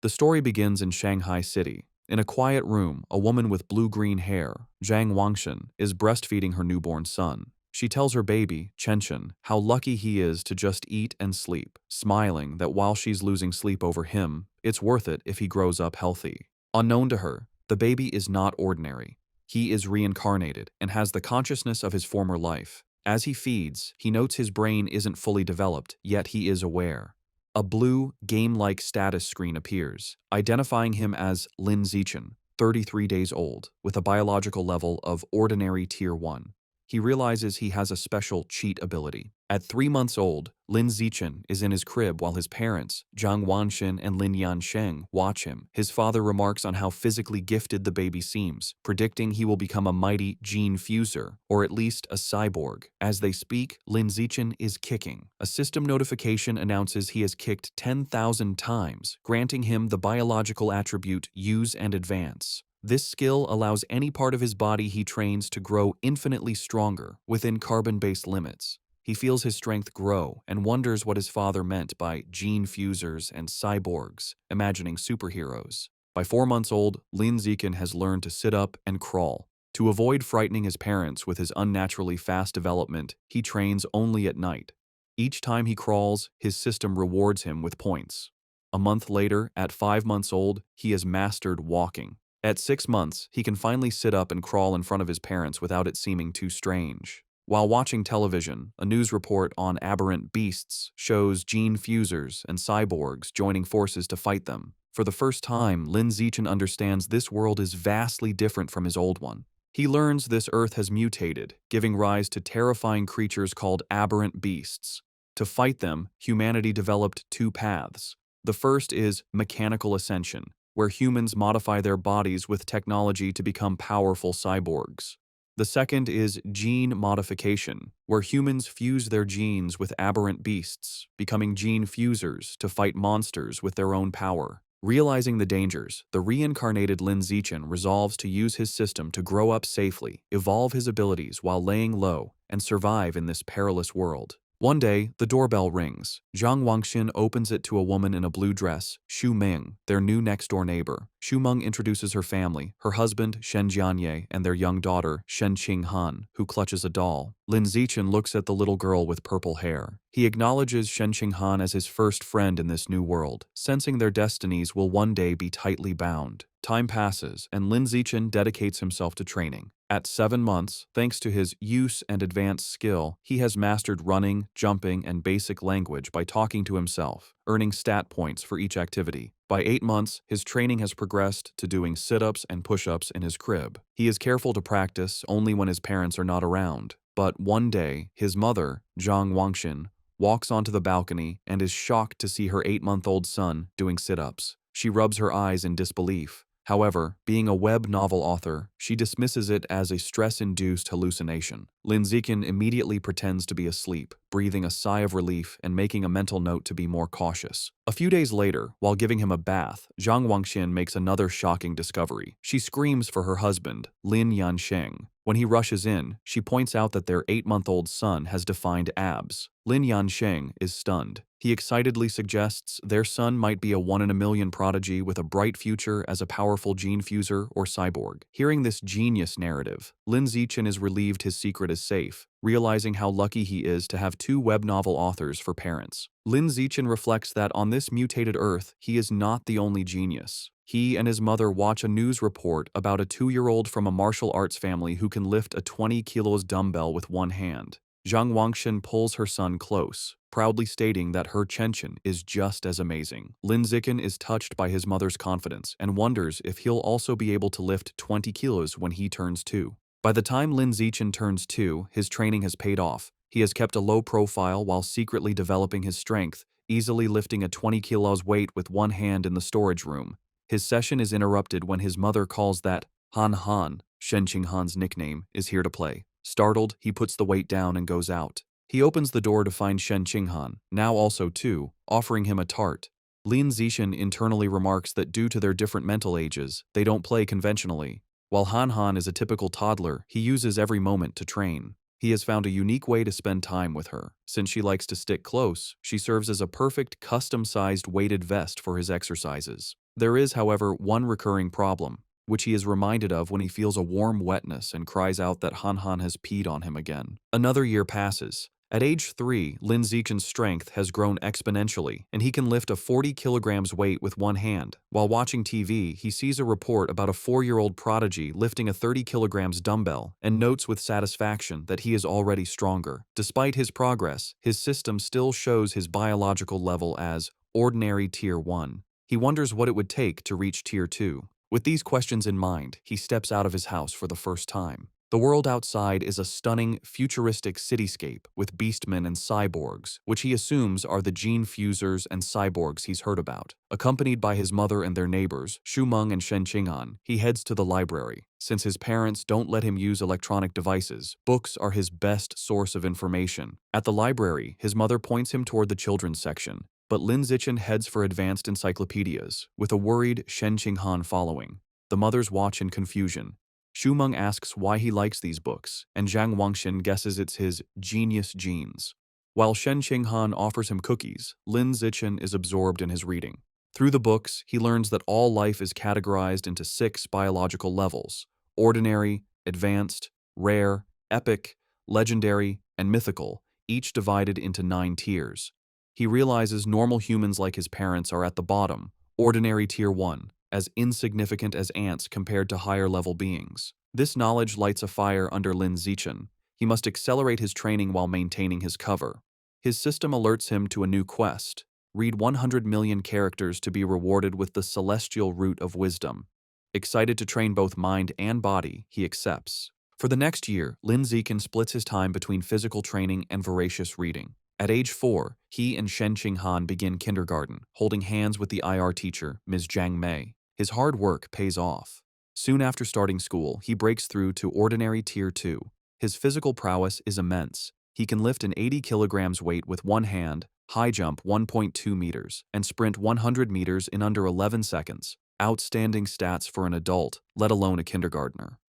The story begins in Shanghai City. In a quiet room, a woman with blue-green hair, Zhang Wangshan, is breastfeeding her newborn son. She tells her baby, Chenchen, how lucky he is to just eat and sleep, smiling that while she's losing sleep over him, it's worth it if he grows up healthy. Unknown to her, the baby is not ordinary. He is reincarnated and has the consciousness of his former life. As he feeds, he notes his brain isn't fully developed, yet he is aware. A blue, game-like status screen appears, identifying him as Lin Zichen, 33 days old, with a biological level of ordinary Tier 1. He realizes he has a special cheat ability. At 3 months old, Lin Zichen is in his crib while his parents, Zhang Wanxin and Lin Yansheng, watch him. His father remarks on how physically gifted the baby seems, predicting he will become a mighty gene fuser, or at least a cyborg. As they speak, Lin Zichen is kicking. A system notification announces he has kicked 10,000 times, granting him the biological attribute Use and Advance. This skill allows any part of his body he trains to grow infinitely stronger within carbon-based limits. He feels his strength grow and wonders what his father meant by gene fusers and cyborgs, imagining superheroes. By 4 months old, Lin Zichen has learned to sit up and crawl. To avoid frightening his parents with his unnaturally fast development, he trains only at night. Each time he crawls, his system rewards him with points. A month later, at 5 months old, he has mastered walking. At 6 months, he can finally sit up and crawl in front of his parents without it seeming too strange. While watching television, a news report on aberrant beasts shows gene fusers and cyborgs joining forces to fight them. For the first time, Lin Zichen understands this world is vastly different from his old one. He learns this Earth has mutated, giving rise to terrifying creatures called aberrant beasts. To fight them, humanity developed 2 paths. The first is mechanical ascension, where humans modify their bodies with technology to become powerful cyborgs. The second is gene modification, where humans fuse their genes with aberrant beasts, becoming gene fusers to fight monsters with their own power. Realizing the dangers, the reincarnated Lin Zichen resolves to use his system to grow up safely, evolve his abilities while laying low, and survive in this perilous world. One day, the doorbell rings. Zhang Wangxin opens it to a woman in a blue dress, Xu Ming, their new next-door neighbor. Xu Meng introduces her family, her husband, Shen Jianye, and their young daughter, Shen Qinghan, who clutches a doll. Lin Zichen looks at the little girl with purple hair. He acknowledges Shen Qinghan as his first friend in this new world, sensing their destinies will one day be tightly bound. Time passes, and Lin Zichen dedicates himself to training. At 7 months, thanks to his use and advanced skill, he has mastered running, jumping, and basic language by talking to himself, earning stat points for each activity. By 8 months, his training has progressed to doing sit-ups and push-ups in his crib. He is careful to practice only when his parents are not around. But one day, his mother, Zhang Wangxin, walks onto the balcony and is shocked to see her 8-month-old son doing sit-ups. She rubs her eyes in disbelief. However, being a web novel author, she dismisses it as a stress-induced hallucination. Lin Zichen immediately pretends to be asleep, breathing a sigh of relief and making a mental note to be more cautious. A few days later, while giving him a bath, Zhang Wangxian makes another shocking discovery. She screams for her husband, Lin Yansheng. When he rushes in, she points out that their 8-month-old son has defined abs. Lin Yansheng is stunned. He excitedly suggests their son might be a 1-in-a-million prodigy with a bright future as a powerful gene fuser or cyborg. Hearing this genius narrative, Lin Zichen is relieved his secret is safe, realizing how lucky he is to have 2 web novel authors for parents. Lin Zichen reflects that on this mutated Earth, he is not the only genius. He and his mother watch a news report about a 2-year-old from a martial arts family who can lift a 20 kilos dumbbell with one hand. Zhang Wangxin pulls her son close, proudly stating that her Chenchen is just as amazing. Lin Zichen is touched by his mother's confidence and wonders if he'll also be able to lift 20 kilos when he turns 2. By the time Lin Zichen turns 2, his training has paid off. He has kept a low profile while secretly developing his strength, easily lifting a 20 kilos weight with one hand in the storage room. His session is interrupted when his mother calls that Han Han, Shen Qinghan's nickname, is here to play. Startled, he puts the weight down and goes out. He opens the door to find Shen Qinghan, now also 2, offering him a tart. Lin Zichen internally remarks that due to their different mental ages, they don't play conventionally. While Han Han is a typical toddler, he uses every moment to train. He has found a unique way to spend time with her. Since she likes to stick close, she serves as a perfect custom-sized weighted vest for his exercises. There is, however, one recurring problem, which he is reminded of when he feels a warm wetness and cries out that Han has peed on him again. Another year passes. At age 3, Lin Zichen's strength has grown exponentially, and he can lift a 40 kilograms weight with one hand. While watching TV, he sees a report about a 4-year-old prodigy lifting a 30 kilograms dumbbell and notes with satisfaction that he is already stronger. Despite his progress, his system still shows his biological level as ordinary Tier 1. He wonders what it would take to reach Tier 2. With these questions in mind, he steps out of his house for the first time. The world outside is a stunning, futuristic cityscape with beastmen and cyborgs, which he assumes are the gene fusers and cyborgs he's heard about. Accompanied by his mother and their neighbors, Shumeng and Shen Qing'an, he heads to the library. Since his parents don't let him use electronic devices, books are his best source of information. At the library, his mother points him toward the children's section, but Lin Zichen heads for advanced encyclopedias, with a worried Shen Qing'an following. The mothers watch in confusion. Shumeng asks why he likes these books, and Zhang Wangxin guesses it's his genius genes. While Shen Qing'an offers him cookies, Lin Zichen is absorbed in his reading. Through the books, he learns that all life is categorized into 6 biological levels: ordinary, advanced, rare, epic, legendary, and mythical, each divided into 9 tiers. He realizes normal humans like his parents are at the bottom, ordinary Tier 1, as insignificant as ants compared to higher-level beings. This knowledge lights a fire under Lin Zichen. He must accelerate his training while maintaining his cover. His system alerts him to a new quest: read 100 million characters to be rewarded with the celestial root of wisdom. Excited to train both mind and body, he accepts. For the next year, Lin Zichen splits his time between physical training and voracious reading. At age 4, he and Shen Qing'an begin kindergarten, holding hands with the IR teacher, Ms. Zhang Mei. His hard work pays off. Soon after starting school, he breaks through to ordinary Tier 2. His physical prowess is immense. He can lift an 80 kilograms weight with one hand, high jump 1.2 meters, and sprint 100 meters in under 11 seconds. Outstanding stats for an adult, let alone a kindergartner.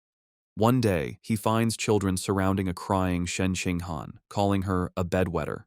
One day, he finds children surrounding a crying Shen Qing'an, calling her a bedwetter.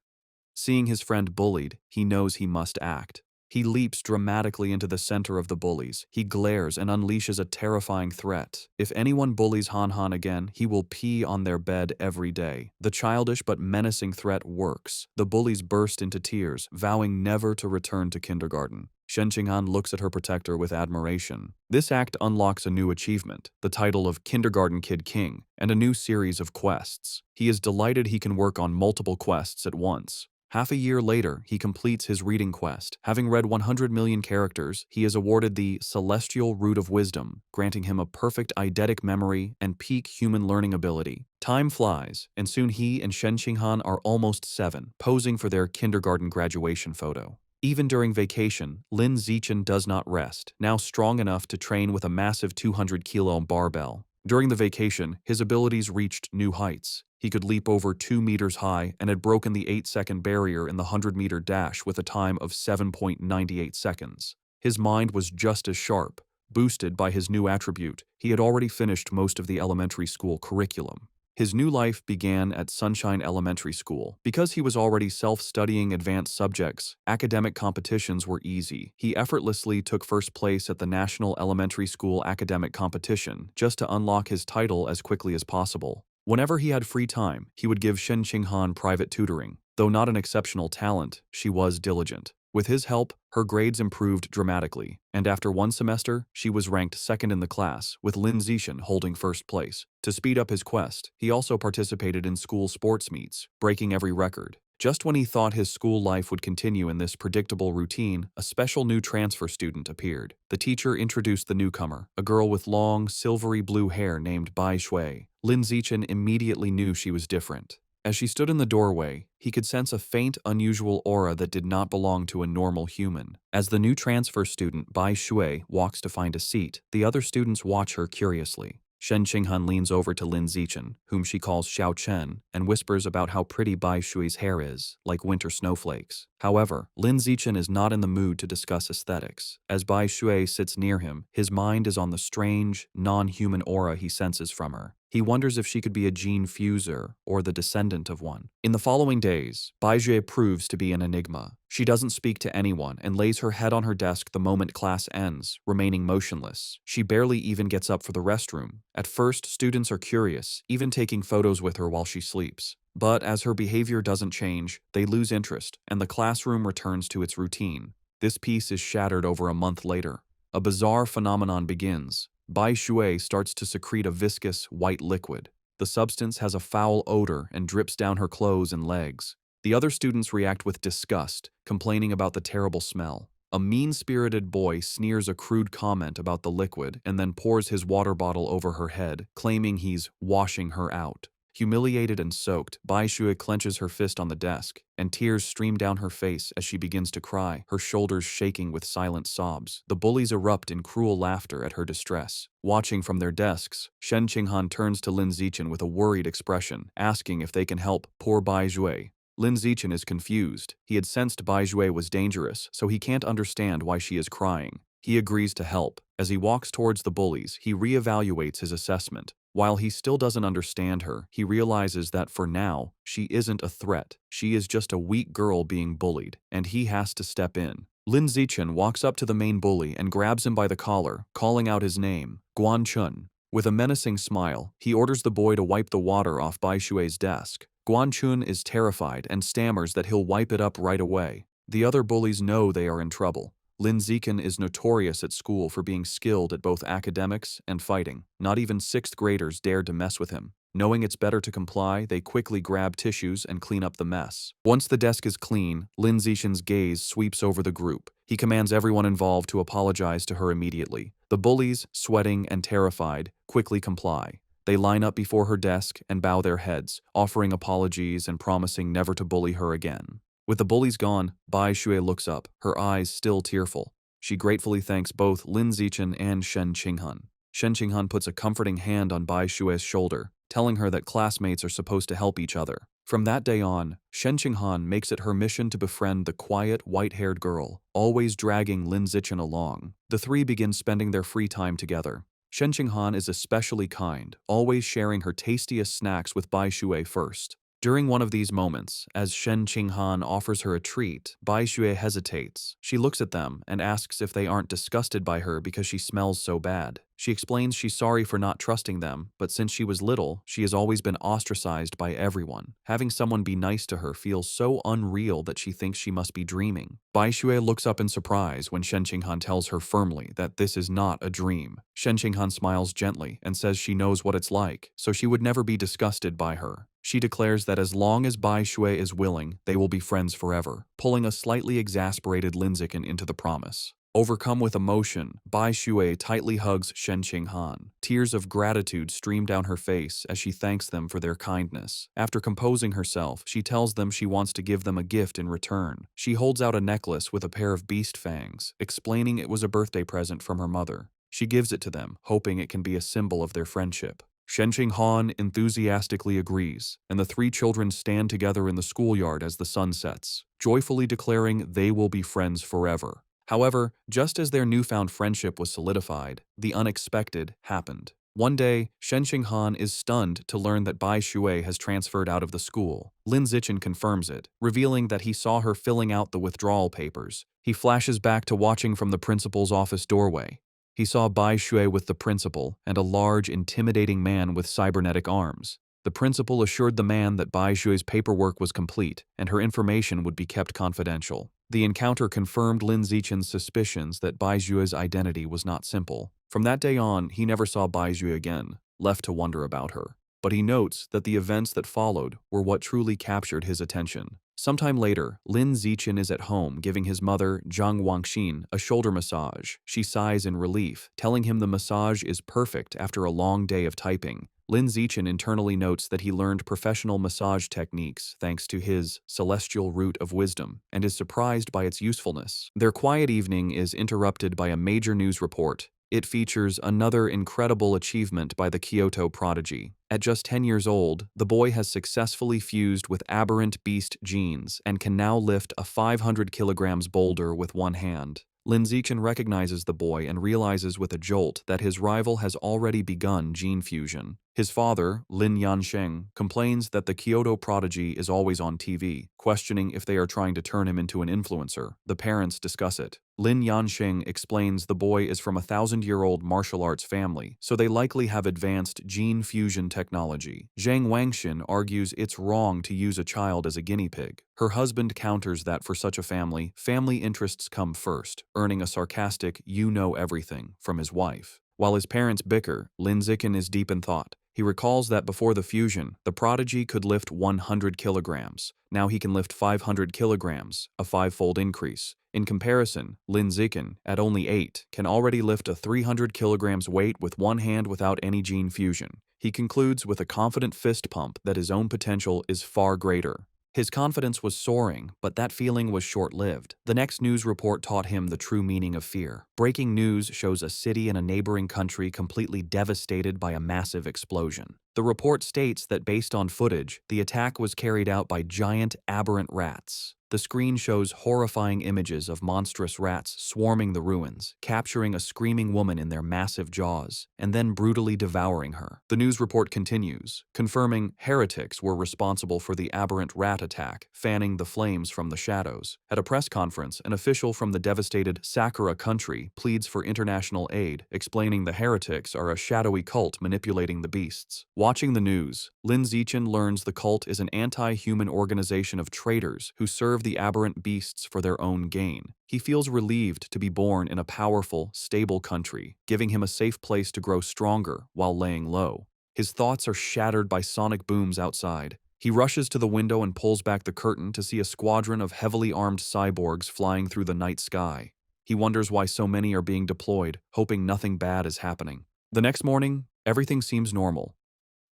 Seeing his friend bullied, he knows he must act. He leaps dramatically into the center of the bullies. He glares and unleashes a terrifying threat. If anyone bullies Han again, he will pee on their bed every day. The childish but menacing threat works. The bullies burst into tears, vowing never to return to kindergarten. Shen Qing'an looks at her protector with admiration. This act unlocks a new achievement, the title of Kindergarten Kid King, and a new series of quests. He is delighted he can work on multiple quests at once. Half a year later, he completes his reading quest. Having read 100 million characters, he is awarded the Celestial Root of Wisdom, granting him a perfect eidetic memory and peak human learning ability. Time flies, and soon he and Shen Qing'an are almost 7, posing for their kindergarten graduation photo. Even during vacation, Lin Zichen does not rest, now strong enough to train with a massive 200-kilo barbell. During the vacation, his abilities reached new heights. He could leap over 2 meters high and had broken the 8-second barrier in the 100-meter dash with a time of 7.98 seconds. His mind was just as sharp. Boosted by his new attribute, he had already finished most of the elementary school curriculum. His new life began at Sunshine Elementary School. Because he was already self-studying advanced subjects, academic competitions were easy. He effortlessly took first place at the National Elementary School Academic Competition just to unlock his title as quickly as possible. Whenever he had free time, he would give Shen Qing'an private tutoring. Though not an exceptional talent, she was diligent. With his help, her grades improved dramatically, and after one semester, she was ranked second in the class, with Lin Zichen holding first place. To speed up his quest, he also participated in school sports meets, breaking every record. Just when he thought his school life would continue in this predictable routine, a special new transfer student appeared. The teacher introduced the newcomer, a girl with long, silvery blue hair named Bai Shui. Lin Zichen immediately knew she was different. As she stood in the doorway, he could sense a faint, unusual aura that did not belong to a normal human. As the new transfer student, Bai Shui, walks to find a seat, the other students watch her curiously. Shen Qing'an leans over to Lin Zichen, whom she calls Xiao Chen, and whispers about how pretty Bai Shui's hair is, like winter snowflakes. However, Lin Zichen is not in the mood to discuss aesthetics. As Bai Shui sits near him, his mind is on the strange, non-human aura he senses from her. He wonders if she could be a gene fuser or the descendant of one. In the following days, Baizue proves to be an enigma. She doesn't speak to anyone and lays her head on her desk the moment class ends, remaining motionless. She barely even gets up for the restroom. At first, students are curious, even taking photos with her while she sleeps. But as her behavior doesn't change, they lose interest, and the classroom returns to its routine. This peace is shattered over a month later. A bizarre phenomenon begins. Bai Shui starts to secrete a viscous, white liquid. The substance has a foul odor and drips down her clothes and legs. The other students react with disgust, complaining about the terrible smell. A mean-spirited boy sneers a crude comment about the liquid and then pours his water bottle over her head, claiming he's washing her out. Humiliated and soaked, Bai Shui clenches her fist on the desk, and tears stream down her face as she begins to cry, her shoulders shaking with silent sobs. The bullies erupt in cruel laughter at her distress. Watching from their desks, Shen Qinghan turns to Lin Zichen with a worried expression, asking if they can help poor Bai Shui. Lin Zichen is confused. He had sensed Bai Shui was dangerous, so he can't understand why she is crying. He agrees to help. As he walks towards the bullies, he reevaluates his assessment. While he still doesn't understand her, he realizes that for now, she isn't a threat. She is just a weak girl being bullied, and he has to step in. Lin Zichen walks up to the main bully and grabs him by the collar, calling out his name, Guan Chun. With a menacing smile, he orders the boy to wipe the water off Bai Shui's desk. Guan Chun is terrified and stammers that he'll wipe it up right away. The other bullies know they are in trouble. Lin Zichen is notorious at school for being skilled at both academics and fighting. Not even 6th graders dared to mess with him. Knowing it's better to comply, they quickly grab tissues and clean up the mess. Once the desk is clean, Lin Zichen's gaze sweeps over the group. He commands everyone involved to apologize to her immediately. The bullies, sweating and terrified, quickly comply. They line up before her desk and bow their heads, offering apologies and promising never to bully her again. With the bullies gone, Bai Shui looks up, her eyes still tearful. She gratefully thanks both Lin Zichen and Shen Qinghan. Shen Qinghan puts a comforting hand on Bai Shui's shoulder, telling her that classmates are supposed to help each other. From that day on, Shen Qinghan makes it her mission to befriend the quiet, white-haired girl, always dragging Lin Zichen along. The three begin spending their free time together. Shen Qinghan is especially kind, always sharing her tastiest snacks with Bai Shui first. During one of these moments, as Shen Qinghan offers her a treat, Bai Shui hesitates. She looks at them and asks if they aren't disgusted by her because she smells so bad. She explains she's sorry for not trusting them, but since she was little, she has always been ostracized by everyone. Having someone be nice to her feels so unreal that she thinks she must be dreaming. Bai Shui looks up in surprise when Shen Qinghan tells her firmly that this is not a dream. Shen Qinghan smiles gently and says she knows what it's like, so she would never be disgusted by her. She declares that as long as Bai Shui is willing, they will be friends forever, pulling a slightly exasperated Lin Zichen into the promise. Overcome with emotion, Bai Shui tightly hugs Shen Qinghan. Tears of gratitude stream down her face as she thanks them for their kindness. After composing herself, she tells them she wants to give them a gift in return. She holds out a necklace with a pair of beast fangs, explaining it was a birthday present from her mother. She gives it to them, hoping it can be a symbol of their friendship. Shen Qinghan enthusiastically agrees, and the three children stand together in the schoolyard as the sun sets, joyfully declaring they will be friends forever. However, just as their newfound friendship was solidified, the unexpected happened. One day, Shen Qinghan is stunned to learn that Bai Shui has transferred out of the school. Lin Zichen confirms it, revealing that he saw her filling out the withdrawal papers. He flashes back to watching from the principal's office doorway. He saw Bai Shui with the principal and a large, intimidating man with cybernetic arms. The principal assured the man that Bai Shui's paperwork was complete and her information would be kept confidential. The encounter confirmed Lin Zichen's suspicions that Bai Shui's identity was not simple. From that day on, he never saw Bai Shui again, left to wonder about her. But he notes that the events that followed were what truly captured his attention. Sometime later, Lin Zichen is at home giving his mother, Zhang Wangxin, a shoulder massage. She sighs in relief, telling him the massage is perfect after a long day of typing. Lin Zichen internally notes that he learned professional massage techniques thanks to his celestial root of wisdom and is surprised by its usefulness. Their quiet evening is interrupted by a major news report. It features another incredible achievement by the Kyoto prodigy. At just 10 years old, the boy has successfully fused with aberrant beast genes and can now lift a 500 kilograms boulder with one hand. Lin Zichen recognizes the boy and realizes with a jolt that his rival has already begun gene fusion. His father, Lin Yansheng, complains that the Kyoto prodigy is always on TV, questioning if they are trying to turn him into an influencer. The parents discuss it. Lin Yansheng explains the boy is from a 1,000-year-old martial arts family, so they likely have advanced gene fusion technology. Zhang Wangxin argues it's wrong to use a child as a guinea pig. Her husband counters that for such a family, family interests come first, earning a sarcastic "you know everything" from his wife. While his parents bicker, Lin Zichen is deep in thought. He recalls that before the fusion, the prodigy could lift 100 kilograms. Now he can lift 500 kilograms, a five-fold increase. In comparison, Lin Zichen, at only 8, can already lift a 300 kilograms weight with one hand without any gene fusion. He concludes with a confident fist pump that his own potential is far greater. His confidence was soaring, but that feeling was short-lived. The next news report taught him the true meaning of fear. Breaking news shows a city in a neighboring country completely devastated by a massive explosion. The report states that based on footage, the attack was carried out by giant aberrant rats. The screen shows horrifying images of monstrous rats swarming the ruins, capturing a screaming woman in their massive jaws, and then brutally devouring her. The news report continues, confirming heretics were responsible for the aberrant rat attack, fanning the flames from the shadows. At a press conference, an official from the devastated Sakura country pleads for international aid, explaining the heretics are a shadowy cult manipulating the beasts. Watching the news, Lin Zichen learns the cult is an anti-human organization of traitors who serve the aberrant beasts for their own gain. He feels relieved to be born in a powerful, stable country, giving him a safe place to grow stronger while laying low. His thoughts are shattered by sonic booms outside. He rushes to the window and pulls back the curtain to see a squadron of heavily armed cyborgs flying through the night sky. He wonders why so many are being deployed, hoping nothing bad is happening. The next morning, everything seems normal.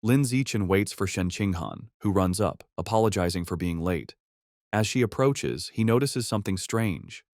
Lin Zichen waits for Shen Qinghan, who runs up, apologizing for being late. As she approaches, he notices something strange.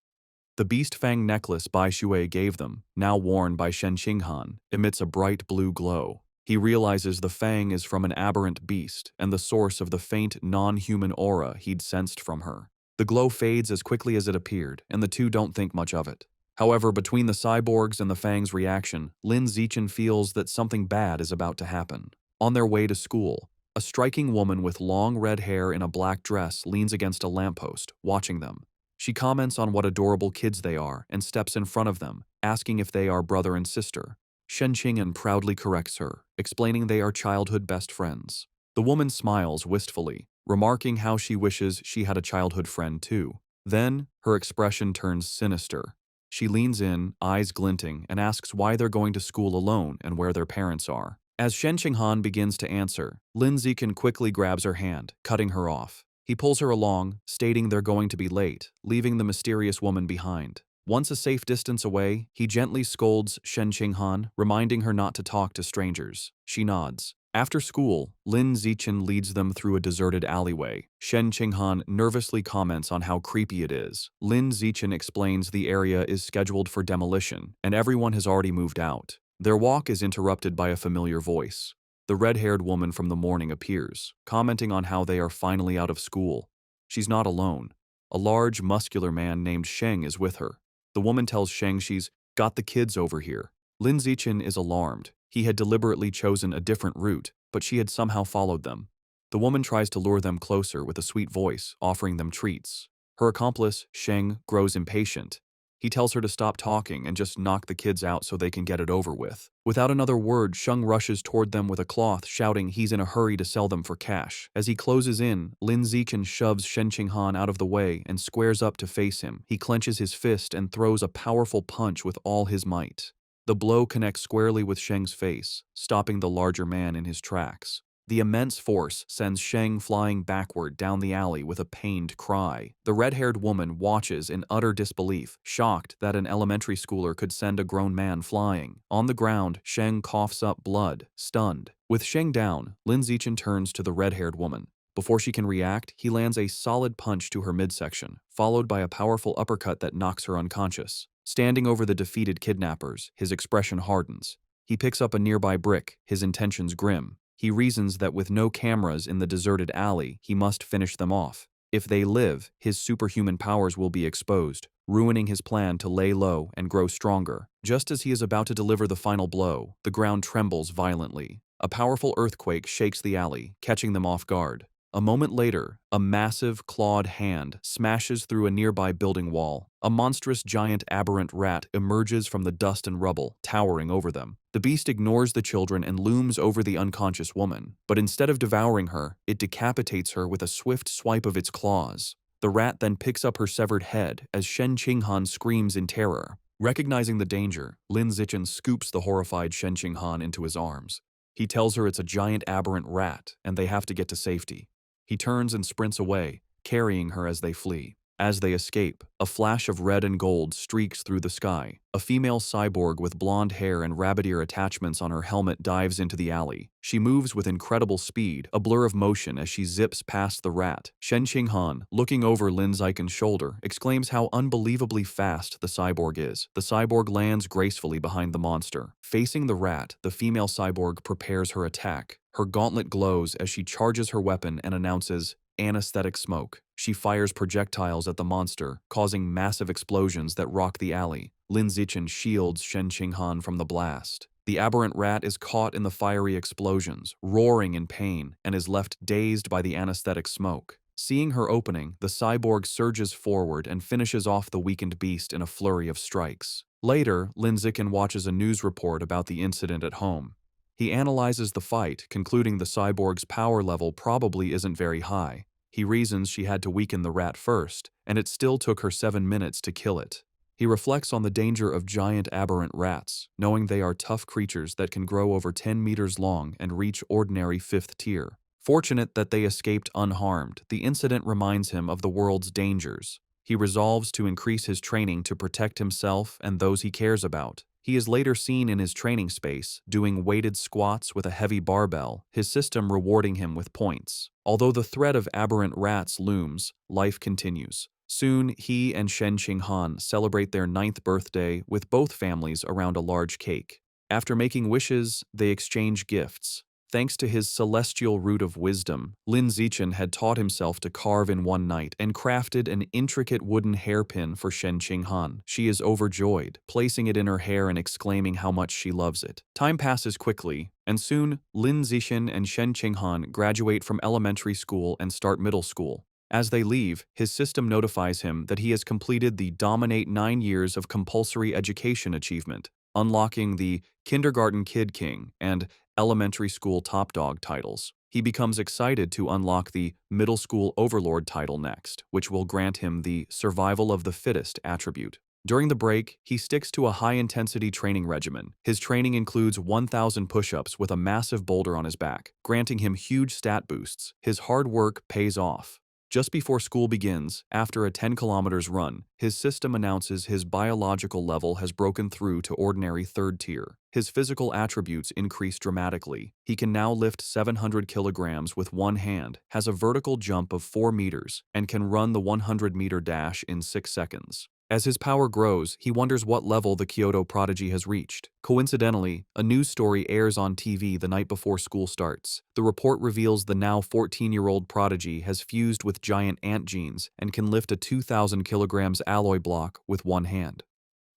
The beast fang necklace Bai Shui gave them, now worn by Shen Qinghan, emits a bright blue glow. He realizes the fang is from an aberrant beast and the source of the faint, non-human aura he'd sensed from her. The glow fades as quickly as it appeared, and the two don't think much of it. However, between the cyborgs and the fang's reaction, Lin Zichen feels that something bad is about to happen. On their way to school, a striking woman with long red hair in a black dress leans against a lamppost, watching them. She comments on what adorable kids they are and steps in front of them, asking if they are brother and sister. Shen Qinghan proudly corrects her, explaining they are childhood best friends. The woman smiles wistfully, remarking how she wishes she had a childhood friend too. Then, her expression turns sinister. She leans in, eyes glinting, and asks why they're going to school alone and where their parents are. As Shen Qinghan begins to answer, Lin Zichen quickly grabs her hand, cutting her off. He pulls her along, stating they're going to be late, leaving the mysterious woman behind. Once a safe distance away, he gently scolds Shen Qinghan, reminding her not to talk to strangers. She nods. After school, Lin Zichen leads them through a deserted alleyway. Shen Qinghan nervously comments on how creepy it is. Lin Zichen explains the area is scheduled for demolition, and everyone has already moved out. Their walk is interrupted by a familiar voice. The red-haired woman from the morning appears, commenting on how they are finally out of school. She's not alone. A large, muscular man named Sheng is with her. The woman tells Sheng she's got the kids over here. Lin Zichen is alarmed. He had deliberately chosen a different route, but she had somehow followed them. The woman tries to lure them closer with a sweet voice, offering them treats. Her accomplice, Sheng, grows impatient. He tells her to stop talking and just knock the kids out so they can get it over with. Without another word, Sheng rushes toward them with a cloth, shouting he's in a hurry to sell them for cash. As he closes in, Lin Zichen shoves Shen Qinghan out of the way and squares up to face him. He clenches his fist and throws a powerful punch with all his might. The blow connects squarely with Sheng's face, stopping the larger man in his tracks. The immense force sends Sheng flying backward down the alley with a pained cry. The red-haired woman watches in utter disbelief, shocked that an elementary schooler could send a grown man flying. On the ground, Sheng coughs up blood, stunned. With Sheng down, Lin Zichen turns to the red-haired woman. Before she can react, he lands a solid punch to her midsection, followed by a powerful uppercut that knocks her unconscious. Standing over the defeated kidnappers, his expression hardens. He picks up a nearby brick, his intentions grim. He reasons that with no cameras in the deserted alley, he must finish them off. If they live, his superhuman powers will be exposed, ruining his plan to lay low and grow stronger. Just as he is about to deliver the final blow, the ground trembles violently. A powerful earthquake shakes the alley, catching them off guard. A moment later, a massive, clawed hand smashes through a nearby building wall. A monstrous giant aberrant rat emerges from the dust and rubble, towering over them. The beast ignores the children and looms over the unconscious woman, but instead of devouring her, it decapitates her with a swift swipe of its claws. The rat then picks up her severed head as Shen Qinghan screams in terror. Recognizing the danger, Lin Zichen scoops the horrified Shen Qinghan into his arms. He tells her it's a giant aberrant rat and they have to get to safety. He turns and sprints away, carrying her as they flee. As they escape, a flash of red and gold streaks through the sky. A female cyborg with blonde hair and rabbit ear attachments on her helmet dives into the alley. She moves with incredible speed, a blur of motion as she zips past the rat. Shen Qinghan, looking over Lin Zichen's shoulder, exclaims how unbelievably fast the cyborg is. The cyborg lands gracefully behind the monster. Facing the rat, the female cyborg prepares her attack. Her gauntlet glows as she charges her weapon and announces, "Anesthetic smoke." She fires projectiles at the monster, causing massive explosions that rock the alley. Lin Zichen shields Shen Qinghan from the blast. The aberrant rat is caught in the fiery explosions, roaring in pain, and is left dazed by the anesthetic smoke. Seeing her opening, the cyborg surges forward and finishes off the weakened beast in a flurry of strikes. Later, Lin Zichen watches a news report about the incident at home. He analyzes the fight, concluding the cyborg's power level probably isn't very high. He reasons she had to weaken the rat first, and it still took her 7 minutes to kill it. He reflects on the danger of giant aberrant rats, knowing they are tough creatures that can grow over 10 meters long and reach ordinary 5th tier. Fortunate that they escaped unharmed, the incident reminds him of the world's dangers. He resolves to increase his training to protect himself and those he cares about. He is later seen in his training space, doing weighted squats with a heavy barbell, his system rewarding him with points. Although the threat of aberrant rats looms, life continues. Soon, he and Shen Qinghan celebrate their 9th birthday with both families around a large cake. After making wishes, they exchange gifts. Thanks to his celestial root of wisdom, Lin Zichen had taught himself to carve in one night and crafted an intricate wooden hairpin for Shen Qinghan. She is overjoyed, placing it in her hair and exclaiming how much she loves it. Time passes quickly, and soon Lin Zichen and Shen Qinghan graduate from elementary school and start middle school. As they leave, his system notifies him that he has completed the Dominate 9 years of compulsory education achievement, unlocking the Kindergarten Kid King and Elementary School Top Dog titles. He becomes excited to unlock the Middle School Overlord title next, which will grant him the Survival of the Fittest attribute. During the break, he sticks to a high-intensity training regimen. His training includes 1,000 push-ups with a massive boulder on his back, granting him huge stat boosts. His hard work pays off. Just before school begins, after a 10 kilometers run, his system announces his biological level has broken through to ordinary 3rd tier. His physical attributes increase dramatically. He can now lift 700 kilograms with one hand, has a vertical jump of 4 meters, and can run the 100-meter dash in 6 seconds. As his power grows, he wonders what level the Kyoto prodigy has reached. Coincidentally, a news story airs on TV the night before school starts. The report reveals the now 14-year-old prodigy has fused with giant ant genes and can lift a 2,000 kilograms alloy block with one hand.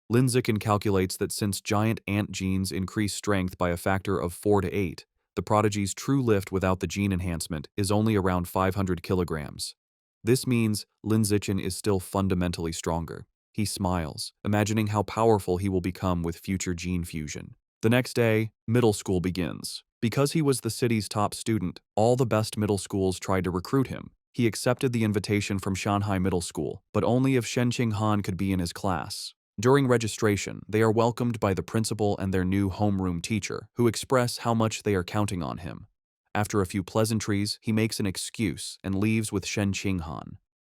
Lin Zichen calculates that since giant ant genes increase strength by a factor of 4 to 8, the prodigy's true lift without the gene enhancement is only around 500 kilograms. This means Lin Zichen is still fundamentally stronger. He smiles, imagining how powerful he will become with future gene fusion. The next day, middle school begins. Because he was the city's top student, all the best middle schools tried to recruit him. He accepted the invitation from Shanghai Middle School, but only if Shen Qinghan could be in his class. During registration, they are welcomed by the principal and their new homeroom teacher, who express how much they are counting on him. After a few pleasantries, he makes an excuse and leaves with Shen Qinghan.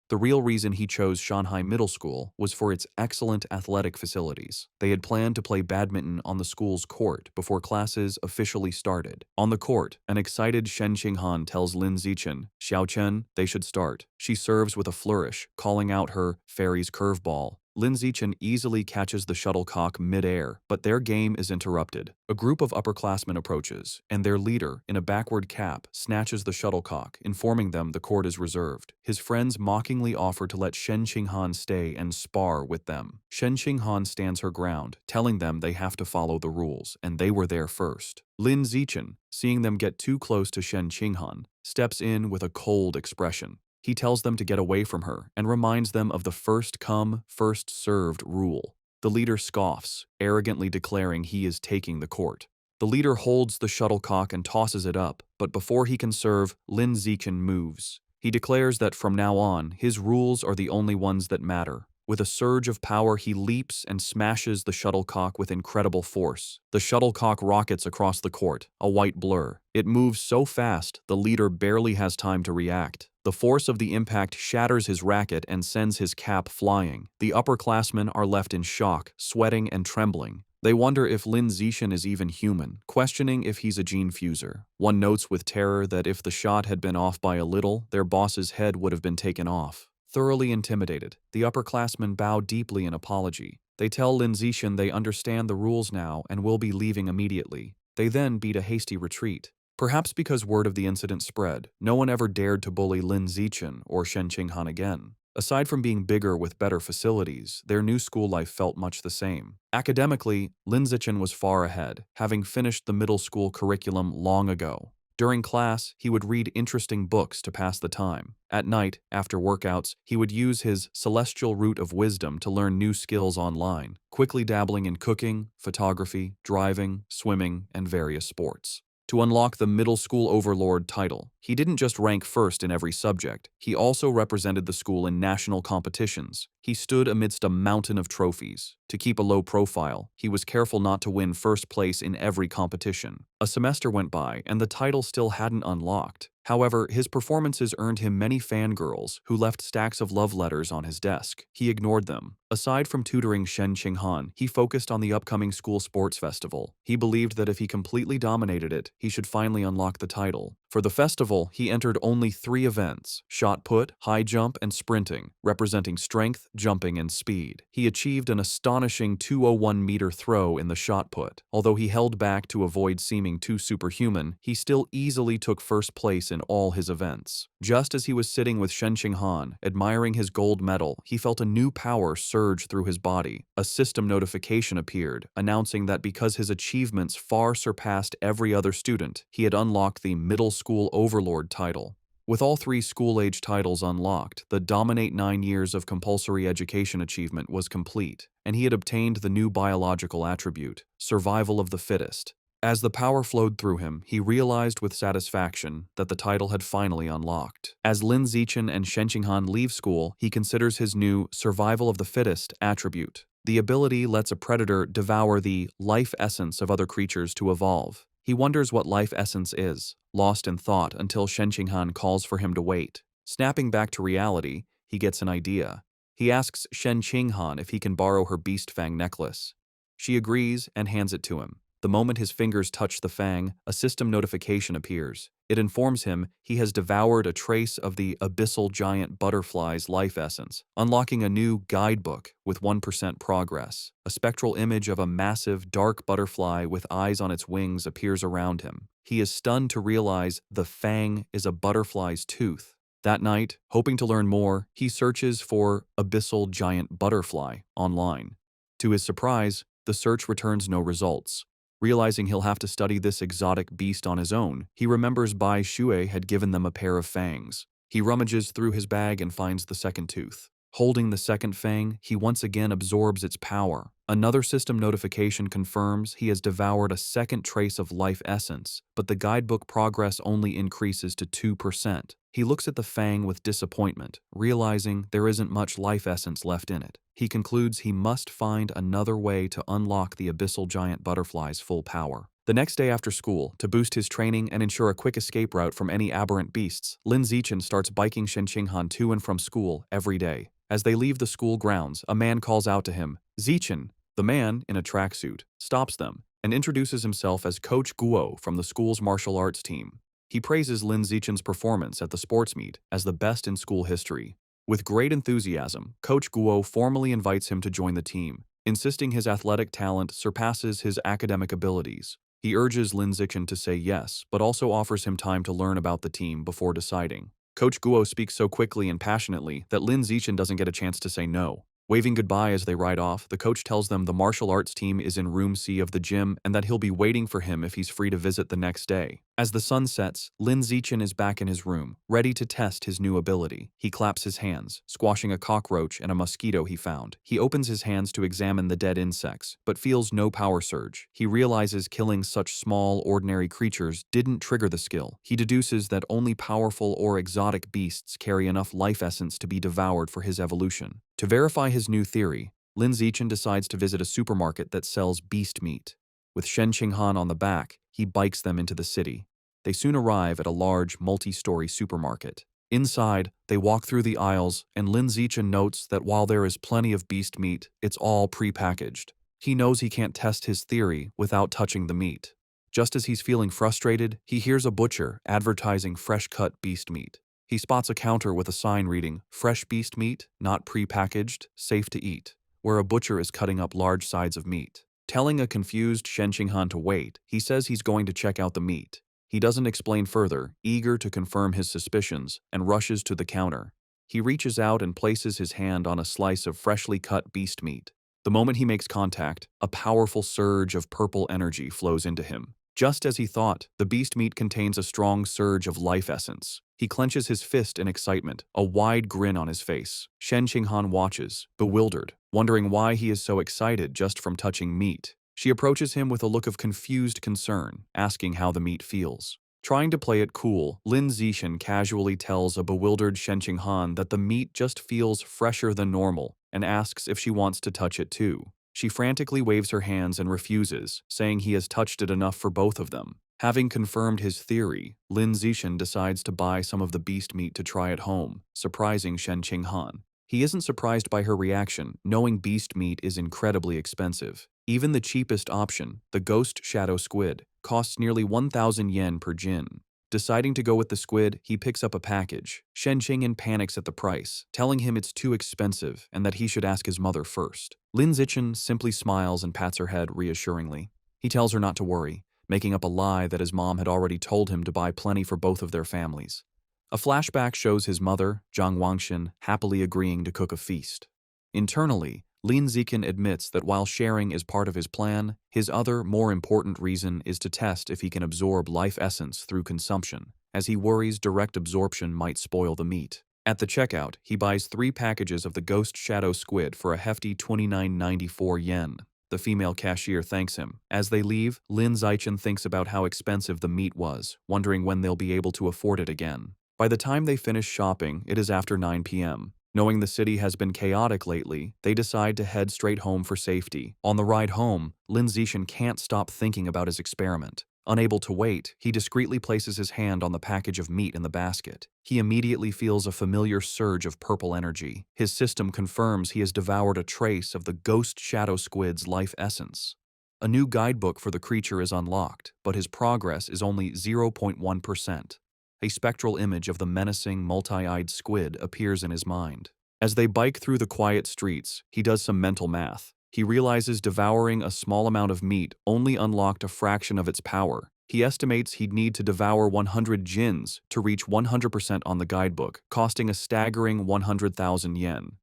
The real reason he chose Shanghai Middle School was for its excellent athletic facilities. They had planned to play badminton on the school's court before classes officially started. On the court, an excited Shen Qinghan tells Lin Zichen, "Xiao Chen, they should start." She serves with a flourish, calling out her fairy's curveball. Lin Zichen easily catches the shuttlecock mid-air, but their game is interrupted. A group of upperclassmen approaches, and their leader, in a backward cap, snatches the shuttlecock, informing them the court is reserved. His friends mockingly offer to let Shen Qinghan stay and spar with them. Shen Qinghan stands her ground, telling them they have to follow the rules, and they were there first. Lin Zichen, seeing them get too close to Shen Qinghan, steps in with a cold expression. He tells them to get away from her and reminds them of the first come, first served rule. The leader scoffs, arrogantly declaring he is taking the court. The leader holds the shuttlecock and tosses it up, but before he can serve, Lin Zichen moves. He declares that from now on, his rules are the only ones that matter. With a surge of power, he leaps and smashes the shuttlecock with incredible force. The shuttlecock rockets across the court, a white blur. It moves so fast, the leader barely has time to react. The force of the impact shatters his racket and sends his cap flying. The upperclassmen are left in shock, sweating and trembling. They wonder if Lin Zichen is even human, questioning if he's a gene fuser. One notes with terror that if the shot had been off by a little, their boss's head would have been taken off. Thoroughly intimidated, the upperclassmen bow deeply in apology. They tell Lin Zichen they understand the rules now and will be leaving immediately. They then beat a hasty retreat. Perhaps because word of the incident spread, no one ever dared to bully Lin Zichen or Shen Qinghan again. Aside from being bigger with better facilities, their new school life felt much the same. Academically, Lin Zichen was far ahead, having finished the middle school curriculum long ago. During class, he would read interesting books to pass the time. At night, after workouts, he would use his celestial root of wisdom to learn new skills online, quickly dabbling in cooking, photography, driving, swimming, and various sports. To unlock the middle school overlord title, he didn't just rank first in every subject, he also represented the school in national competitions. He stood amidst a mountain of trophies. To keep a low profile, he was careful not to win first place in every competition. A semester went by, and the title still hadn't unlocked. However, his performances earned him many fangirls who left stacks of love letters on his desk. He ignored them. Aside from tutoring Shen Qinghan, he focused on the upcoming school sports festival. He believed that if he completely dominated it, he should finally unlock the title. For the festival, he entered only 3 events: shot put, high jump, and sprinting, representing strength, jumping, and speed. He achieved an astonishing 201-meter throw in the shot put. Although he held back to avoid seeming too superhuman, he still easily took first place in all his events. Just as he was sitting with Shen Qinghan, admiring his gold medal, he felt a new power surge through his body. A system notification appeared, announcing that because his achievements far surpassed every other student, he had unlocked the middle school overlord title. With all 3 school-age titles unlocked, the Dominate 9 years of compulsory education achievement was complete, and he had obtained the new biological attribute, survival of the fittest. As the power flowed through him, he realized with satisfaction that the title had finally unlocked. As Lin Zichen and Shen Qinghan leave school, he considers his new survival of the fittest attribute. The ability lets a predator devour the life essence of other creatures to evolve. He wonders what life essence is, lost in thought until Shen Qinghan calls for him to wait. Snapping back to reality, he gets an idea. He asks Shen Qinghan if he can borrow her beast fang necklace. She agrees and hands it to him. The moment his fingers touch the fang, a system notification appears. It informs him he has devoured a trace of the abyssal giant butterfly's life essence, unlocking a new guidebook with 1% progress. A spectral image of a massive, dark butterfly with eyes on its wings appears around him. He is stunned to realize the fang is a butterfly's tooth. That night, hoping to learn more, he searches for abyssal giant butterfly online. To his surprise, the search returns no results. Realizing he'll have to study this exotic beast on his own, he remembers Bai Shui had given them a pair of fangs. He rummages through his bag and finds the second tooth. Holding the second fang, he once again absorbs its power. Another system notification confirms he has devoured a second trace of life essence, but the guidebook progress only increases to 2%. He looks at the fang with disappointment, realizing there isn't much life essence left in it. He concludes he must find another way to unlock the abyssal giant butterfly's full power. The next day after school, to boost his training and ensure a quick escape route from any aberrant beasts, Lin Zichen starts biking Shen Qinghan to and from school every day. As they leave the school grounds, a man calls out to him, "Zichen." The man, in a tracksuit, stops them and introduces himself as Coach Guo from the school's martial arts team. He praises Lin Zichen's performance at the sports meet as the best in school history. With great enthusiasm, Coach Guo formally invites him to join the team, insisting his athletic talent surpasses his academic abilities. He urges Lin Zichen to say yes, but also offers him time to learn about the team before deciding. Coach Guo speaks so quickly and passionately that Lin Zichen doesn't get a chance to say no. Waving goodbye as they ride off, the coach tells them the martial arts team is in room C of the gym and that he'll be waiting for him if he's free to visit the next day. As the sun sets, Lin Zichen is back in his room, ready to test his new ability. He claps his hands, squashing a cockroach and a mosquito he found. He opens his hands to examine the dead insects, but feels no power surge. He realizes killing such small, ordinary creatures didn't trigger the skill. He deduces that only powerful or exotic beasts carry enough life essence to be devoured for his evolution. To verify his new theory, Lin Zichen decides to visit a supermarket that sells beast meat. With Shen Qinghan on the back, he bikes them into the city. They soon arrive at a large, multi-story supermarket. Inside, they walk through the aisles, and Lin Zichen notes that while there is plenty of beast meat, it's all pre-packaged. He knows he can't test his theory without touching the meat. Just as he's feeling frustrated, he hears a butcher advertising fresh-cut beast meat. He spots a counter with a sign reading, "Fresh beast meat, not pre-packaged, safe to eat," where a butcher is cutting up large sides of meat. Telling a confused Shen Qinghan to wait, he says he's going to check out the meat. He doesn't explain further, eager to confirm his suspicions, and rushes to the counter. He reaches out and places his hand on a slice of freshly cut beast meat. The moment he makes contact, a powerful surge of purple energy flows into him. Just as he thought, the beast meat contains a strong surge of life essence. He clenches his fist in excitement, a wide grin on his face. Shen Qinghan watches, bewildered, wondering why he is so excited just from touching meat. She approaches him with a look of confused concern, asking how the meat feels. Trying to play it cool, Lin Zichen casually tells a bewildered Shen Qinghan that the meat just feels fresher than normal and asks if she wants to touch it too. She frantically waves her hands and refuses, saying he has touched it enough for both of them. Having confirmed his theory, Lin Zichen decides to buy some of the beast meat to try at home, surprising Shen Qinghan. He isn't surprised by her reaction, knowing beast meat is incredibly expensive. Even the cheapest option, the ghost shadow squid, costs nearly 1,000 yen per jin. Deciding to go with the squid, he picks up a package. Shen Qinghan panics at the price, telling him it's too expensive and that he should ask his mother first. Lin Zichen simply smiles and pats her head reassuringly. He tells her not to worry, making up a lie that his mom had already told him to buy plenty for both of their families. A flashback shows his mother, Zhang Wangshan, happily agreeing to cook a feast. Internally, Lin Zichen admits that while sharing is part of his plan, his other, more important reason is to test if he can absorb life essence through consumption, as he worries direct absorption might spoil the meat. At the checkout, he buys 3 packages of the ghost shadow squid for a hefty 29.94 yen. The female cashier thanks him. As they leave, Lin Zichen thinks about how expensive the meat was, wondering when they'll be able to afford it again. By the time they finish shopping, it is after 9 p.m. Knowing the city has been chaotic lately, they decide to head straight home for safety. On the ride home, Lin Zichen can't stop thinking about his experiment. Unable to wait, he discreetly places his hand on the package of meat in the basket. He immediately feels a familiar surge of purple energy. His system confirms he has devoured a trace of the ghost shadow squid's life essence. A new guidebook for the creature is unlocked, but his progress is only 0.1%. A spectral image of the menacing, multi-eyed squid appears in his mind. As they bike through the quiet streets, he does some mental math. He realizes devouring a small amount of meat only unlocked a fraction of its power. He estimates he'd need to devour 100 jins to reach 100% on the guidebook, costing a staggering 100,000 yen.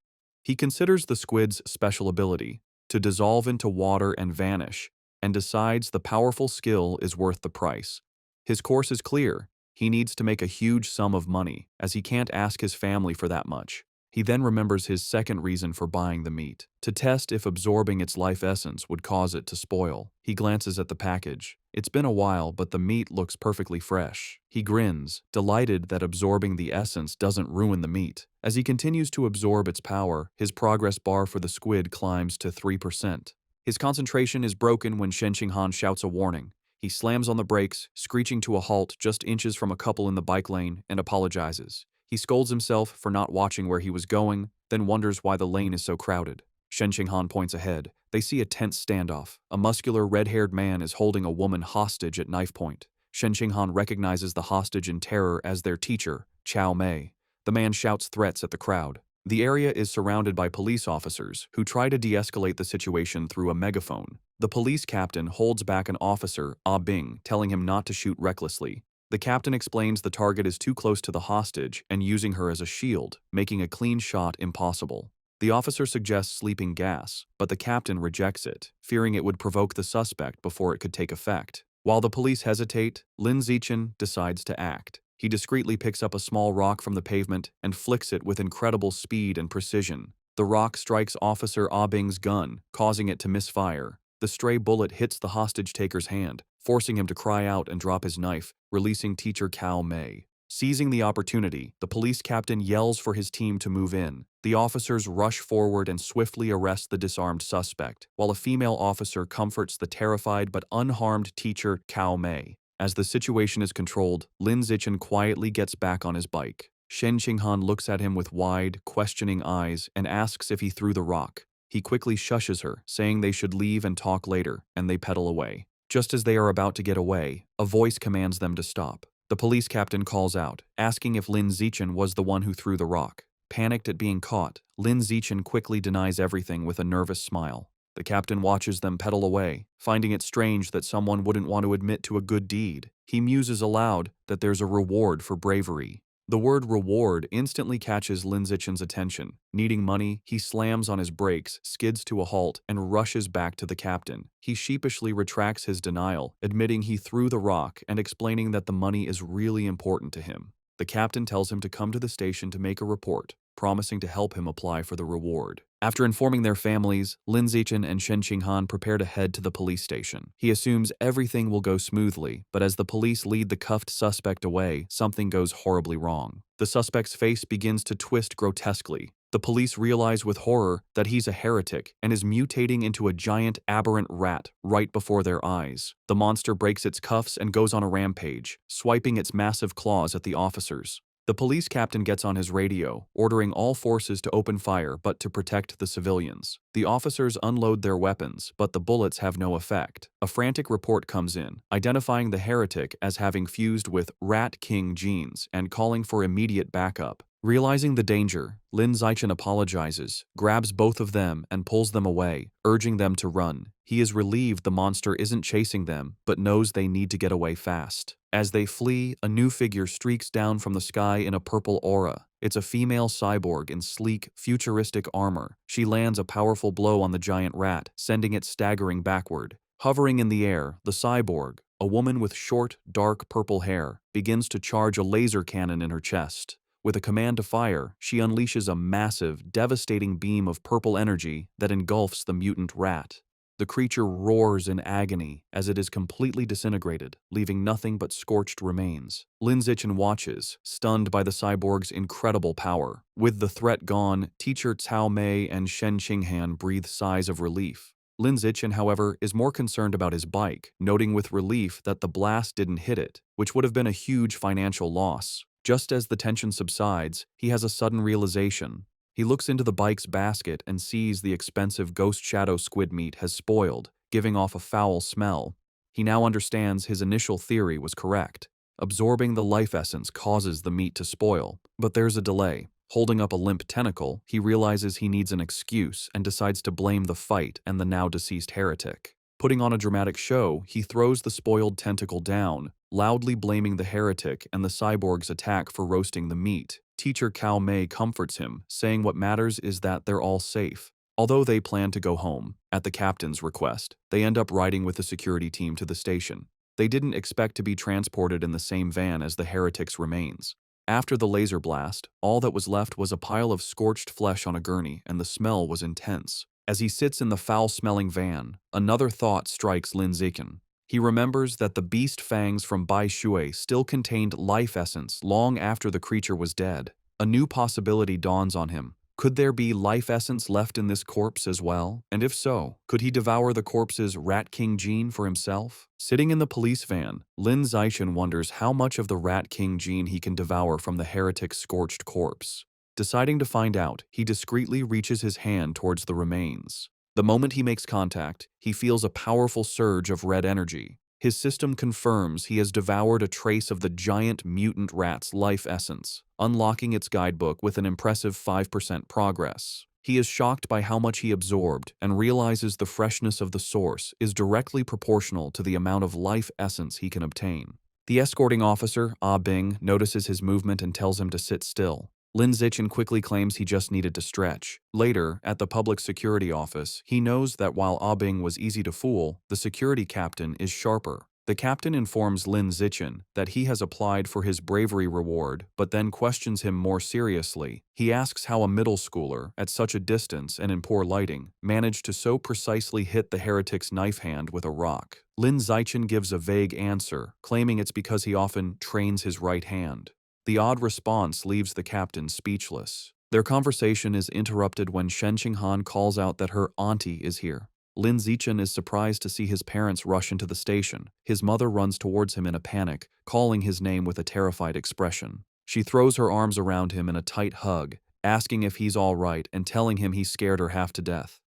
He considers the squid's special ability, to dissolve into water and vanish, and decides the powerful skill is worth the price. His course is clear. He needs to make a huge sum of money, as he can't ask his family for that much. He then remembers his second reason for buying the meat, to test if absorbing its life essence would cause it to spoil. He glances at the package. It's been a while, but the meat looks perfectly fresh. He grins, delighted that absorbing the essence doesn't ruin the meat. As he continues to absorb its power, his progress bar for the squid climbs to 3%. His concentration is broken when Shen Qinghan shouts a warning. He slams on the brakes, screeching to a halt just inches from a couple in the bike lane, and apologizes. He scolds himself for not watching where he was going, then wonders why the lane is so crowded. Shen Qinghan points ahead. They see a tense standoff. A muscular, red-haired man is holding a woman hostage at knife point. Shen Qinghan recognizes the hostage in terror as their teacher, Chao Mei. The man shouts threats at the crowd. The area is surrounded by police officers who try to de-escalate the situation through a megaphone. The police captain holds back an officer, Ah Bing, telling him not to shoot recklessly. The captain explains the target is too close to the hostage and using her as a shield, making a clean shot impossible. The officer suggests sleeping gas, but the captain rejects it, fearing it would provoke the suspect before it could take effect. While the police hesitate, Lin Zichen decides to act. He discreetly picks up a small rock from the pavement and flicks it with incredible speed and precision. The rock strikes Officer Ah Bing's gun, causing it to misfire. The stray bullet hits the hostage-taker's hand, forcing him to cry out and drop his knife, releasing Teacher Cao Mei. Seizing the opportunity, the police captain yells for his team to move in. The officers rush forward and swiftly arrest the disarmed suspect, while a female officer comforts the terrified but unharmed Teacher Cao Mei. As the situation is controlled, Lin Zichen quietly gets back on his bike. Shen Qinghan looks at him with wide, questioning eyes and asks if he threw the rock. He quickly shushes her, saying they should leave and talk later, and they pedal away. Just as they are about to get away, a voice commands them to stop. The police captain calls out, asking if Lin Zichen was the one who threw the rock. Panicked at being caught, Lin Zichen quickly denies everything with a nervous smile. The captain watches them pedal away, finding it strange that someone wouldn't want to admit to a good deed. He muses aloud that there's a reward for bravery. The word reward instantly catches Lin Zichen's attention. Needing money, he slams on his brakes, skids to a halt, and rushes back to the captain. He sheepishly retracts his denial, admitting he threw the rock and explaining that the money is really important to him. The captain tells him to come to the station to make a report, promising to help him apply for the reward. After informing their families, Lin Zichen and Shen Qinghan prepare to head to the police station. He assumes everything will go smoothly, but as the police lead the cuffed suspect away, something goes horribly wrong. The suspect's face begins to twist grotesquely. The police realize with horror that he's a heretic and is mutating into a giant aberrant rat right before their eyes. The monster breaks its cuffs and goes on a rampage, swiping its massive claws at the officers. The police captain gets on his radio, ordering all forces to open fire but to protect the civilians. The officers unload their weapons, but the bullets have no effect. A frantic report comes in, identifying the heretic as having fused with Rat King genes and calling for immediate backup. Realizing the danger, Lin Zichen apologizes, grabs both of them and pulls them away, urging them to run. He is relieved the monster isn't chasing them, but knows they need to get away fast. As they flee, a new figure streaks down from the sky in a purple aura. It's a female cyborg in sleek, futuristic armor. She lands a powerful blow on the giant rat, sending it staggering backward. Hovering in the air, the cyborg, a woman with short, dark purple hair, begins to charge a laser cannon in her chest. With a command to fire, she unleashes a massive, devastating beam of purple energy that engulfs the mutant rat. The creature roars in agony as it is completely disintegrated, leaving nothing but scorched remains. Lin Zichen watches, stunned by the cyborg's incredible power. With the threat gone, Teacher Cao Mei and Shen Qinghan breathe sighs of relief. Lin Zichen, however, is more concerned about his bike, noting with relief that the blast didn't hit it, which would have been a huge financial loss. Just as the tension subsides, he has a sudden realization. He looks into the bike's basket and sees the expensive ghost shadow squid meat has spoiled, giving off a foul smell. He now understands his initial theory was correct. Absorbing the life essence causes the meat to spoil, but there's a delay. Holding up a limp tentacle, he realizes he needs an excuse and decides to blame the fight and the now deceased heretic. Putting on a dramatic show, he throws the spoiled tentacle down, loudly blaming the heretic and the cyborg's attack for roasting the meat. Teacher Cao Mei comforts him, saying what matters is that they're all safe. Although they plan to go home, at the captain's request, they end up riding with the security team to the station. They didn't expect to be transported in the same van as the heretic's remains. After the laser blast, all that was left was a pile of scorched flesh on a gurney, and the smell was intense. As he sits in the foul-smelling van, another thought strikes Lin Zichen. He remembers that the beast fangs from Bai Shui still contained life essence long after the creature was dead. A new possibility dawns on him. Could there be life essence left in this corpse as well? And if so, could he devour the corpse's Rat King gene for himself? Sitting in the police van, Lin Zichen wonders how much of the Rat King gene he can devour from the heretic's scorched corpse. Deciding to find out, he discreetly reaches his hand towards the remains. The moment he makes contact, he feels a powerful surge of red energy. His system confirms he has devoured a trace of the giant mutant rat's life essence, unlocking its guidebook with an impressive 5% progress. He is shocked by how much he absorbed and realizes the freshness of the source is directly proportional to the amount of life essence he can obtain. The escorting officer, Ah Bing, notices his movement and tells him to sit still. Lin Zichen quickly claims he just needed to stretch. Later, at the public security office, he knows that while Ah Bing was easy to fool, the security captain is sharper. The captain informs Lin Zichen that he has applied for his bravery reward, but then questions him more seriously. He asks how a middle schooler, at such a distance and in poor lighting, managed to so precisely hit the heretic's knife hand with a rock. Lin Zichen gives a vague answer, claiming it's because he often trains his right hand. The odd response leaves the captain speechless. Their conversation is interrupted when Shen Qinghan calls out that her auntie is here. Lin Zichen is surprised to see his parents rush into the station. His mother runs towards him in a panic, calling his name with a terrified expression. She throws her arms around him in a tight hug, asking if he's all right and telling him he scared her half to death.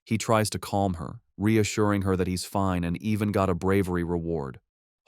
He tries to calm her, reassuring her that he's fine and even got a bravery reward.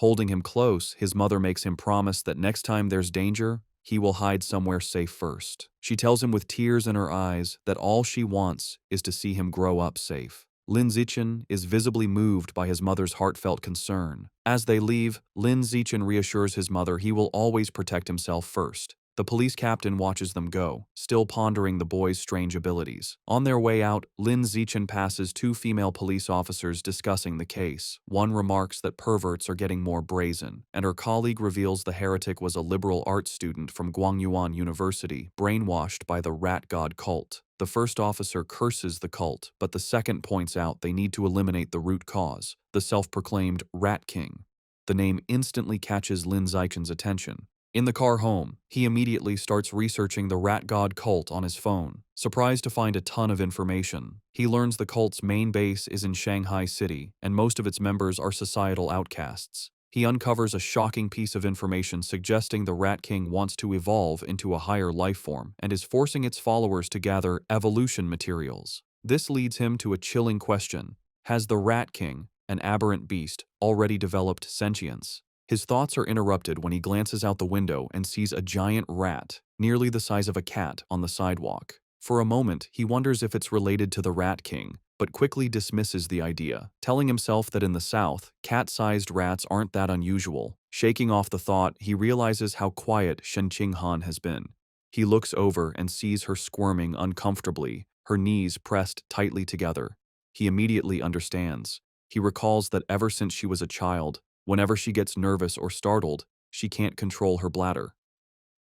Holding him close, his mother makes him promise that next time there's danger, he will hide somewhere safe first. She tells him with tears in her eyes that all she wants is to see him grow up safe. Lin Zichen is visibly moved by his mother's heartfelt concern. As they leave, Lin Zichen reassures his mother he will always protect himself first. The police captain watches them go, still pondering the boy's strange abilities. On their way out, Lin Zichen passes two female police officers discussing the case. One remarks that perverts are getting more brazen, and her colleague reveals the heretic was a liberal arts student from Guangyuan University, brainwashed by the rat god cult. The first officer curses the cult, but the second points out they need to eliminate the root cause, the self-proclaimed Rat King. The name instantly catches Lin Zichen's attention. In the car home, he immediately starts researching the rat god cult on his phone. Surprised to find a ton of information, he learns the cult's main base is in Shanghai City, and most of its members are societal outcasts. He uncovers a shocking piece of information suggesting the Rat King wants to evolve into a higher life form and is forcing its followers to gather evolution materials. This leads him to a chilling question. Has the Rat King, an aberrant beast, already developed sentience? His thoughts are interrupted when he glances out the window and sees a giant rat, nearly the size of a cat, on the sidewalk. For a moment, he wonders if it's related to the Rat King, but quickly dismisses the idea, telling himself that in the South, cat-sized rats aren't that unusual. Shaking off the thought, he realizes how quiet Shen Qinghan has been. He looks over and sees her squirming uncomfortably, her knees pressed tightly together. He immediately understands. He recalls that ever since she was a child, whenever she gets nervous or startled, she can't control her bladder.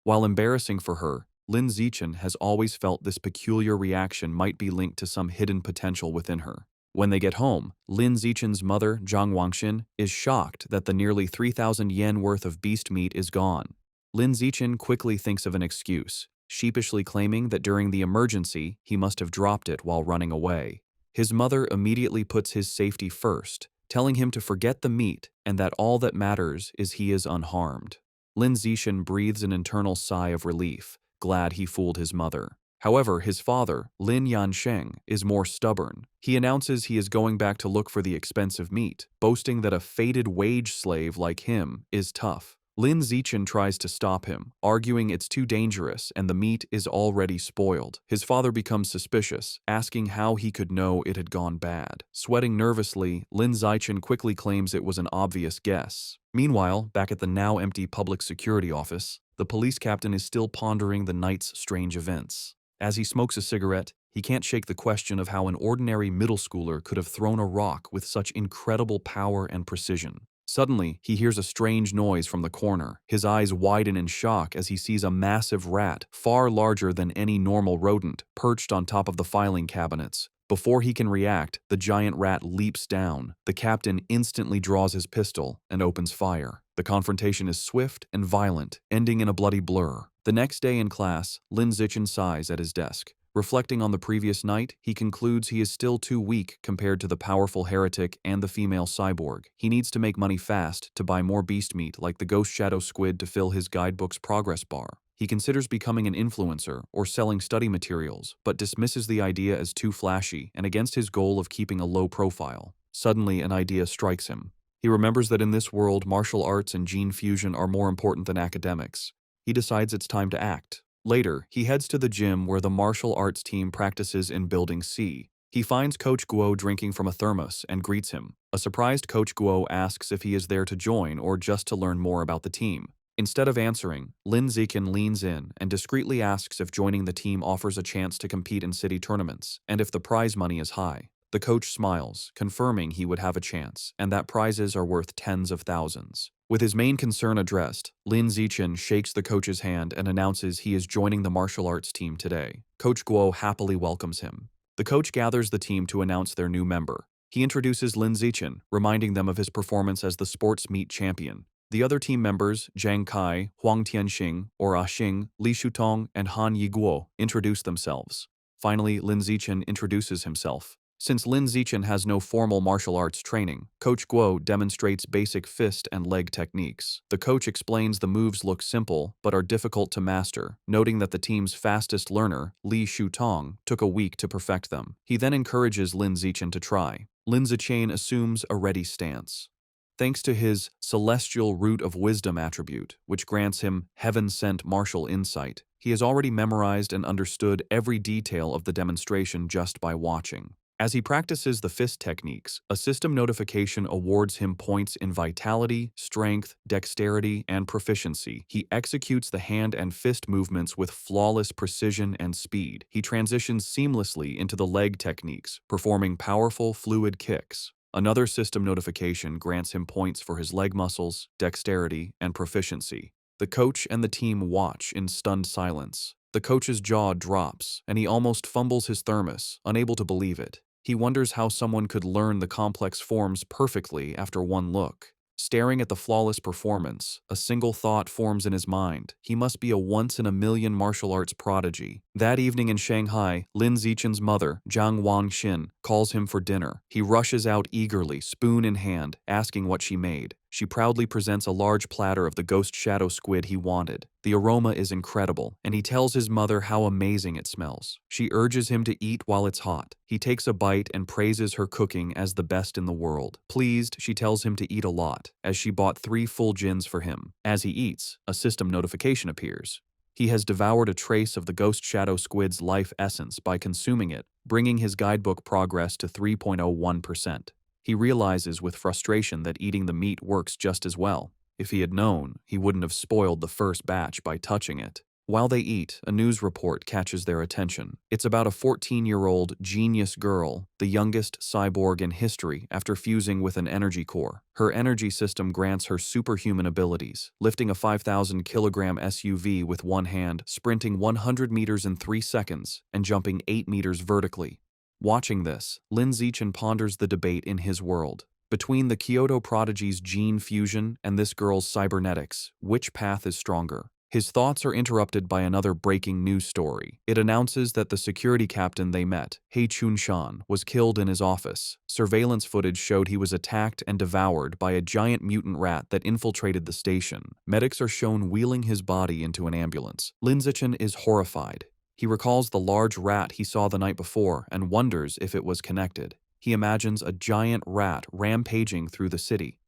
While embarrassing for her, Lin Zichen has always felt this peculiar reaction might be linked to some hidden potential within her. When they get home, Lin Zichen's mother, Zhang Wangxin, is shocked that the nearly 3,000 yen worth of beast meat is gone. Lin Zichen quickly thinks of an excuse, sheepishly claiming that during the emergency, he must have dropped it while running away. His mother immediately puts his safety first, telling him to forget the meat and that all that matters is he is unharmed. Lin Zichen breathes an internal sigh of relief, glad he fooled his mother. However, his father, Lin Yansheng, is more stubborn. He announces he is going back to look for the expensive meat, boasting that a fated wage slave like him is tough. Lin Zichen tries to stop him, arguing it's too dangerous and the meat is already spoiled. His father becomes suspicious, asking how he could know it had gone bad. Sweating nervously, Lin Zichen quickly claims it was an obvious guess. Meanwhile, back at the now empty public security office, the police captain is still pondering the night's strange events. As he smokes a cigarette, he can't shake the question of how an ordinary middle schooler could have thrown a rock with such incredible power and precision. Suddenly, he hears a strange noise from the corner. His eyes widen in shock as he sees a massive rat, far larger than any normal rodent, perched on top of the filing cabinets. Before he can react, the giant rat leaps down. The captain instantly draws his pistol and opens fire. The confrontation is swift and violent, ending in a bloody blur. The next day in class, Lin Zichen sighs at his desk. Reflecting on the previous night, he concludes he is still too weak compared to the powerful heretic and the female cyborg. He needs to make money fast to buy more beast meat like the ghost shadow squid to fill his guidebook's progress bar. He considers becoming an influencer or selling study materials, but dismisses the idea as too flashy and against his goal of keeping a low profile. Suddenly, an idea strikes him. He remembers that in this world, martial arts and gene fusion are more important than academics. He decides it's time to act. Later, he heads to the gym where the martial arts team practices in Building C. He finds Coach Guo drinking from a thermos and greets him. A surprised Coach Guo asks if he is there to join or just to learn more about the team. Instead of answering, Lin Zichen leans in and discreetly asks if joining the team offers a chance to compete in city tournaments and if the prize money is high. The coach smiles, confirming he would have a chance and that prizes are worth tens of thousands. With his main concern addressed, Lin Zichen shakes the coach's hand and announces he is joining the martial arts team today. Coach Guo happily welcomes him. The coach gathers the team to announce their new member. He introduces Lin Zichen, reminding them of his performance as the sports meet champion. The other team members, Zhang Kai, Huang Tianxing, or Ah Xing, Li Shutong, and Han Yiguo, introduce themselves. Finally, Lin Zichen introduces himself. Since Lin Zichen has no formal martial arts training, Coach Guo demonstrates basic fist and leg techniques. The coach explains the moves look simple but are difficult to master, noting that the team's fastest learner, Li Shutong, took a week to perfect them. He then encourages Lin Zichen to try. Lin Zichen assumes a ready stance. Thanks to his celestial root of wisdom attribute, which grants him heaven-sent martial insight, he has already memorized and understood every detail of the demonstration just by watching. As he practices the fist techniques, a system notification awards him points in vitality, strength, dexterity, and proficiency. He executes the hand and fist movements with flawless precision and speed. He transitions seamlessly into the leg techniques, performing powerful, fluid kicks. Another system notification grants him points for his leg muscles, dexterity, and proficiency. The coach and the team watch in stunned silence. The coach's jaw drops, and he almost fumbles his thermos, unable to believe it. He wonders how someone could learn the complex forms perfectly after one look. Staring at the flawless performance, a single thought forms in his mind. He must be a once-in-a-million martial arts prodigy. That evening in Shanghai, Lin Zichen's mother, Jiang Wangxin, calls him for dinner. He rushes out eagerly, spoon in hand, asking what she made. She proudly presents a large platter of the ghost shadow squid he wanted. The aroma is incredible, and he tells his mother how amazing it smells. She urges him to eat while it's hot. He takes a bite and praises her cooking as the best in the world. Pleased, she tells him to eat a lot, as she bought 3 full gins for him. As he eats, a system notification appears. He has devoured a trace of the ghost shadow squid's life essence by consuming it, bringing his guidebook progress to 3.01%. He realizes with frustration that eating the meat works just as well. If he had known, he wouldn't have spoiled the first batch by touching it. While they eat, a news report catches their attention. It's about a 14-year-old genius girl, the youngest cyborg in history after fusing with an energy core. Her energy system grants her superhuman abilities, lifting a 5,000-kilogram SUV with one hand, sprinting 100 meters in 3 seconds, and jumping 8 meters vertically. Watching this, Lin Zichen ponders the debate in his world. Between the Kyoto prodigy's gene fusion and this girl's cybernetics, which path is stronger? His thoughts are interrupted by another breaking news story. It announces that the security captain they met, He Chun-shan, was killed in his office. Surveillance footage showed he was attacked and devoured by a giant mutant rat that infiltrated the station. Medics are shown wheeling his body into an ambulance. Lin Zichen is horrified. He recalls the large rat he saw the night before and wonders if it was connected. He imagines a giant rat rampaging through the city.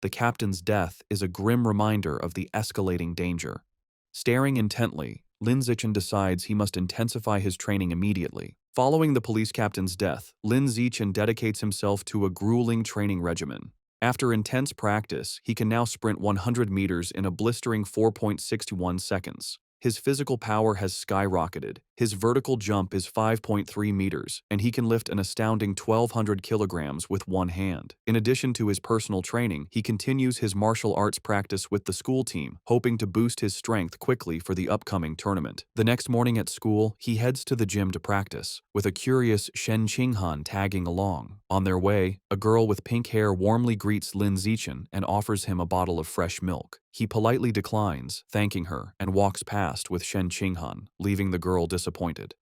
The captain's death is a grim reminder of the escalating danger. Staring intently, Lin Zichen decides he must intensify his training immediately. Following the police captain's death, Lin Zichen dedicates himself to a grueling training regimen. After intense practice, he can now sprint 100 meters in a blistering 4.61 seconds. His physical power has skyrocketed. His vertical jump is 5.3 meters, and he can lift an astounding 1,200 kilograms with one hand. In addition to his personal training, he continues his martial arts practice with the school team, hoping to boost his strength quickly for the upcoming tournament. The next morning at school, he heads to the gym to practice, with a curious Shen Qinghan tagging along. On their way, a girl with pink hair warmly greets Lin Zichen and offers him a bottle of fresh milk. He politely declines, thanking her, and walks past with Shen Qinghan, leaving the girl disappointed.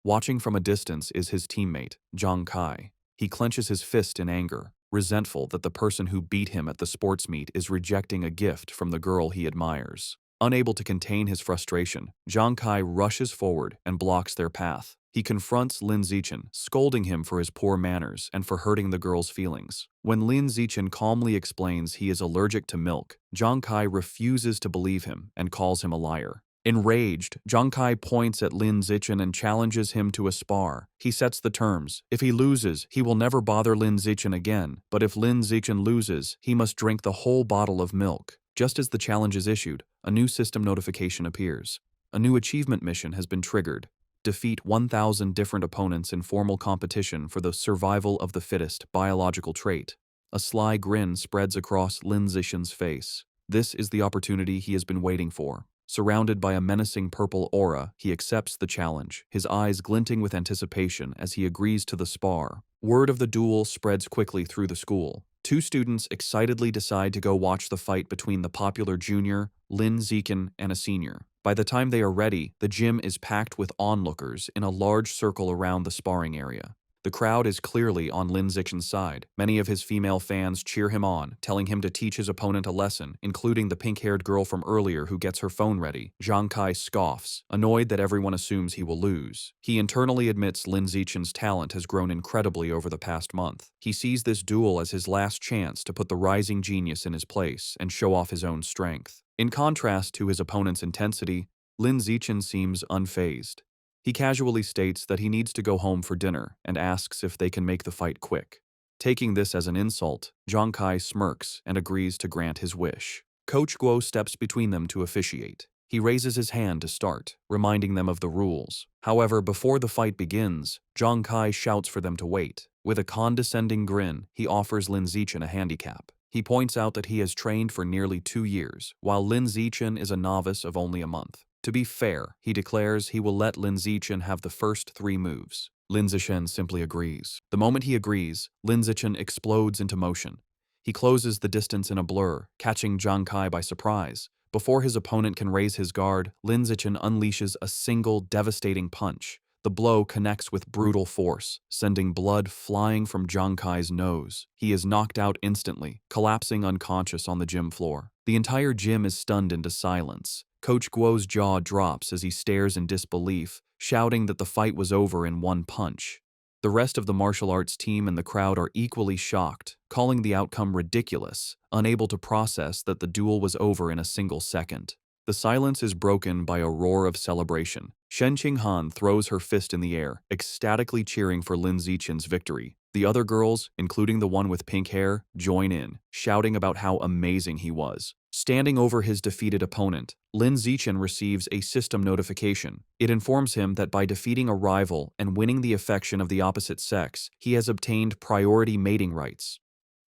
Watching from a distance is his teammate, Zhang Kai. He clenches his fist in anger, resentful that the person who beat him at the sports meet is rejecting a gift from the girl he admires. Unable to contain his frustration, Zhang Kai rushes forward and blocks their path. He confronts Lin Zichen, scolding him for his poor manners and for hurting the girl's feelings. When Lin Zichen calmly explains he is allergic to milk, Zhang Kai refuses to believe him and calls him a liar. Enraged, Zhang Kai points at Lin Zichen and challenges him to a spar. He sets the terms. If he loses, he will never bother Lin Zichen again, but if Lin Zichen loses, he must drink the whole bottle of milk. Just as the challenge is issued, a new system notification appears. A new achievement mission has been triggered. Defeat 1,000 different opponents in formal competition for the survival of the fittest biological trait. A sly grin spreads across Lin Zichen's face. This is the opportunity he has been waiting for. Surrounded by a menacing purple aura, he accepts the challenge, his eyes glinting with anticipation as he agrees to the spar. Word of the duel spreads quickly through the school. Two students excitedly decide to go watch the fight between the popular junior, Lin Zichen, and a senior. By the time they are ready, the gym is packed with onlookers in a large circle around the sparring area. The crowd is clearly on Lin Zichen's side. Many of his female fans cheer him on, telling him to teach his opponent a lesson, including the pink-haired girl from earlier who gets her phone ready. Zhang Kai scoffs, annoyed that everyone assumes he will lose. He internally admits Lin Zichen's talent has grown incredibly over the past month. He sees this duel as his last chance to put the rising genius in his place and show off his own strength. In contrast to his opponent's intensity, Lin Zichen seems unfazed. He casually states that he needs to go home for dinner and asks if they can make the fight quick. Taking this as an insult, Zhang Kai smirks and agrees to grant his wish. Coach Guo steps between them to officiate. He raises his hand to start, reminding them of the rules. However, before the fight begins, Zhang Kai shouts for them to wait. With a condescending grin, he offers Lin Zichen a handicap. He points out that he has trained for nearly 2 years, while Lin Zichen is a novice of only a month. To be fair, he declares he will let Lin Zichen have the first 3 moves. Lin Zichen simply agrees. The moment he agrees, Lin Zichen explodes into motion. He closes the distance in a blur, catching Zhang Kai by surprise. Before his opponent can raise his guard, Lin Zichen unleashes a single devastating punch. The blow connects with brutal force, sending blood flying from Zhang Kai's nose. He is knocked out instantly, collapsing unconscious on the gym floor. The entire gym is stunned into silence. Coach Guo's jaw drops as he stares in disbelief, shouting that the fight was over in one punch. The rest of the martial arts team and the crowd are equally shocked, calling the outcome ridiculous, unable to process that the duel was over in a single second. The silence is broken by a roar of celebration. Shen Qinghan throws her fist in the air, ecstatically cheering for Lin Zichen's victory. The other girls, including the one with pink hair, join in, shouting about how amazing he was. Standing over his defeated opponent, Lin Zichen receives a system notification. It informs him that by defeating a rival and winning the affection of the opposite sex, he has obtained priority mating rights.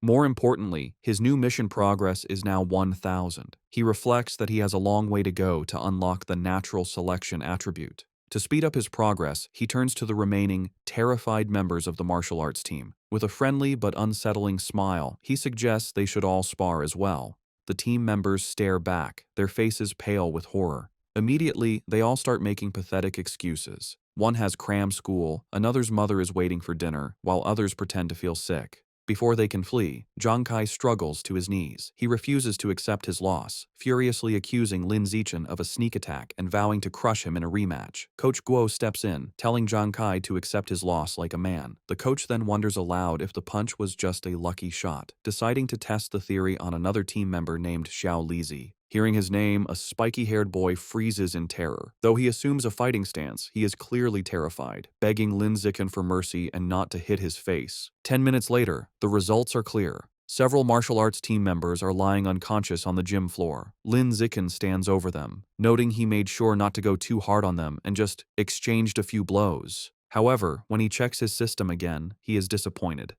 More importantly, his new mission progress is now 1,000. He reflects that he has a long way to go to unlock the natural selection attribute. To speed up his progress, he turns to the remaining, terrified members of the martial arts team. With a friendly but unsettling smile, he suggests they should all spar as well. The team members stare back, their faces pale with horror. Immediately, they all start making pathetic excuses. One has cram school, another's mother is waiting for dinner, while others pretend to feel sick. Before they can flee, Zhang Kai struggles to his knees. He refuses to accept his loss, furiously accusing Lin Zichen of a sneak attack and vowing to crush him in a rematch. Coach Guo steps in, telling Zhang Kai to accept his loss like a man. The coach then wonders aloud if the punch was just a lucky shot, deciding to test the theory on another team member named Xiao Lizi. Hearing his name, a spiky-haired boy freezes in terror. Though he assumes a fighting stance, he is clearly terrified, begging Lin Zichen for mercy and not to hit his face. 10 minutes later, the results are clear. Several martial arts team members are lying unconscious on the gym floor. Lin Zichen stands over them, noting he made sure not to go too hard on them and just exchanged a few blows. However, when he checks his system again, he is disappointed.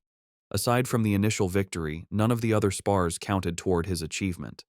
Aside from the initial victory, none of the other spars counted toward his achievement.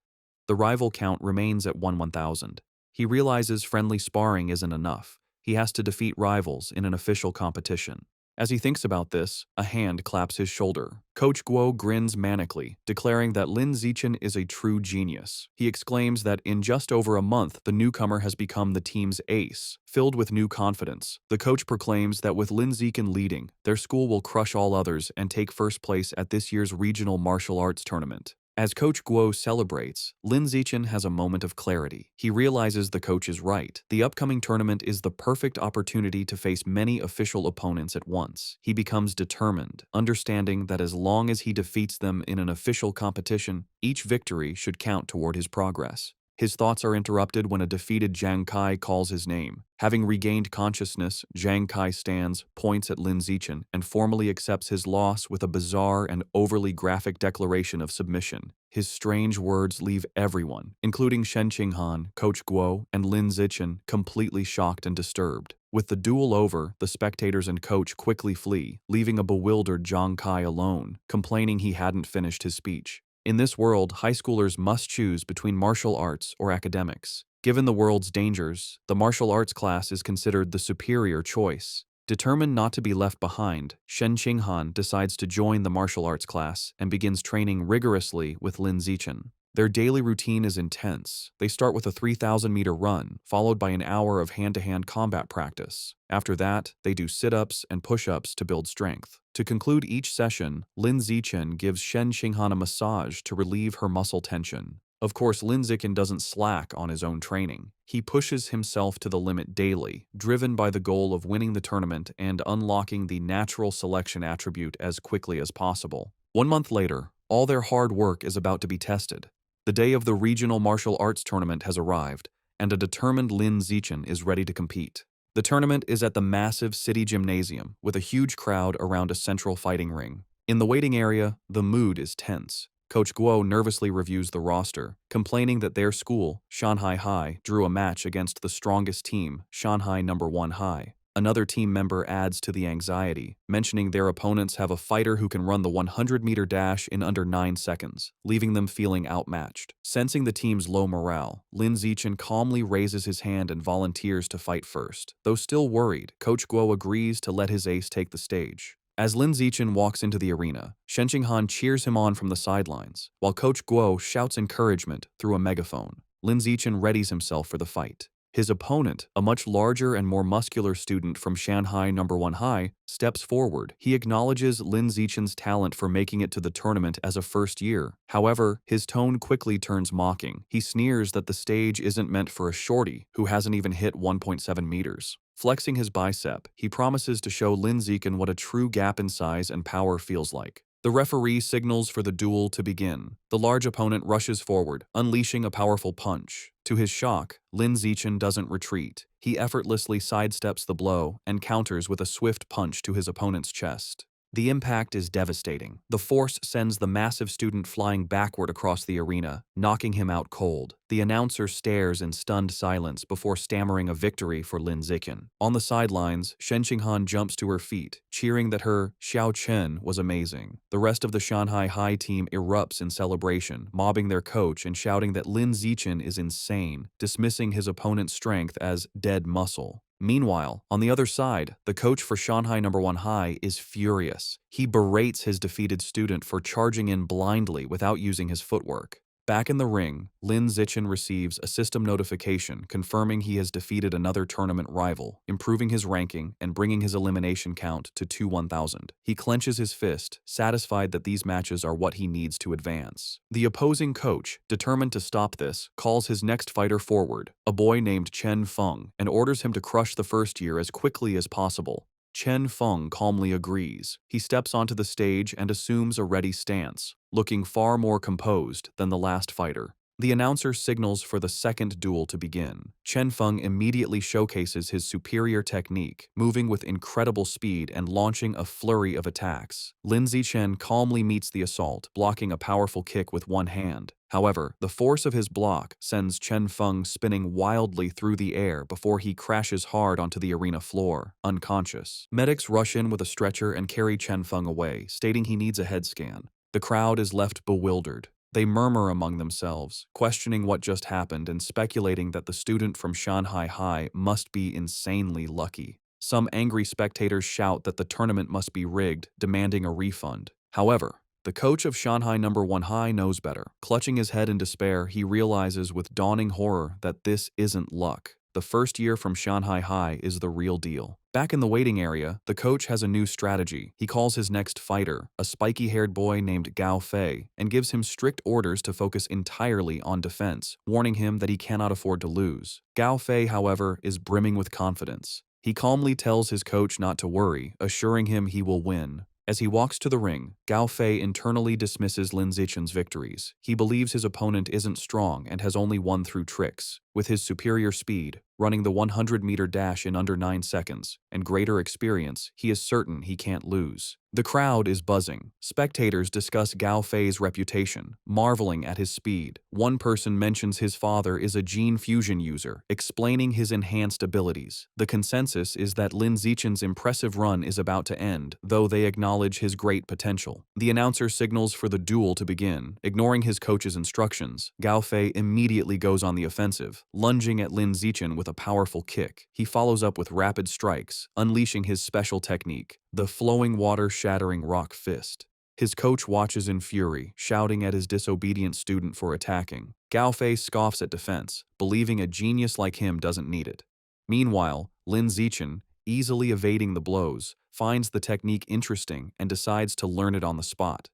The rival count remains at 1,000. He realizes friendly sparring isn't enough. He has to defeat rivals in an official competition. As he thinks about this, a hand claps his shoulder. Coach Guo grins manically, declaring that Lin Zichen is a true genius. He exclaims that in just over a month, the newcomer has become the team's ace. Filled with new confidence, the coach proclaims that with Lin Zichen leading, their school will crush all others and take first place at this year's regional martial arts tournament. As Coach Guo celebrates, Lin Zichen has a moment of clarity. He realizes the coach is right. The upcoming tournament is the perfect opportunity to face many official opponents at once. He becomes determined, understanding that as long as he defeats them in an official competition, each victory should count toward his progress. His thoughts are interrupted when a defeated Zhang Kai calls his name. Having regained consciousness, Zhang Kai stands, points at Lin Zichen, and formally accepts his loss with a bizarre and overly graphic declaration of submission. His strange words leave everyone, including Shen Qinghan, Coach Guo, and Lin Zichen, completely shocked and disturbed. With the duel over, the spectators and coach quickly flee, leaving a bewildered Zhang Kai alone, complaining he hadn't finished his speech. In this world, high schoolers must choose between martial arts or academics. Given the world's dangers, the martial arts class is considered the superior choice. Determined not to be left behind, Shen Qinghan decides to join the martial arts class and begins training rigorously with Lin Zichen. Their daily routine is intense. They start with a 3,000-meter run, followed by an hour of hand-to-hand combat practice. After that, they do sit-ups and push-ups to build strength. To conclude each session, Lin Zichen gives Shen Qinghan a massage to relieve her muscle tension. Of course, Lin Zichen doesn't slack on his own training. He pushes himself to the limit daily, driven by the goal of winning the tournament and unlocking the natural selection attribute as quickly as possible. 1 month later, all their hard work is about to be tested. The day of the regional martial arts tournament has arrived, and a determined Lin Zichen is ready to compete. The tournament is at the massive city gymnasium, with a huge crowd around a central fighting ring. In the waiting area, the mood is tense. Coach Guo nervously reviews the roster, complaining that their school, Shanghai High, drew a match against the strongest team, Shanghai No. 1 High. Another team member adds to the anxiety, mentioning their opponents have a fighter who can run the 100-meter dash in under 9 seconds, leaving them feeling outmatched. Sensing the team's low morale, Lin Zichen calmly raises his hand and volunteers to fight first. Though still worried, Coach Guo agrees to let his ace take the stage. As Lin Zichen walks into the arena, Shen Qinghan cheers him on from the sidelines, while Coach Guo shouts encouragement through a megaphone. Lin Zichen readies himself for the fight. His opponent, a much larger and more muscular student from Shanghai No. 1 High, steps forward. He acknowledges Lin Zichen's talent for making it to the tournament as a first year. However, his tone quickly turns mocking. He sneers that the stage isn't meant for a shorty who hasn't even hit 1.7 meters. Flexing his bicep, he promises to show Lin Zichen what a true gap in size and power feels like. The referee signals for the duel to begin. The large opponent rushes forward, unleashing a powerful punch. To his shock, Lin Zichen doesn't retreat. He effortlessly sidesteps the blow and counters with a swift punch to his opponent's chest. The impact is devastating. The force sends the massive student flying backward across the arena, knocking him out cold. The announcer stares in stunned silence before stammering a victory for Lin Zichen. On the sidelines, Shen Qinghan jumps to her feet, cheering that her Xiao Chen was amazing. The rest of the Shanghai High team erupts in celebration, mobbing their coach and shouting that Lin Zichen is insane, dismissing his opponent's strength as dead muscle. Meanwhile, on the other side, the coach for Shanghai No. 1 High is furious. He berates his defeated student for charging in blindly without using his footwork. Back in the ring, Lin Zichen receives a system notification confirming he has defeated another tournament rival, improving his ranking and bringing his elimination count to 2-1,000. He clenches his fist, satisfied that these matches are what he needs to advance. The opposing coach, determined to stop this, calls his next fighter forward, a boy named Chen Feng, and orders him to crush the first year as quickly as possible. Chen Feng calmly agrees. He steps onto the stage and assumes a ready stance, looking far more composed than the last fighter. The announcer signals for the second duel to begin. Chen Feng immediately showcases his superior technique, moving with incredible speed and launching a flurry of attacks. Lin Zichen calmly meets the assault, blocking a powerful kick with one hand. However, the force of his block sends Chen Feng spinning wildly through the air before he crashes hard onto the arena floor, unconscious. Medics rush in with a stretcher and carry Chen Feng away, stating he needs a head scan. The crowd is left bewildered. They murmur among themselves, questioning what just happened and speculating that the student from Shanghai High must be insanely lucky. Some angry spectators shout that the tournament must be rigged, demanding a refund. However, the coach of Shanghai No. 1 High knows better. Clutching his head in despair, he realizes with dawning horror that this isn't luck. The first year from Shanghai High is the real deal. Back in the waiting area, the coach has a new strategy. He calls his next fighter, a spiky-haired boy named Gao Fei, and gives him strict orders to focus entirely on defense, warning him that he cannot afford to lose. Gao Fei, however, is brimming with confidence. He calmly tells his coach not to worry, assuring him he will win. As he walks to the ring, Gao Fei internally dismisses Lin Zichen's victories. He believes his opponent isn't strong and has only won through tricks. With his superior speed, running the 100-meter dash in under 9 seconds, and greater experience, he is certain he can't lose. The crowd is buzzing. Spectators discuss Gao Fei's reputation, marveling at his speed. One person mentions his father is a gene fusion user, explaining his enhanced abilities. The consensus is that Lin Zichen's impressive run is about to end, though they acknowledge his great potential. The announcer signals for the duel to begin. Ignoring his coach's instructions, Gao Fei immediately goes on the offensive, lunging at Lin Zichen with a powerful kick. He follows up with rapid strikes, unleashing his special technique, the flowing water-shattering rock fist. His coach watches in fury, shouting at his disobedient student for attacking. Gao Fei scoffs at defense, believing a genius like him doesn't need it. Meanwhile, Lin Zichen, easily evading the blows, finds the technique interesting and decides to learn it on the spot.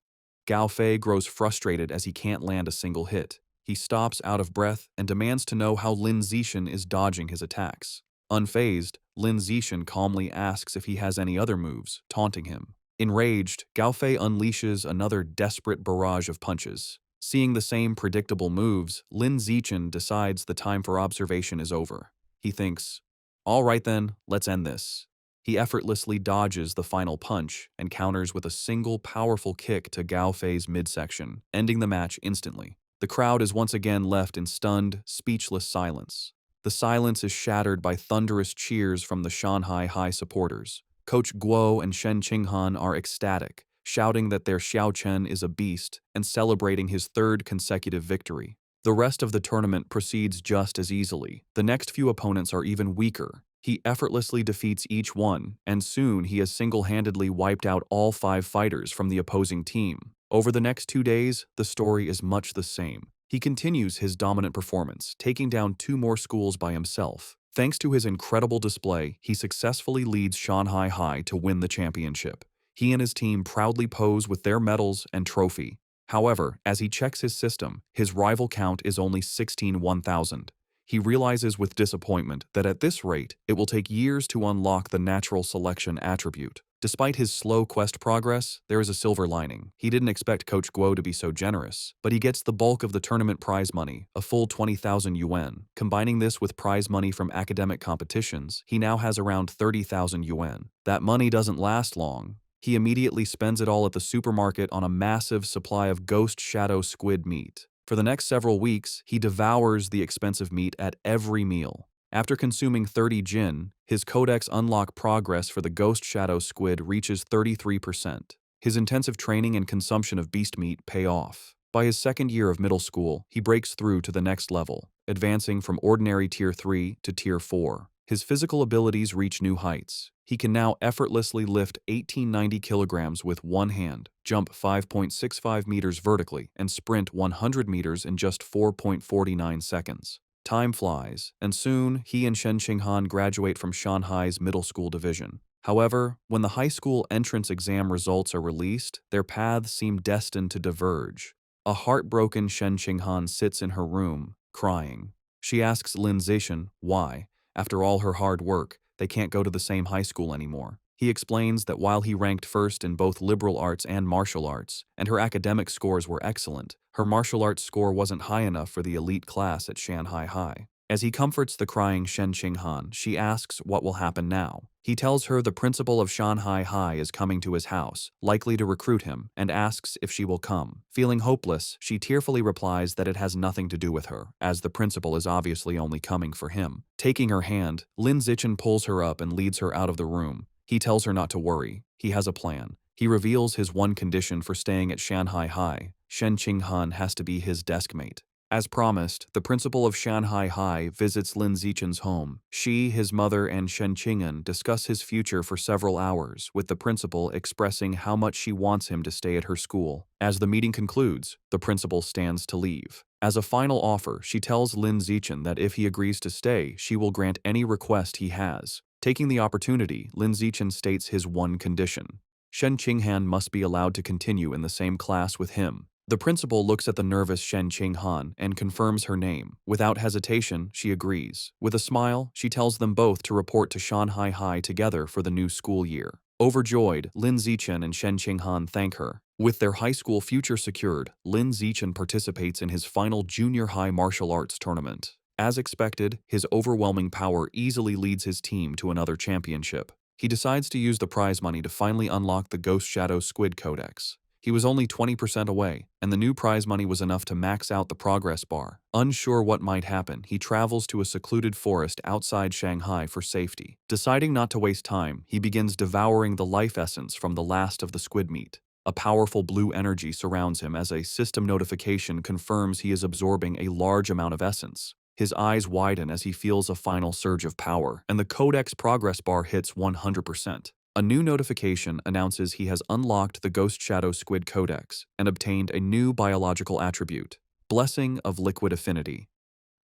Gao Fei grows frustrated as he can't land a single hit. He stops out of breath and demands to know how Lin Zichen is dodging his attacks. Unfazed, Lin Zichen calmly asks if he has any other moves, taunting him. Enraged, Gao Fei unleashes another desperate barrage of punches. Seeing the same predictable moves, Lin Zichen decides the time for observation is over. He thinks, "All right then, let's end this." He effortlessly dodges the final punch and counters with a single powerful kick to Gao Fei's midsection, ending the match instantly. The crowd is once again left in stunned, speechless silence. The silence is shattered by thunderous cheers from the Shanghai High supporters. Coach Guo and Shen Qinghan are ecstatic, shouting that their Xiao Chen is a beast and celebrating his third consecutive victory. The rest of the tournament proceeds just as easily. The next few opponents are even weaker. He effortlessly defeats each one, and soon he has single-handedly wiped out all 5 fighters from the opposing team. Over the next 2 days, the story is much the same. He continues his dominant performance, taking down 2 more schools by himself. Thanks to his incredible display, he successfully leads Shanghai High to win the championship. He and his team proudly pose with their medals and trophy. However, as he checks his system, his rival count is only 16,000. He realizes with disappointment that at this rate, it will take years to unlock the natural selection attribute. Despite his slow quest progress, there is a silver lining. He didn't expect Coach Guo to be so generous, but he gets the bulk of the tournament prize money, a full 20,000 yuan. Combining this with prize money from academic competitions, he now has around 30,000 yuan. That money doesn't last long. He immediately spends it all at the supermarket on a massive supply of ghost shadow squid meat. For the next several weeks, he devours the expensive meat at every meal. After consuming 30 jin, his codex unlock progress for the ghost shadow squid reaches 33%. His intensive training and consumption of beast meat pay off. By his second year of middle school, he breaks through to the next level, advancing from ordinary Tier 3 to Tier 4. His physical abilities reach new heights. He can now effortlessly lift 1890 kilograms with one hand, jump 5.65 meters vertically, and sprint 100 meters in just 4.49 seconds. Time flies, and soon he and Shen Qinghan graduate from Shanghai's middle school division. However, when the high school entrance exam results are released, their paths seem destined to diverge. A heartbroken Shen Qinghan sits in her room, crying. She asks Lin Zichen why, after all her hard work, they can't go to the same high school anymore. He explains that while he ranked first in both liberal arts and martial arts, and her academic scores were excellent, her martial arts score wasn't high enough for the elite class at Shanghai High. As he comforts the crying Shen Qinghan, she asks what will happen now. He tells her the principal of Shanghai High is coming to his house, likely to recruit him, and asks if she will come. Feeling hopeless, she tearfully replies that it has nothing to do with her, as the principal is obviously only coming for him. Taking her hand, Lin Zichen pulls her up and leads her out of the room. He tells her not to worry. He has a plan. He reveals his one condition for staying at Shanghai High. Shen Qinghan has to be his desk mate. As promised, the principal of Shanghai High visits Lin Zichen's home. She, his mother, and Shen Qing'an discuss his future for several hours, with the principal expressing how much she wants him to stay at her school. As the meeting concludes, the principal stands to leave. As a final offer, she tells Lin Zichen that if he agrees to stay, she will grant any request he has. Taking the opportunity, Lin Zichen states his one condition. Shen Qinghan must be allowed to continue in the same class with him. The principal looks at the nervous Shen Qinghan and confirms her name. Without hesitation, she agrees. With a smile, she tells them both to report to Shanghai High together for the new school year. Overjoyed, Lin Zichen and Shen Qinghan thank her. With their high school future secured, Lin Zichen participates in his final junior high martial arts tournament. As expected, his overwhelming power easily leads his team to another championship. He decides to use the prize money to finally unlock the Ghost Shadow Squid Codex. He was only 20% away, and the new prize money was enough to max out the progress bar. Unsure what might happen, he travels to a secluded forest outside Shanghai for safety. Deciding not to waste time, he begins devouring the life essence from the last of the squid meat. A powerful blue energy surrounds him as a system notification confirms he is absorbing a large amount of essence. His eyes widen as he feels a final surge of power, and the Codex progress bar hits 100%. A new notification announces he has unlocked the Ghost Shadow Squid Codex and obtained a new biological attribute, Blessing of Liquid Affinity.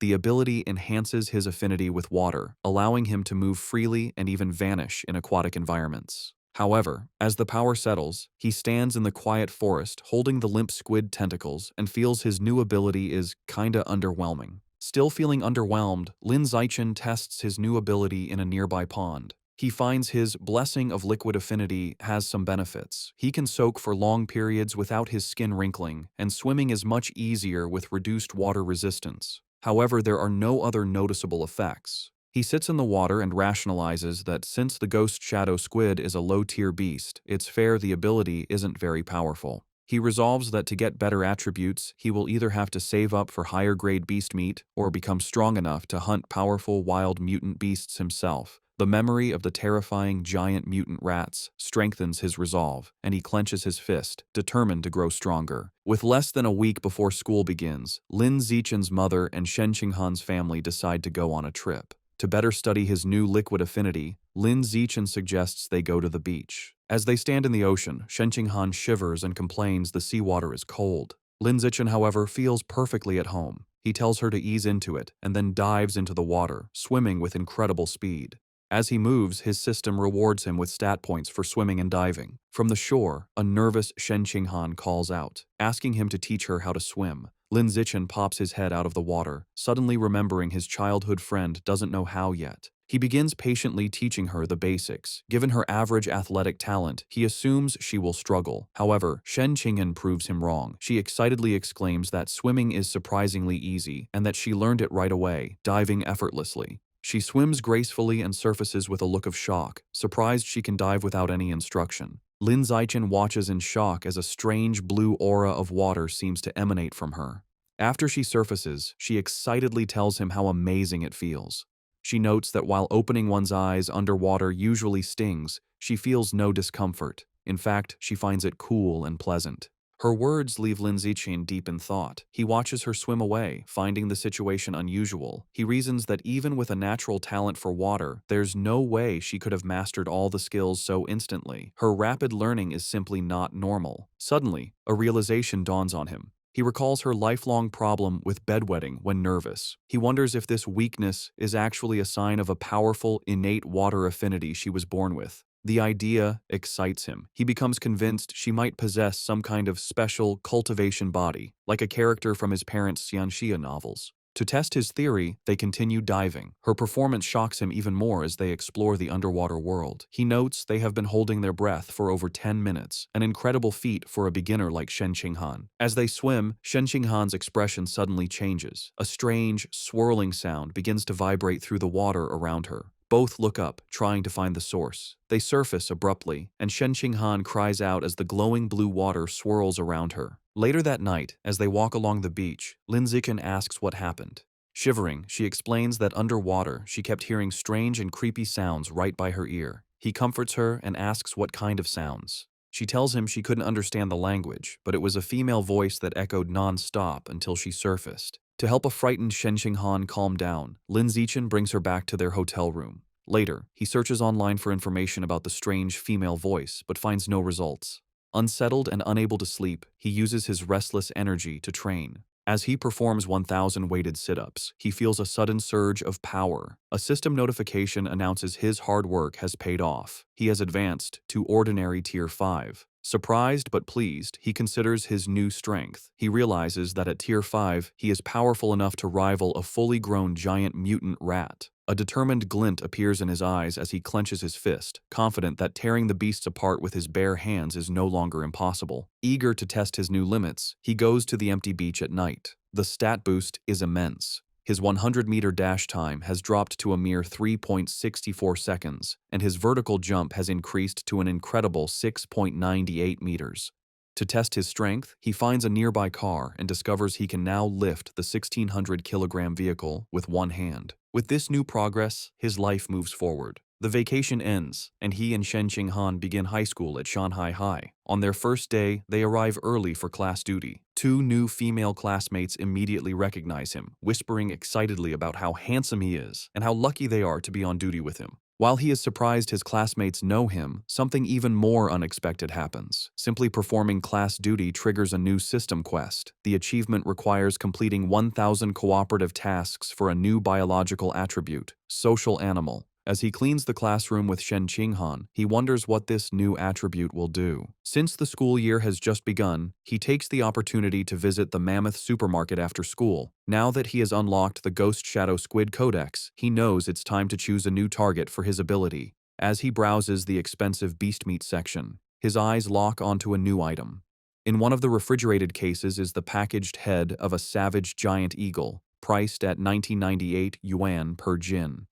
The ability enhances his affinity with water, allowing him to move freely and even vanish in aquatic environments. However, as the power settles, he stands in the quiet forest holding the limp squid tentacles and feels his new ability is kinda underwhelming. Still feeling underwhelmed, Lin Zichen tests his new ability in a nearby pond. He finds his Blessing of Liquid Affinity has some benefits. He can soak for long periods without his skin wrinkling, and swimming is much easier with reduced water resistance. However, there are no other noticeable effects. He sits in the water and rationalizes that since the Ghost Shadow Squid is a low-tier beast, it's fair the ability isn't very powerful. He resolves that to get better attributes, he will either have to save up for higher-grade beast meat or become strong enough to hunt powerful wild mutant beasts himself. The memory of the terrifying giant mutant rats strengthens his resolve, and he clenches his fist, determined to grow stronger. With less than a week before school begins, Lin Zichen's mother and Shen Qinghan's family decide to go on a trip. To better study his new liquid affinity, Lin Zichen suggests they go to the beach. As they stand in the ocean, Shen Qinghan shivers and complains the seawater is cold. Lin Zichen, however, feels perfectly at home. He tells her to ease into it and then dives into the water, swimming with incredible speed. As he moves, his system rewards him with stat points for swimming and diving. From the shore, a nervous Shen Qinghan calls out, asking him to teach her how to swim. Lin Zichen pops his head out of the water, suddenly remembering his childhood friend doesn't know how yet. He begins patiently teaching her the basics. Given her average athletic talent, he assumes she will struggle. However, Shen Qing'an proves him wrong. She excitedly exclaims that swimming is surprisingly easy and that she learned it right away, diving effortlessly. She swims gracefully and surfaces with a look of shock, surprised she can dive without any instruction. Lin Zichen watches in shock as a strange blue aura of water seems to emanate from her. After she surfaces, she excitedly tells him how amazing it feels. She notes that while opening one's eyes underwater usually stings, she feels no discomfort. In fact, she finds it cool and pleasant. Her words leave Lin Zichen deep in thought. He watches her swim away, finding the situation unusual. He reasons that even with a natural talent for water, there's no way she could have mastered all the skills so instantly. Her rapid learning is simply not normal. Suddenly, a realization dawns on him. He recalls her lifelong problem with bedwetting when nervous. He wonders if this weakness is actually a sign of a powerful, innate water affinity she was born with. The idea excites him. He becomes convinced she might possess some kind of special cultivation body, like a character from his parents' Xianxia novels. To test his theory, they continue diving. Her performance shocks him even more as they explore the underwater world. He notes they have been holding their breath for over 10 minutes, an incredible feat for a beginner like Shen Qinghan. As they swim, Shen Qinghan's expression suddenly changes. A strange, swirling sound begins to vibrate through the water around her. Both look up, trying to find the source. They surface abruptly, and Shen Qinghan cries out as the glowing blue water swirls around her. Later that night, as they walk along the beach, Lin Zichen asks what happened. Shivering, she explains that underwater, she kept hearing strange and creepy sounds right by her ear. He comforts her and asks what kind of sounds. She tells him she couldn't understand the language, but it was a female voice that echoed non-stop until she surfaced. To help a frightened Shen Qinghan calm down, Lin Zichen brings her back to their hotel room. Later, he searches online for information about the strange female voice, but finds no results. Unsettled and unable to sleep, he uses his restless energy to train. As he performs 1,000 weighted sit-ups, he feels a sudden surge of power. A system notification announces his hard work has paid off. He has advanced to ordinary Tier 5. Surprised but pleased, he considers his new strength. He realizes that at Tier 5, he is powerful enough to rival a fully grown giant mutant rat. A determined glint appears in his eyes as he clenches his fist, confident that tearing the beasts apart with his bare hands is no longer impossible. Eager to test his new limits, he goes to the empty beach at night. The stat boost is immense. His 100-meter dash time has dropped to a mere 3.64 seconds, and his vertical jump has increased to an incredible 6.98 meters. To test his strength, he finds a nearby car and discovers he can now lift the 1,600-kilogram vehicle with one hand. With this new progress, his life moves forward. The vacation ends, and he and Shen Qinghan begin high school at Shanghai High. On their first day, they arrive early for class duty. Two new female classmates immediately recognize him, whispering excitedly about how handsome he is and how lucky they are to be on duty with him. While he is surprised his classmates know him, something even more unexpected happens. Simply performing class duty triggers a new system quest. The achievement requires completing 1,000 cooperative tasks for a new biological attribute, social animal. As he cleans the classroom with Shen Qinghan, he wonders what this new attribute will do. Since the school year has just begun, he takes the opportunity to visit the Mammoth supermarket after school. Now that he has unlocked the Ghost Shadow Squid Codex, he knows it's time to choose a new target for his ability. As he browses the expensive beast meat section, his eyes lock onto a new item. In one of the refrigerated cases is the packaged head of a savage giant eagle, priced at 1998 yuan per jin.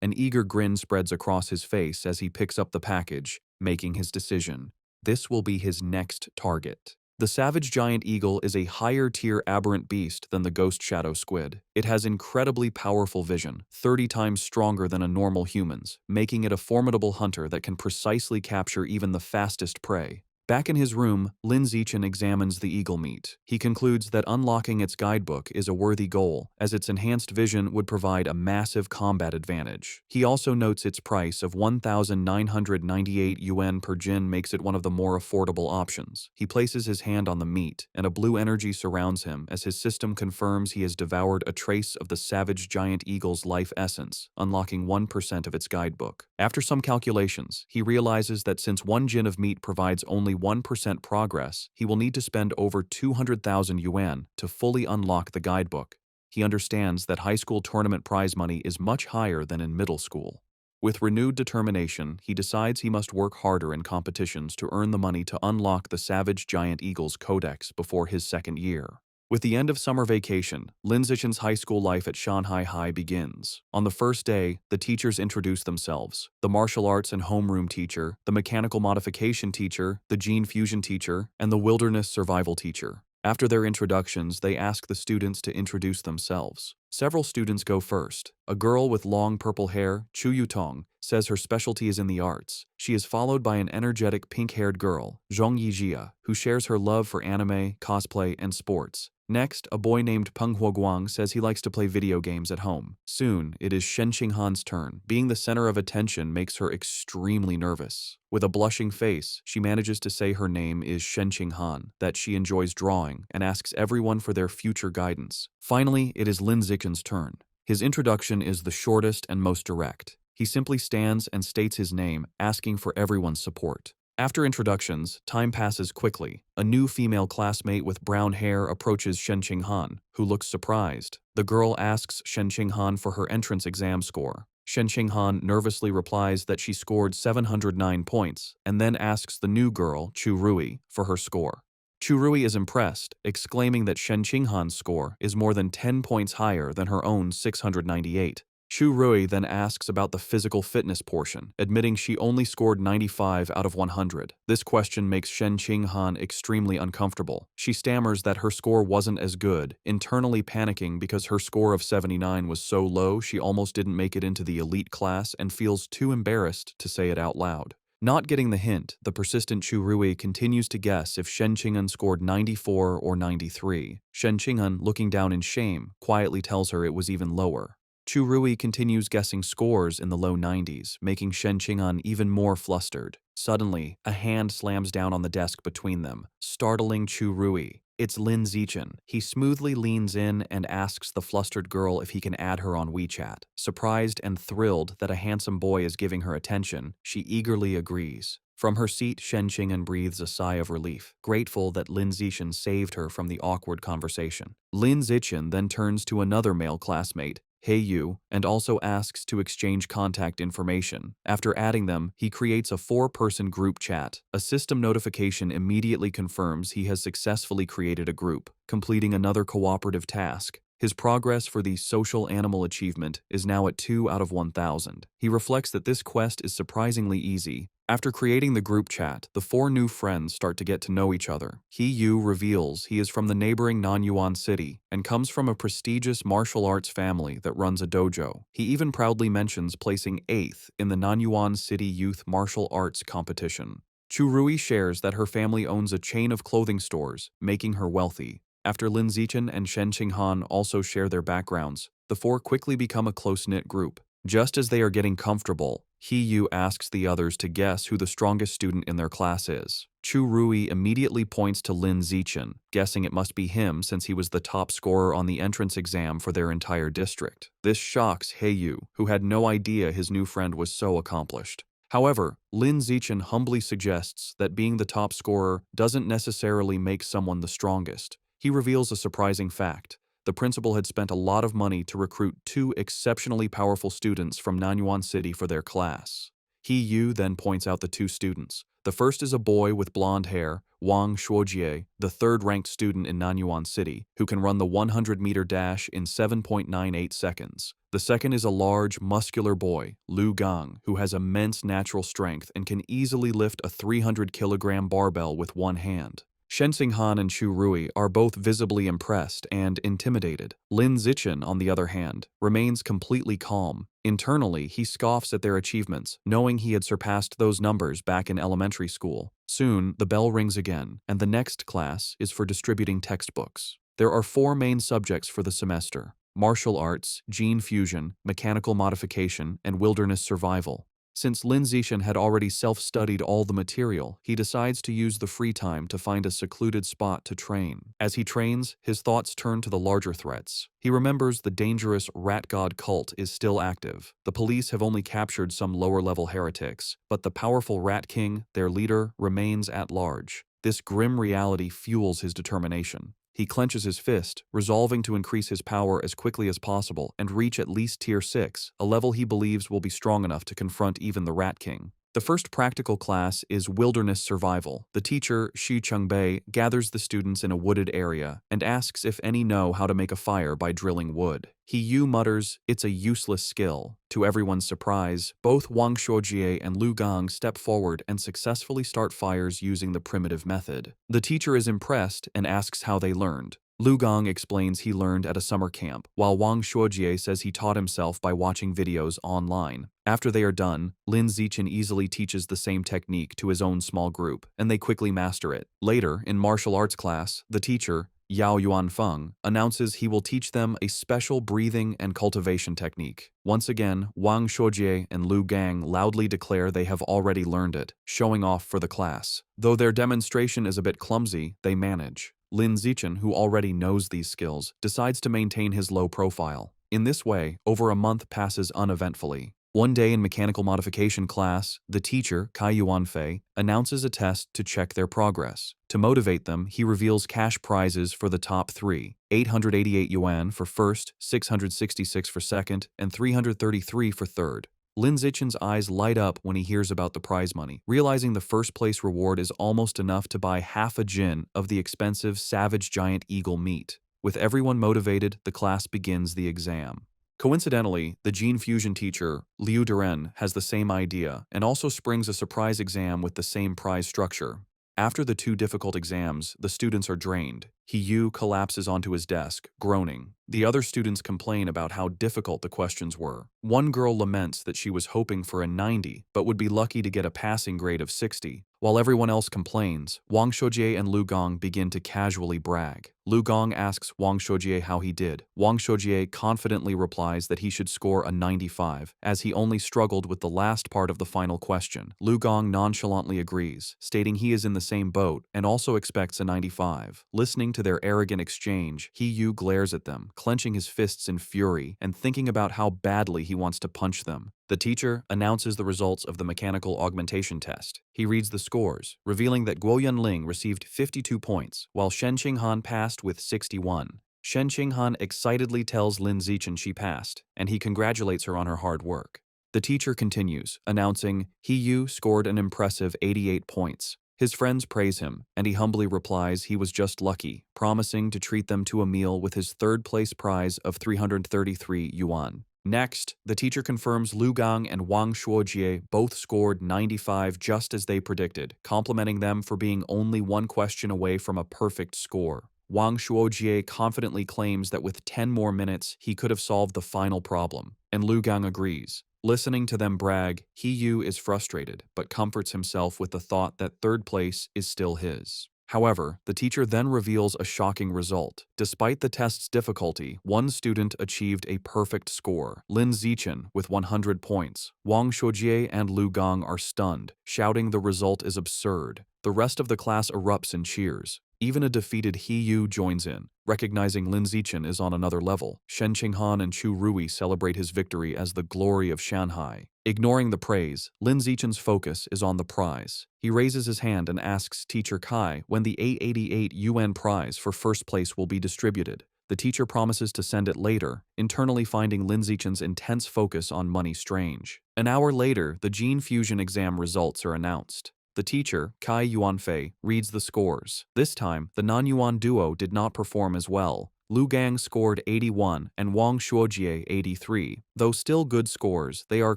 An eager grin spreads across his face as he picks up the package, making his decision. This will be his next target. The savage giant eagle is a higher-tier aberrant beast than the ghost shadow squid. It has incredibly powerful vision, 30 times stronger than a normal human's, making it a formidable hunter that can precisely capture even the fastest prey. Back in his room, Lin Zichen examines the eagle meat. He concludes that unlocking its guidebook is a worthy goal, as its enhanced vision would provide a massive combat advantage. He also notes its price of 1,998 yuan per jin makes it one of the more affordable options. He places his hand on the meat, and a blue energy surrounds him as his system confirms he has devoured a trace of the savage giant eagle's life essence, unlocking 1% of its guidebook. After some calculations, he realizes that since 1 jin of meat provides only 1% progress, he will need to spend over 200,000 yuan to fully unlock the guidebook. He understands that high school tournament prize money is much higher than in middle school. With renewed determination, he decides he must work harder in competitions to earn the money to unlock the Savage Giant Eagle's codex before his second year. With the end of summer vacation, Lin Zichen's high school life at Shanghai High begins. On the first day, the teachers introduce themselves: the martial arts and homeroom teacher, the mechanical modification teacher, the gene fusion teacher, and the wilderness survival teacher. After their introductions, they ask the students to introduce themselves. Several students go first. A girl with long purple hair, Chu Yutong, says her specialty is in the arts. She is followed by an energetic pink-haired girl, Zhong Yijia, who shares her love for anime, cosplay, and sports. Next, a boy named Peng Huoguang says he likes to play video games at home. Soon, it is Shen Qinghan's turn. Being the center of attention makes her extremely nervous. With a blushing face, she manages to say her name is Shen Qinghan, that she enjoys drawing, and asks everyone for their future guidance. Finally, it is Lin Zichen's turn. His introduction is the shortest and most direct. He simply stands and states his name, asking for everyone's support. After introductions, time passes quickly. A new female classmate with brown hair approaches Shen Qinghan, who looks surprised. The girl asks Shen Qinghan for her entrance exam score. Shen Qinghan nervously replies that she scored 709 points, and then asks the new girl, Chu Rui, for her score. Chu Rui is impressed, exclaiming that Shen Qinghan's score is more than 10 points higher than her own 698. Chu Rui then asks about the physical fitness portion, admitting she only scored 95 out of 100. This question makes Shen Qinghan extremely uncomfortable. She stammers that her score wasn't as good, internally panicking because her score of 79 was so low she almost didn't make it into the elite class and feels too embarrassed to say it out loud. Not getting the hint, the persistent Chu Rui continues to guess if Shen Qing'an scored 94 or 93. Shen Qing'an, looking down in shame, quietly tells her it was even lower. Chu Rui continues guessing scores in the low 90s, making Shen Qing'an even more flustered. Suddenly, a hand slams down on the desk between them, startling Chu Rui. It's Lin Zichen. He smoothly leans in and asks the flustered girl if he can add her on WeChat. Surprised and thrilled that a handsome boy is giving her attention, she eagerly agrees. From her seat, Shen Qing'an breathes a sigh of relief, grateful that Lin Zichen saved her from the awkward conversation. Lin Zichen then turns to another male classmate, Hey Yu, and also asks to exchange contact information. After adding them, he creates a 4-person group chat. A system notification immediately confirms he has successfully created a group, completing another cooperative task. His progress for the social animal achievement is now at 2 out of 1,000. He reflects that this quest is surprisingly easy. After creating the group chat, the 4 new friends start to get to know each other. He Yu reveals he is from the neighboring Nanyuan city and comes from a prestigious martial arts family that runs a dojo. He even proudly mentions placing 8th in the Nanyuan City Youth Martial Arts competition. Chu Rui shares that her family owns a chain of clothing stores, making her wealthy. After Lin Zichen and Shen Qinghan also share their backgrounds, the 4 quickly become a close-knit group. Just as they are getting comfortable, He Yu asks the others to guess who the strongest student in their class is. Chu Rui immediately points to Lin Zichen, guessing it must be him since he was the top scorer on the entrance exam for their entire district. This shocks He Yu, who had no idea his new friend was so accomplished. However, Lin Zichen humbly suggests that being the top scorer doesn't necessarily make someone the strongest. He reveals a surprising fact. The principal had spent a lot of money to recruit 2 exceptionally powerful students from Nanyuan City for their class. He Yu then points out the 2 students. The first is a boy with blonde hair, Wang Shuojie, the 3rd-ranked student in Nanyuan City, who can run the 100-meter dash in 7.98 seconds. The second is a large, muscular boy, Lu Gang, who has immense natural strength and can easily lift a 300-kilogram barbell with one hand. Shen Xinghan and Chu Rui are both visibly impressed and intimidated. Lin Zichen, on the other hand, remains completely calm. Internally, he scoffs at their achievements, knowing he had surpassed those numbers back in elementary school. Soon, the bell rings again, and the next class is for distributing textbooks. There are 4 main subjects for the semester: martial arts, gene fusion, mechanical modification, and wilderness survival. Since Lin Zichen had already self-studied all the material, he decides to use the free time to find a secluded spot to train. As he trains, his thoughts turn to the larger threats. He remembers the dangerous rat god cult is still active. The police have only captured some lower-level heretics, but the powerful Rat King, their leader, remains at large. This grim reality fuels his determination. He clenches his fist, resolving to increase his power as quickly as possible and reach at least Tier 6, a level he believes will be strong enough to confront even the Rat King. The first practical class is Wilderness Survival. The teacher, Xu Chungbei, gathers the students in a wooded area and asks if any know how to make a fire by drilling wood. He Yu mutters, "It's a useless skill." To everyone's surprise, both Wang Shuojie and Lu Gang step forward and successfully start fires using the primitive method. The teacher is impressed and asks how they learned. Lu Gang explains he learned at a summer camp, while Wang Shuojie says he taught himself by watching videos online. After they are done, Lin Zichen easily teaches the same technique to his own small group, and they quickly master it. Later, in martial arts class, the teacher, Yao Yuanfeng, announces he will teach them a special breathing and cultivation technique. Once again, Wang Shuojie and Lu Gang loudly declare they have already learned it, showing off for the class. Though their demonstration is a bit clumsy, they manage. Lin Zichen, who already knows these skills, decides to maintain his low profile. In this way, over a month passes uneventfully. One day in mechanical modification class, the teacher, Kai Yuanfei, announces a test to check their progress. To motivate them, he reveals cash prizes for the top 3, 888 yuan for first, 666 for second, and 333 for third. Lin Zichen's eyes light up when he hears about the prize money, realizing the first-place reward is almost enough to buy half a jin of the expensive savage giant eagle meat. With everyone motivated, the class begins the exam. Coincidentally, the gene fusion teacher, Liu Duren, has the same idea and also springs a surprise exam with the same prize structure. After the 2 difficult exams, the students are drained. He Yu collapses onto his desk, groaning. The other students complain about how difficult the questions were. One girl laments that she was hoping for a 90 but would be lucky to get a passing grade of 60. While everyone else complains, Wang Shoujie and Lu Gong begin to casually brag. Lu Gong asks Wang Shoujie how he did. Wang Shoujie confidently replies that he should score a 95, as he only struggled with the last part of the final question. Lu Gong nonchalantly agrees, stating he is in the same boat and also expects a 95. Listening to their arrogant exchange, He Yu glares at them, clenching his fists in fury and thinking about how badly he wants to punch them. The teacher announces the results of the mechanical augmentation test. He reads the scores, revealing that Guo Yunling received 52 points, while Shen Qinghan passed with 61. Shen Qinghan excitedly tells Lin Zichen she passed, and he congratulates her on her hard work. The teacher continues, announcing He Yu scored an impressive 88 points. His friends praise him, and he humbly replies he was just lucky, promising to treat them to a meal with his third-place prize of 333 yuan. Next, the teacher confirms Lu Gang and Wang Shuojie both scored 95 just as they predicted, complimenting them for being only one question away from a perfect score. Wang Shuojie confidently claims that with 10 more minutes, he could have solved the final problem, and Lu Gang agrees. Listening to them brag, He Yu is frustrated, but comforts himself with the thought that third place is still his. However, the teacher then reveals a shocking result. Despite the test's difficulty, one student achieved a perfect score, Lin Zichen, with 100 points. Wang Shuojie and Lu Gong are stunned, shouting the result is absurd. The rest of the class erupts in cheers. Even a defeated He Yu joins in, recognizing Lin Zichen is on another level. Shen Qinghan and Chu Rui celebrate his victory as the glory of Shanghai. Ignoring the praise, Lin Zichen's focus is on the prize. He raises his hand and asks Teacher Kai when the 888 yuan prize for first place will be distributed. The teacher promises to send it later, internally finding Lin Zichen's intense focus on money strange. An hour later, the gene fusion exam results are announced. The teacher, Kai Yuanfei, reads the scores. This time, the non-Yuan duo did not perform as well. Lu Gang scored 81 and Wang Shuojie 83. Though still good scores, they are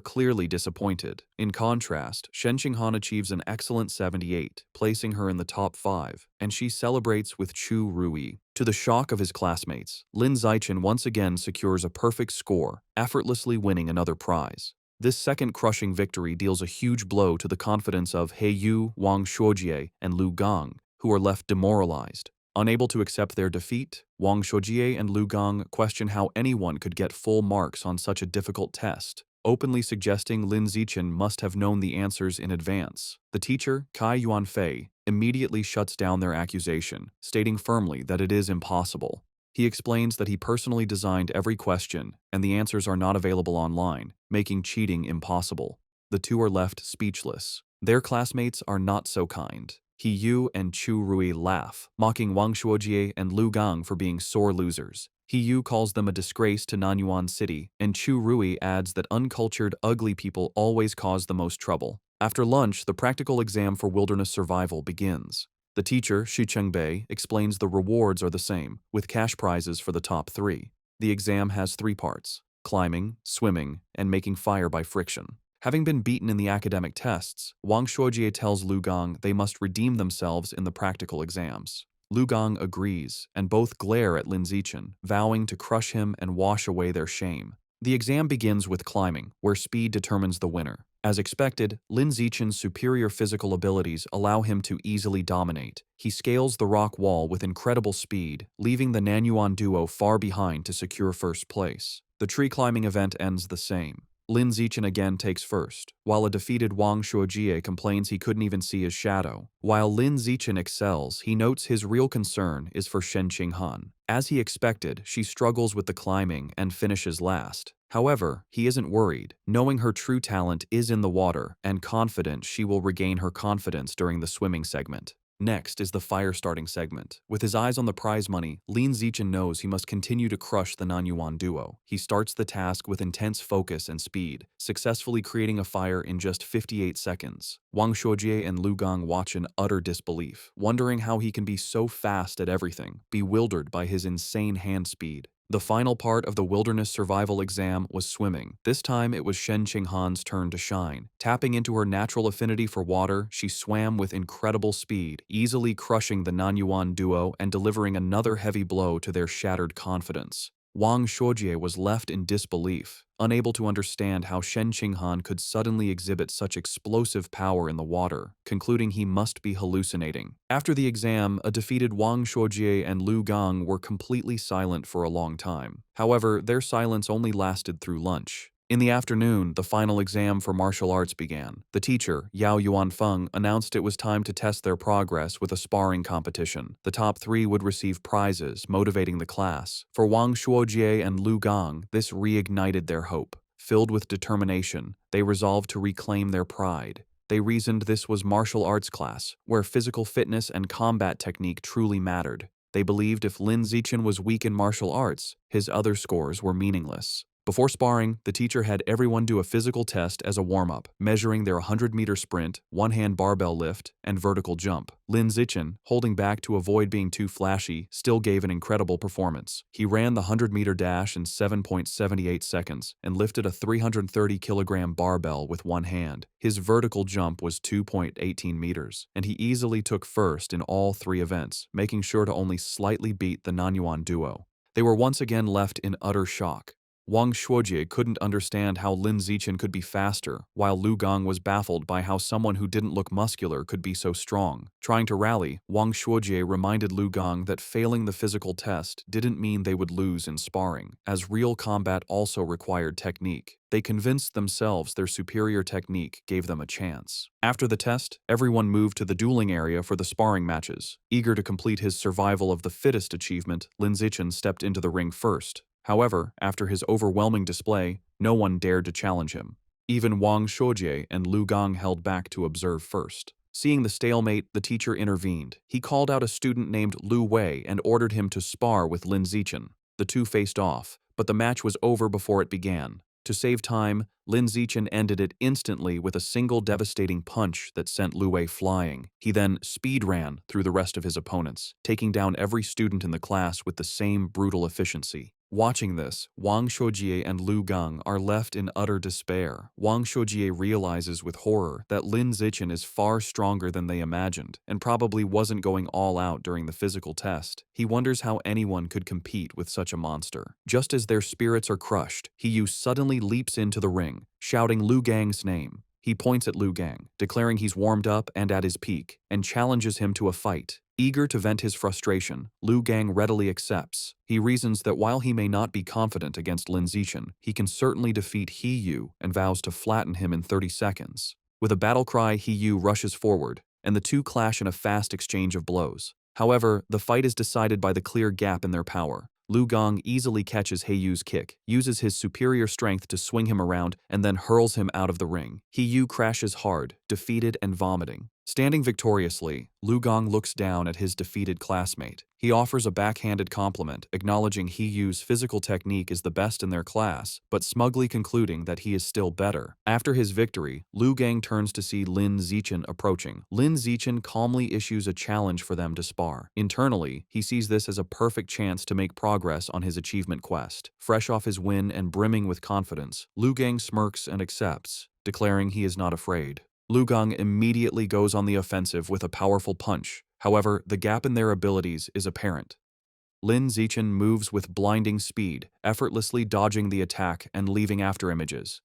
clearly disappointed. In contrast, Shen Qinghan achieves an excellent 78, placing her in the top 5, and she celebrates with Chu Rui. To the shock of his classmates, Lin Zichen once again secures a perfect score, effortlessly winning another prize. This second crushing victory deals a huge blow to the confidence of He Yu, Wang Shuojie, and Lu Gang, who are left demoralized. Unable to accept their defeat, Wang Shuojie and Lu Gang question how anyone could get full marks on such a difficult test, openly suggesting Lin Zichen must have known the answers in advance. The teacher, Kai Yuanfei, immediately shuts down their accusation, stating firmly that it is impossible. He explains that he personally designed every question, and the answers are not available online, making cheating impossible. The two are left speechless. Their classmates are not so kind. He Yu and Chu Rui laugh, mocking Wang Shuojie and Lu Gang for being sore losers. He Yu calls them a disgrace to Nanyuan City, and Chu Rui adds that uncultured, ugly people always cause the most trouble. After lunch, the practical exam for wilderness survival begins. The teacher, Shi Chengbei, explains the rewards are the same, with cash prizes for the top 3. The exam has 3 parts: climbing, swimming, and making fire by friction. Having been beaten in the academic tests, Wang Shuojie tells Lu Gang they must redeem themselves in the practical exams. Lu Gang agrees, and both glare at Lin Zichen, vowing to crush him and wash away their shame. The exam begins with climbing, where speed determines the winner. As expected, Lin Zichen's superior physical abilities allow him to easily dominate. He scales the rock wall with incredible speed, leaving the Nanyuan duo far behind to secure first place. The tree climbing event ends the same. Lin Zichen again takes first, while a defeated Wang Shuojie complains he couldn't even see his shadow. While Lin Zichen excels, he notes his real concern is for Shen Qinghan. As he expected, she struggles with the climbing and finishes last. However, he isn't worried, knowing her true talent is in the water and confident she will regain her confidence during the swimming segment. Next is the fire-starting segment. With his eyes on the prize money, Lin Zichen knows he must continue to crush the Nanyuan duo. He starts the task with intense focus and speed, successfully creating a fire in just 58 seconds. Wang Shuojie and Lu Gang watch in utter disbelief, wondering how he can be so fast at everything, bewildered by his insane hand speed. The final part of the wilderness survival exam was swimming. This time it was Shen Qinghan's turn to shine. Tapping into her natural affinity for water, she swam with incredible speed, easily crushing the Nanyuan duo and delivering another heavy blow to their shattered confidence. Wang Shuojie was left in disbelief, unable to understand how Shen Qinghan could suddenly exhibit such explosive power in the water, concluding he must be hallucinating. After the exam, a defeated Wang Shuojie and Lu Gang were completely silent for a long time. However, their silence only lasted through lunch. In the afternoon, the final exam for martial arts began. The teacher, Yao Yuanfeng, announced it was time to test their progress with a sparring competition. The top 3 would receive prizes, motivating the class. For Wang Shuojie and Lu Gang, this reignited their hope. Filled with determination, they resolved to reclaim their pride. They reasoned this was martial arts class, where physical fitness and combat technique truly mattered. They believed if Lin Zichen was weak in martial arts, his other scores were meaningless. Before sparring, the teacher had everyone do a physical test as a warm-up, measuring their 100-meter sprint, one-hand barbell lift, and vertical jump. Lin Zichen, holding back to avoid being too flashy, still gave an incredible performance. He ran the 100-meter dash in 7.78 seconds and lifted a 330-kilogram barbell with one hand. His vertical jump was 2.18 meters, and he easily took first in all 3 events, making sure to only slightly beat the Nanyuan duo. They were once again left in utter shock. Wang Shuojie couldn't understand how Lin Zichen could be faster, while Lu Gang was baffled by how someone who didn't look muscular could be so strong. Trying to rally, Wang Shuojie reminded Lu Gang that failing the physical test didn't mean they would lose in sparring, as real combat also required technique. They convinced themselves their superior technique gave them a chance. After the test, everyone moved to the dueling area for the sparring matches. Eager to complete his survival of the fittest achievement, Lin Zichen stepped into the ring first. However, after his overwhelming display, no one dared to challenge him. Even Wang Shuojie and Lu Gang held back to observe first. Seeing the stalemate, the teacher intervened. He called out a student named Lu Wei and ordered him to spar with Lin Zichen. The two faced off, but the match was over before it began. To save time, Lin Zichen ended it instantly with a single devastating punch that sent Lu Wei flying. He then speed ran through the rest of his opponents, taking down every student in the class with the same brutal efficiency. Watching this, Wang Shuojie and Lu Gang are left in utter despair. Wang Shuojie realizes with horror that Lin Zichen is far stronger than they imagined and probably wasn't going all out during the physical test. He wonders how anyone could compete with such a monster. Just as their spirits are crushed, Hiyu suddenly leaps into the ring, shouting Lu Gang's name. He points at Lu Gang, declaring he's warmed up and at his peak, and challenges him to a fight. Eager to vent his frustration, Lu Gang readily accepts. He reasons that while he may not be confident against Lin Zichen, he can certainly defeat Hiyu and vows to flatten him in 30 seconds. With a battle cry, Hiyu rushes forward, and the two clash in a fast exchange of blows. However, the fight is decided by the clear gap in their power. Lu Gang easily catches Hiyu's kick, uses his superior strength to swing him around, and then hurls him out of the ring. Hiyu crashes hard, defeated and vomiting. Standing victoriously, Lu Gang looks down at his defeated classmate. He offers a backhanded compliment, acknowledging Hiyu's physical technique is the best in their class, but smugly concluding that he is still better. After his victory, Lu Gang turns to see Lin Zichen approaching. Lin Zichen calmly issues a challenge for them to spar. Internally, he sees this as a perfect chance to make progress on his achievement quest. Fresh off his win and brimming with confidence, Lu Gang smirks and accepts, declaring he is not afraid. Lu Gang immediately goes on the offensive with a powerful punch. However, the gap in their abilities is apparent. Lin Zichen moves with blinding speed, effortlessly dodging the attack and leaving afterimages.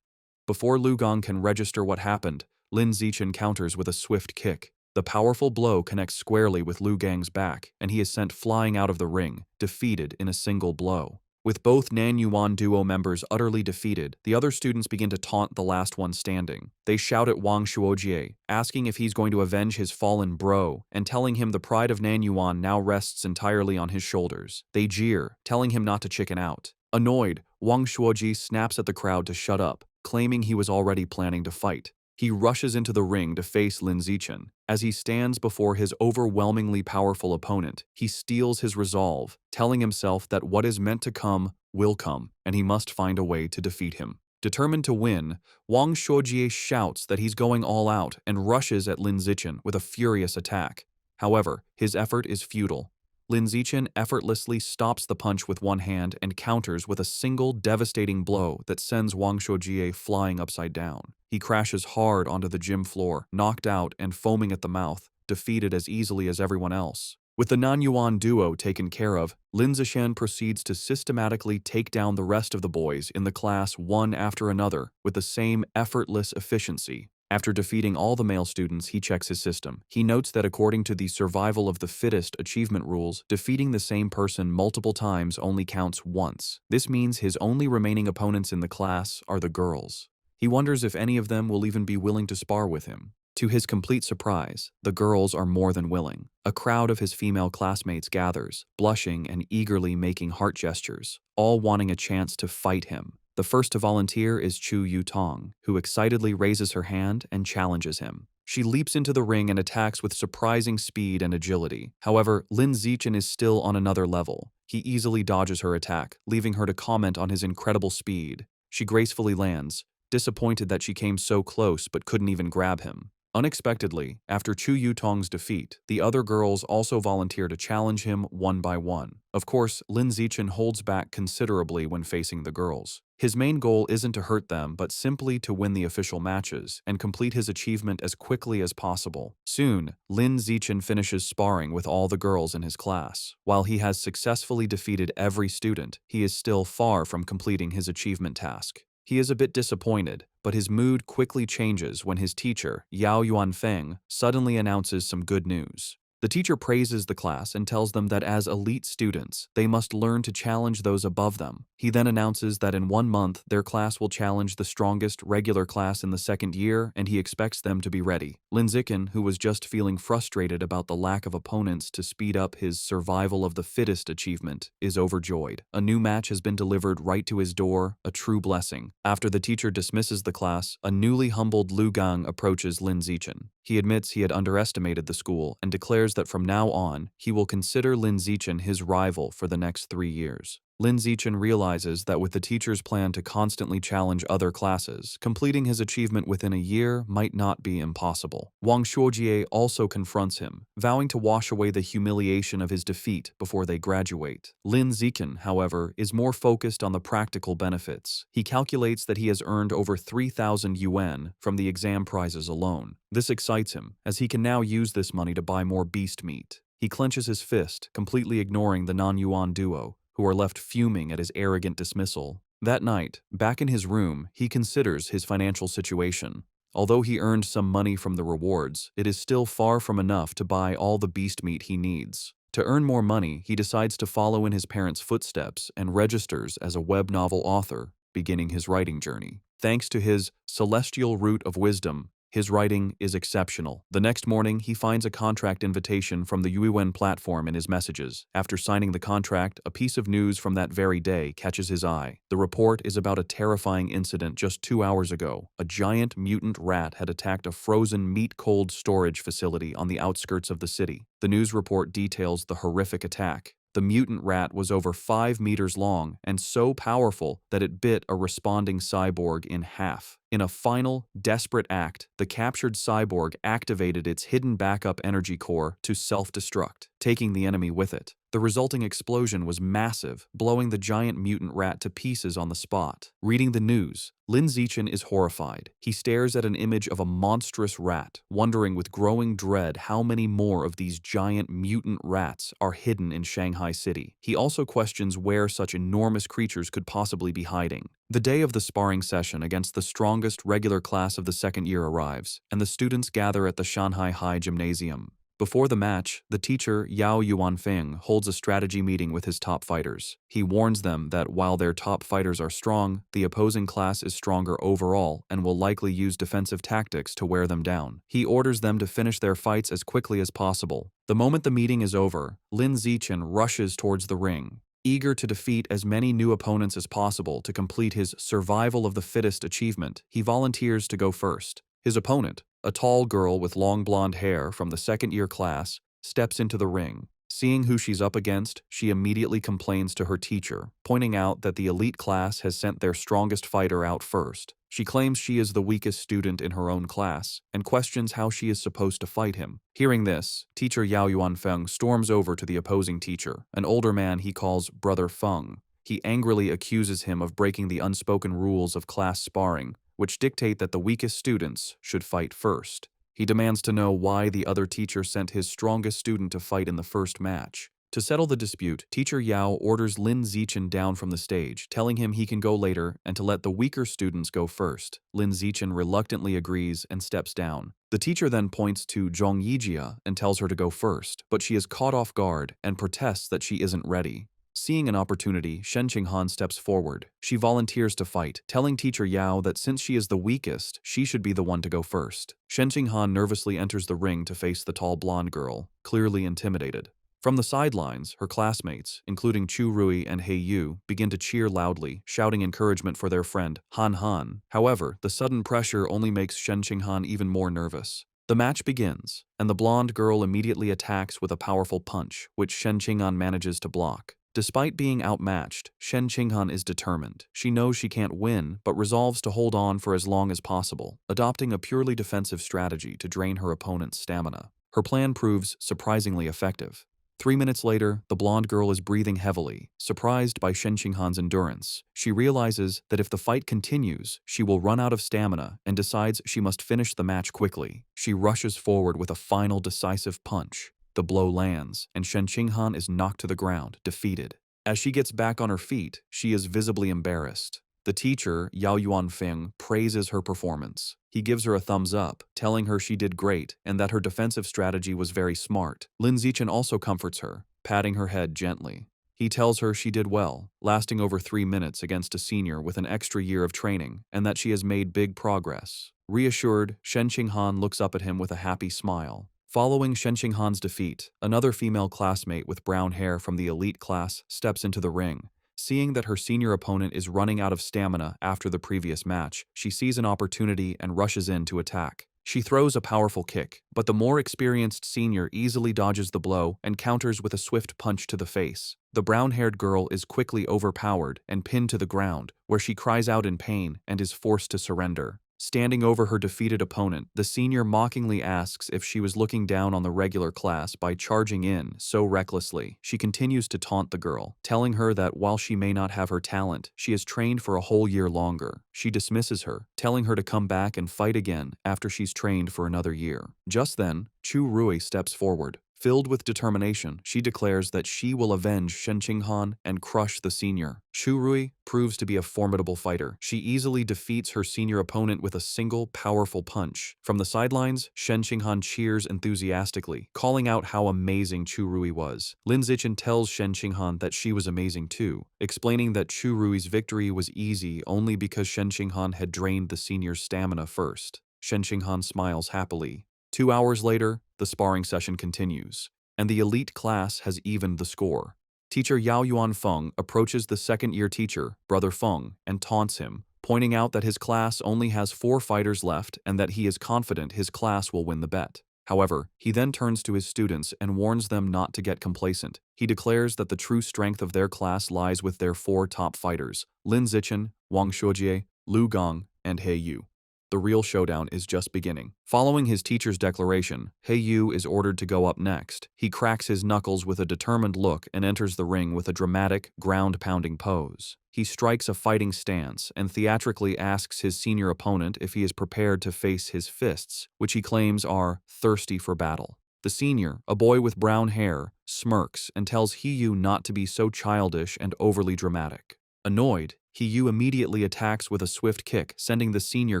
Before Lu Gang can register what happened, Lin Zichen counters with a swift kick. The powerful blow connects squarely with Lu Gang's back, and he is sent flying out of the ring, defeated in a single blow. With both Nanyuan duo members utterly defeated, the other students begin to taunt the last one standing. They shout at Wang Shuojie, asking if he's going to avenge his fallen bro, and telling him the pride of Nanyuan now rests entirely on his shoulders. They jeer, telling him not to chicken out. Annoyed, Wang Shuojie snaps at the crowd to shut up, claiming he was already planning to fight. He rushes into the ring to face Lin Zichen. As he stands before his overwhelmingly powerful opponent, he steels his resolve, telling himself that what is meant to come will come, and he must find a way to defeat him. Determined to win, Wang Shuojie shouts that he's going all out and rushes at Lin Zichen with a furious attack. However, his effort is futile. Lin Zichen effortlessly stops the punch with one hand and counters with a single devastating blow that sends Wang Shuojie flying upside down. He crashes hard onto the gym floor, knocked out and foaming at the mouth, defeated as easily as everyone else. With the Nanyuan duo taken care of, Lin Zishan proceeds to systematically take down the rest of the boys in the class one after another with the same effortless efficiency. After defeating all the male students, he checks his system. He notes that according to the survival of the fittest achievement rules, defeating the same person multiple times only counts once. This means his only remaining opponents in the class are the girls. He wonders if any of them will even be willing to spar with him. To his complete surprise, the girls are more than willing. A crowd of his female classmates gathers, blushing and eagerly making heart gestures, all wanting a chance to fight him. The first to volunteer is Chu Yu-tong, who excitedly raises her hand and challenges him. She leaps into the ring and attacks with surprising speed and agility. However, Lin Zichen is still on another level. He easily dodges her attack, leaving her to comment on his incredible speed. She gracefully lands, disappointed that she came so close but couldn't even grab him. Unexpectedly, after Chu Yu-tong's defeat, the other girls also volunteer to challenge him one by one. Of course, Lin Zichen holds back considerably when facing the girls. His main goal isn't to hurt them, but simply to win the official matches and complete his achievement as quickly as possible. Soon, Lin Zichen finishes sparring with all the girls in his class. While he has successfully defeated every student, he is still far from completing his achievement task. He is a bit disappointed, but his mood quickly changes when his teacher, Yao Yuanfeng, suddenly announces some good news. The teacher praises the class and tells them that as elite students, they must learn to challenge those above them. He then announces that in 1 month, their class will challenge the strongest regular class in the second year, and he expects them to be ready. Lin Zichen, who was just feeling frustrated about the lack of opponents to speed up his survival of the fittest achievement, is overjoyed. A new match has been delivered right to his door, a true blessing. After the teacher dismisses the class, a newly humbled Lu Gang approaches Lin Zichen. He admits he had underestimated the school and declares that from now on, he will consider Lin Zichen his rival for the next 3 years. Lin Zichen realizes that with the teacher's plan to constantly challenge other classes, completing his achievement within a year might not be impossible. Wang Shuojie also confronts him, vowing to wash away the humiliation of his defeat before they graduate. Lin Zichen, however, is more focused on the practical benefits. He calculates that he has earned over 3,000 yuan from the exam prizes alone. This excites him, as he can now use this money to buy more beast meat. He clenches his fist, completely ignoring the non-yuan duo, who are left fuming at his arrogant dismissal. That night, back in his room, he considers his financial situation. Although he earned some money from the rewards, it is still far from enough to buy all the beast meat he needs. To earn more money, he decides to follow in his parents' footsteps and registers as a web novel author, beginning his writing journey. Thanks to his celestial root of wisdom, his writing is exceptional. The next morning, he finds a contract invitation from the Yuiwen platform in his messages. After signing the contract, a piece of news from that very day catches his eye. The report is about a terrifying incident just 2 hours ago. A giant mutant rat had attacked a frozen meat-cold storage facility on the outskirts of the city. The news report details the horrific attack. The mutant rat was over 5 meters long and so powerful that it bit a responding cyborg in half. In a final, desperate act, the captured cyborg activated its hidden backup energy core to self-destruct, taking the enemy with it. The resulting explosion was massive, blowing the giant mutant rat to pieces on the spot. Reading the news, Lin Zichen is horrified. He stares at an image of a monstrous rat, wondering with growing dread how many more of these giant mutant rats are hidden in Shanghai City. He also questions where such enormous creatures could possibly be hiding. The day of the sparring session against the strongest regular class of the second year arrives, and the students gather at the Shanghai High Gymnasium. Before the match, the teacher, Yao Yuanfeng, holds a strategy meeting with his top fighters. He warns them that while their top fighters are strong, the opposing class is stronger overall and will likely use defensive tactics to wear them down. He orders them to finish their fights as quickly as possible. The moment the meeting is over, Lin Zichen rushes towards the ring, eager to defeat as many new opponents as possible to complete his survival of the fittest achievement. He volunteers to go first. His opponent, a tall girl with long blonde hair from the second-year class, steps into the ring. Seeing who she's up against, she immediately complains to her teacher, pointing out that the elite class has sent their strongest fighter out first. She claims she is the weakest student in her own class, and questions how she is supposed to fight him. Hearing this, teacher Yao Yuanfeng storms over to the opposing teacher, an older man he calls Brother Feng. He angrily accuses him of breaking the unspoken rules of class sparring, which dictate that the weakest students should fight first. He demands to know why the other teacher sent his strongest student to fight in the first match. To settle the dispute, Teacher Yao orders Lin Zichen down from the stage, telling him he can go later and to let the weaker students go first. Lin Zichen reluctantly agrees and steps down. The teacher then points to Zhong Yijia and tells her to go first, but she is caught off guard and protests that she isn't ready. Seeing an opportunity, Shen Qinghan steps forward. She volunteers to fight, telling Teacher Yao that since she is the weakest, she should be the one to go first. Shen Qinghan nervously enters the ring to face the tall blonde girl, clearly intimidated. From the sidelines, her classmates, including Chu Rui and He Yu, begin to cheer loudly, shouting encouragement for their friend, Han Han. However, the sudden pressure only makes Shen Qinghan even more nervous. The match begins, and the blonde girl immediately attacks with a powerful punch, which Shen Qinghan manages to block. Despite being outmatched, Shen Qinghan is determined. She knows she can't win, but resolves to hold on for as long as possible, adopting a purely defensive strategy to drain her opponent's stamina. Her plan proves surprisingly effective. 3 minutes later, the blonde girl is breathing heavily, surprised by Shen Qinghan's endurance. She realizes that if the fight continues, she will run out of stamina and decides she must finish the match quickly. She rushes forward with a final decisive punch. The blow lands, and Shen Qinghan is knocked to the ground, defeated. As she gets back on her feet, she is visibly embarrassed. The teacher, Yao Yuanfeng, praises her performance. He gives her a thumbs up, telling her she did great and that her defensive strategy was very smart. Lin Zichen also comforts her, patting her head gently. He tells her she did well, lasting over 3 minutes against a senior with an extra year of training, and that she has made big progress. Reassured, Shen Qinghan looks up at him with a happy smile. Following Shen Qinghan's defeat, another female classmate with brown hair from the elite class steps into the ring. Seeing that her senior opponent is running out of stamina after the previous match, she sees an opportunity and rushes in to attack. She throws a powerful kick, but the more experienced senior easily dodges the blow and counters with a swift punch to the face. The brown-haired girl is quickly overpowered and pinned to the ground, where she cries out in pain and is forced to surrender. Standing over her defeated opponent, the senior mockingly asks if she was looking down on the regular class by charging in so recklessly. She continues to taunt the girl, telling her that while she may not have her talent, she has trained for a whole year longer. She dismisses her, telling her to come back and fight again after she's trained for another year. Just then, Chu Rui steps forward. Filled with determination, she declares that she will avenge Shen Qinghan and crush the senior. Chu Rui proves to be a formidable fighter. She easily defeats her senior opponent with a single, powerful punch. From the sidelines, Shen Qinghan cheers enthusiastically, calling out how amazing Chu Rui was. Lin Zichen tells Shen Qinghan that she was amazing too, explaining that Chu Rui's victory was easy only because Shen Qinghan had drained the senior's stamina first. Shen Qinghan smiles happily. 2 hours later, the sparring session continues, and the elite class has evened the score. Teacher Yao Yuanfeng approaches the second-year teacher, Brother Feng, and taunts him, pointing out that his class only has 4 fighters left and that he is confident his class will win the bet. However, he then turns to his students and warns them not to get complacent. He declares that the true strength of their class lies with their 4 top fighters, Lin Zichen, Wang Shuojie, Lu Gong, and He Yu. The real showdown is just beginning. Following his teacher's declaration, He Yu is ordered to go up next. He cracks his knuckles with a determined look and enters the ring with a dramatic, ground-pounding pose. He strikes a fighting stance and theatrically asks his senior opponent if he is prepared to face his fists, which he claims are thirsty for battle. The senior, a boy with brown hair, smirks and tells He Yu not to be so childish and overly dramatic. Annoyed, He Yu immediately attacks with a swift kick, sending the senior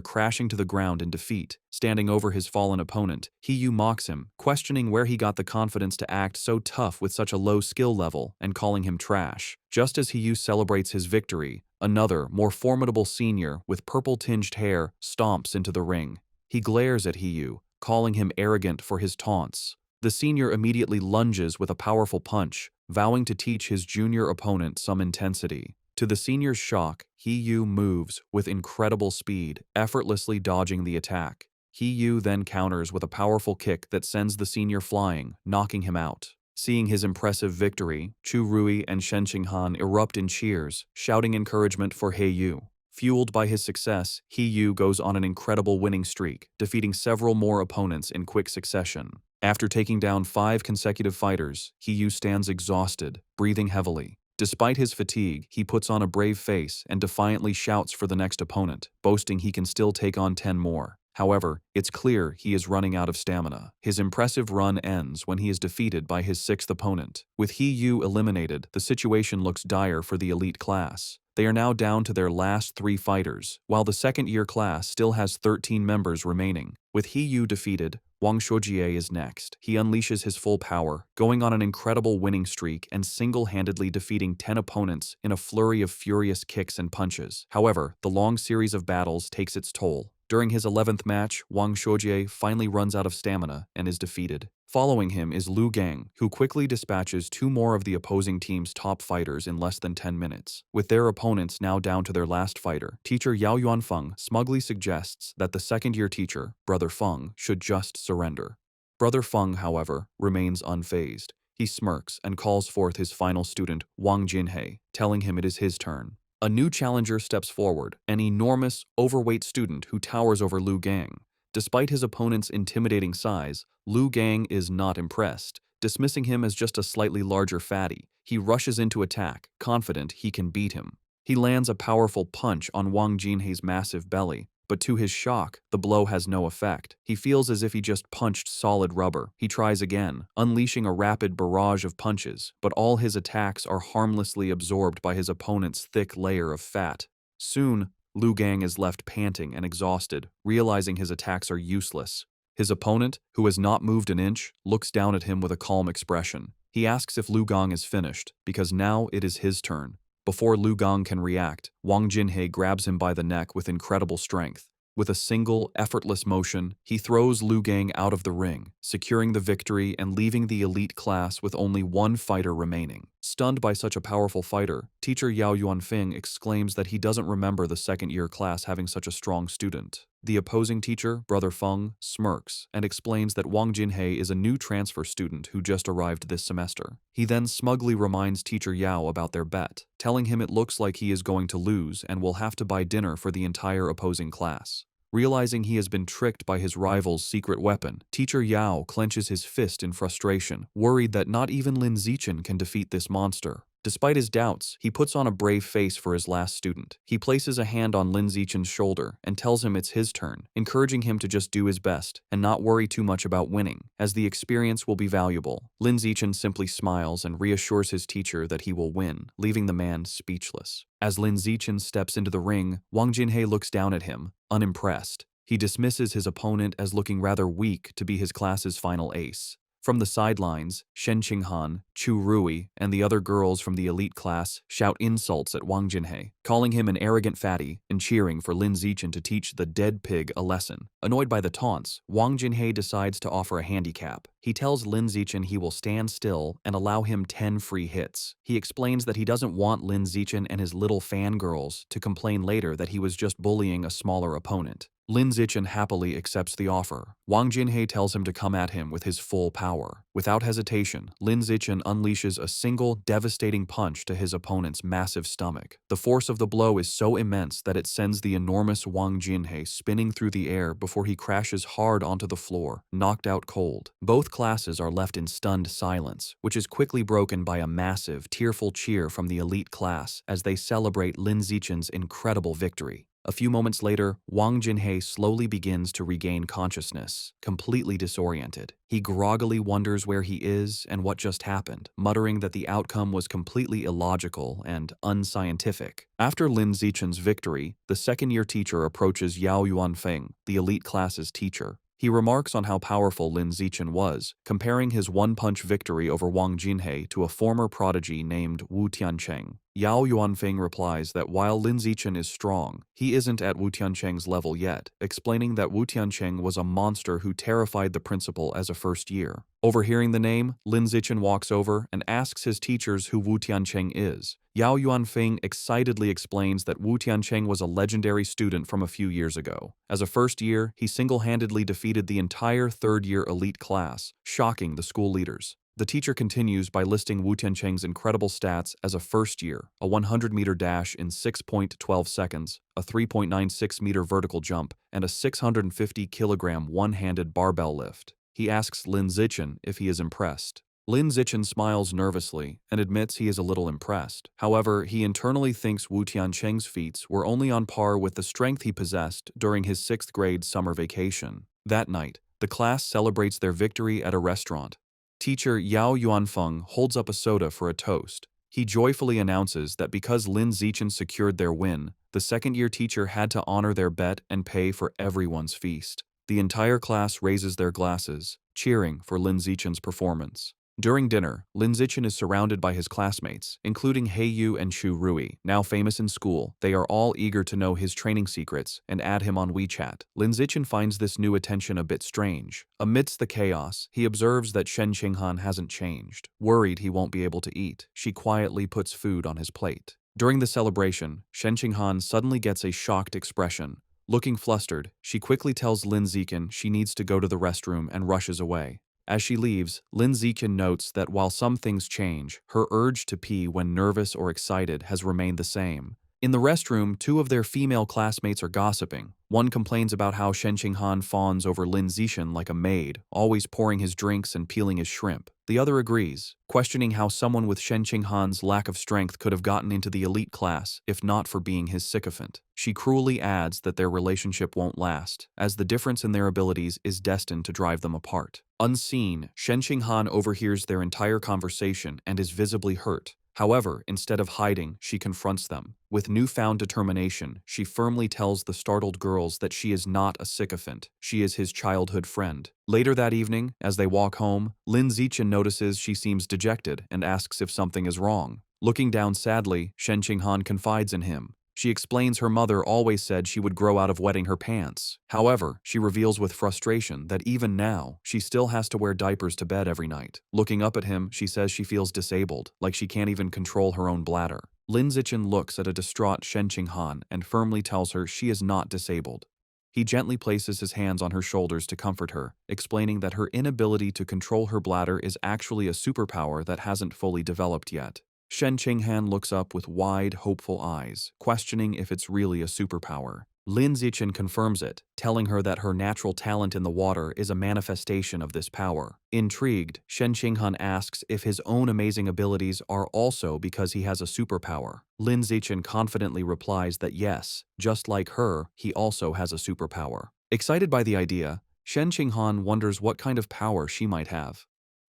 crashing to the ground in defeat. Standing over his fallen opponent, He Yu mocks him, questioning where he got the confidence to act so tough with such a low skill level and calling him trash. Just as He Yu celebrates his victory, another, more formidable senior with purple-tinged hair stomps into the ring. He glares at He Yu, calling him arrogant for his taunts. The senior immediately lunges with a powerful punch, vowing to teach his junior opponent some intensity. To the senior's shock, He Yu moves with incredible speed, effortlessly dodging the attack. He Yu then counters with a powerful kick that sends the senior flying, knocking him out. Seeing his impressive victory, Chu Rui and Shen Qinghan erupt in cheers, shouting encouragement for He Yu. Fueled by his success, He Yu goes on an incredible winning streak, defeating several more opponents in quick succession. After taking down 5 consecutive fighters, He Yu stands exhausted, breathing heavily. Despite his fatigue, he puts on a brave face and defiantly shouts for the next opponent, boasting he can still take on 10 more. However, it's clear he is running out of stamina. His impressive run ends when he is defeated by his sixth opponent. With He Yu eliminated, the situation looks dire for the elite class. They are now down to their last 3 fighters, while the second-year class still has 13 members remaining. With He Yu defeated, Wang Shuojie is next. He unleashes his full power, going on an incredible winning streak and single-handedly defeating 10 opponents in a flurry of furious kicks and punches. However, the long series of battles takes its toll. During his 11th match, Wang Shuojie finally runs out of stamina and is defeated. Following him is Lu Gang, who quickly dispatches 2 more of the opposing team's top fighters in less than 10 minutes. With their opponents now down to their last fighter, teacher Yao Yuanfeng smugly suggests that the second-year teacher, Brother Feng, should just surrender. Brother Feng, however, remains unfazed. He smirks and calls forth his final student, Wang Jinhei, telling him it is his turn. A new challenger steps forward, an enormous, overweight student who towers over Lu Gang. Despite his opponent's intimidating size, Lu Gang is not impressed. Dismissing him as just a slightly larger fatty, he rushes into attack, confident he can beat him. He lands a powerful punch on Wang Jinhei's massive belly, but to his shock, the blow has no effect. He feels as if he just punched solid rubber. He tries again, unleashing a rapid barrage of punches, but all his attacks are harmlessly absorbed by his opponent's thick layer of fat. Soon, Lu Gang is left panting and exhausted, realizing his attacks are useless. His opponent, who has not moved an inch, looks down at him with a calm expression. He asks if Lu Gang is finished, because now it is his turn. Before Lu Gang can react, Wang Jinhei grabs him by the neck with incredible strength. With a single, effortless motion, he throws Lu Gang out of the ring, securing the victory and leaving the elite class with only 1 fighter remaining. Stunned by such a powerful fighter, teacher Yao Yuanfeng exclaims that he doesn't remember the second-year class having such a strong student. The opposing teacher, Brother Feng, smirks and explains that Wang Jinhei is a new transfer student who just arrived this semester. He then smugly reminds teacher Yao about their bet, telling him it looks like he is going to lose and will have to buy dinner for the entire opposing class. Realizing he has been tricked by his rival's secret weapon, teacher Yao clenches his fist in frustration, worried that not even Lin Zichen can defeat this monster. Despite his doubts, he puts on a brave face for his last student. He places a hand on Lin Zichen's shoulder and tells him it's his turn, encouraging him to just do his best and not worry too much about winning, as the experience will be valuable. Lin Zichen simply smiles and reassures his teacher that he will win, leaving the man speechless. As Lin Zichen steps into the ring, Wang Jinhei looks down at him, unimpressed. He dismisses his opponent as looking rather weak to be his class's final ace. From the sidelines, Shen Qinghan, Chu Rui, and the other girls from the elite class shout insults at Wang Jinhei, calling him an arrogant fatty and cheering for Lin Zichen to teach the dead pig a lesson. Annoyed by the taunts, Wang Jinhei decides to offer a handicap. He tells Lin Zichen he will stand still and allow him 10 free hits. He explains that he doesn't want Lin Zichen and his little fangirls to complain later that he was just bullying a smaller opponent. Lin Zichen happily accepts the offer. Wang Jinhei tells him to come at him with his full power. Without hesitation, Lin Zichen unleashes a single, devastating punch to his opponent's massive stomach. The force of the blow is so immense that it sends the enormous Wang Jinhei spinning through the air before he crashes hard onto the floor, knocked out cold. Both classes are left in stunned silence, which is quickly broken by a massive, tearful cheer from the elite class as they celebrate Lin Zichen's incredible victory. A few moments later, Wang Jinhei slowly begins to regain consciousness, completely disoriented. He groggily wonders where he is and what just happened, muttering that the outcome was completely illogical and unscientific. After Lin Zichen's victory, the second-year teacher approaches Yao Yuanfeng, the elite class's teacher. He remarks on how powerful Lin Zichen was, comparing his one-punch victory over Wang Jinhei to a former prodigy named Wu Tiancheng. Yao Yuanfeng replies that while Lin Zichen is strong, he isn't at Wu Tiancheng's level yet, explaining that Wu Tiancheng was a monster who terrified the principal as a first year. Overhearing the name, Lin Zichen walks over and asks his teachers who Wu Tiancheng is. Yao Yuanfeng excitedly explains that Wu Tiancheng was a legendary student from a few years ago. As a first year, he single-handedly defeated the entire third-year elite class, shocking the school leaders. The teacher continues by listing Wu Tiancheng's incredible stats as a first year, a 100-meter dash in 6.12 seconds, a 3.96-meter vertical jump, and a 650-kilogram one-handed barbell lift. He asks Lin Zichen if he is impressed. Lin Zichen smiles nervously and admits he is a little impressed. However, he internally thinks Wu Tiancheng's feats were only on par with the strength he possessed during his 6th grade summer vacation. That night, the class celebrates their victory at a restaurant. Teacher Yao Yuanfeng holds up a soda for a toast. He joyfully announces that because Lin Zichen secured their win, the second-year teacher had to honor their bet and pay for everyone's feast. The entire class raises their glasses, cheering for Lin Zichen's performance. During dinner, Lin Zichen is surrounded by his classmates, including He Yu and Chu Rui. Now famous in school, they are all eager to know his training secrets and add him on WeChat. Lin Zichen finds this new attention a bit strange. Amidst the chaos, he observes that Shen Qinghan hasn't changed. Worried he won't be able to eat, she quietly puts food on his plate. During the celebration, Shen Qinghan suddenly gets a shocked expression. Looking flustered, she quickly tells Lin Zichen she needs to go to the restroom and rushes away. As she leaves, Lin Zichen notes that while some things change, her urge to pee when nervous or excited has remained the same. In the restroom, 2 of their female classmates are gossiping. One complains about how Shen Qinghan fawns over Lin Zichen like a maid, always pouring his drinks and peeling his shrimp. The other agrees, questioning how someone with Shen Qinghan's lack of strength could have gotten into the elite class if not for being his sycophant. She cruelly adds that their relationship won't last, as the difference in their abilities is destined to drive them apart. Unseen, Shen Qinghan overhears their entire conversation and is visibly hurt. However, instead of hiding, she confronts them. With newfound determination, she firmly tells the startled girls that she is not a sycophant, she is his childhood friend. Later that evening, as they walk home, Lin Zichen notices she seems dejected and asks if something is wrong. Looking down sadly, Shen Qinghan confides in him. She explains her mother always said she would grow out of wetting her pants. However, she reveals with frustration that even now, she still has to wear diapers to bed every night. Looking up at him, she says she feels disabled, like she can't even control her own bladder. Lin Zichen looks at a distraught Shen Qinghan and firmly tells her she is not disabled. He gently places his hands on her shoulders to comfort her, explaining that her inability to control her bladder is actually a superpower that hasn't fully developed yet. Shen Qinghan looks up with wide, hopeful eyes, questioning if it's really a superpower. Lin Zichen confirms it, telling her that her natural talent in the water is a manifestation of this power. Intrigued, Shen Qinghan asks if his own amazing abilities are also because he has a superpower. Lin Zichen confidently replies that yes, just like her, he also has a superpower. Excited by the idea, Shen Qinghan wonders what kind of power she might have.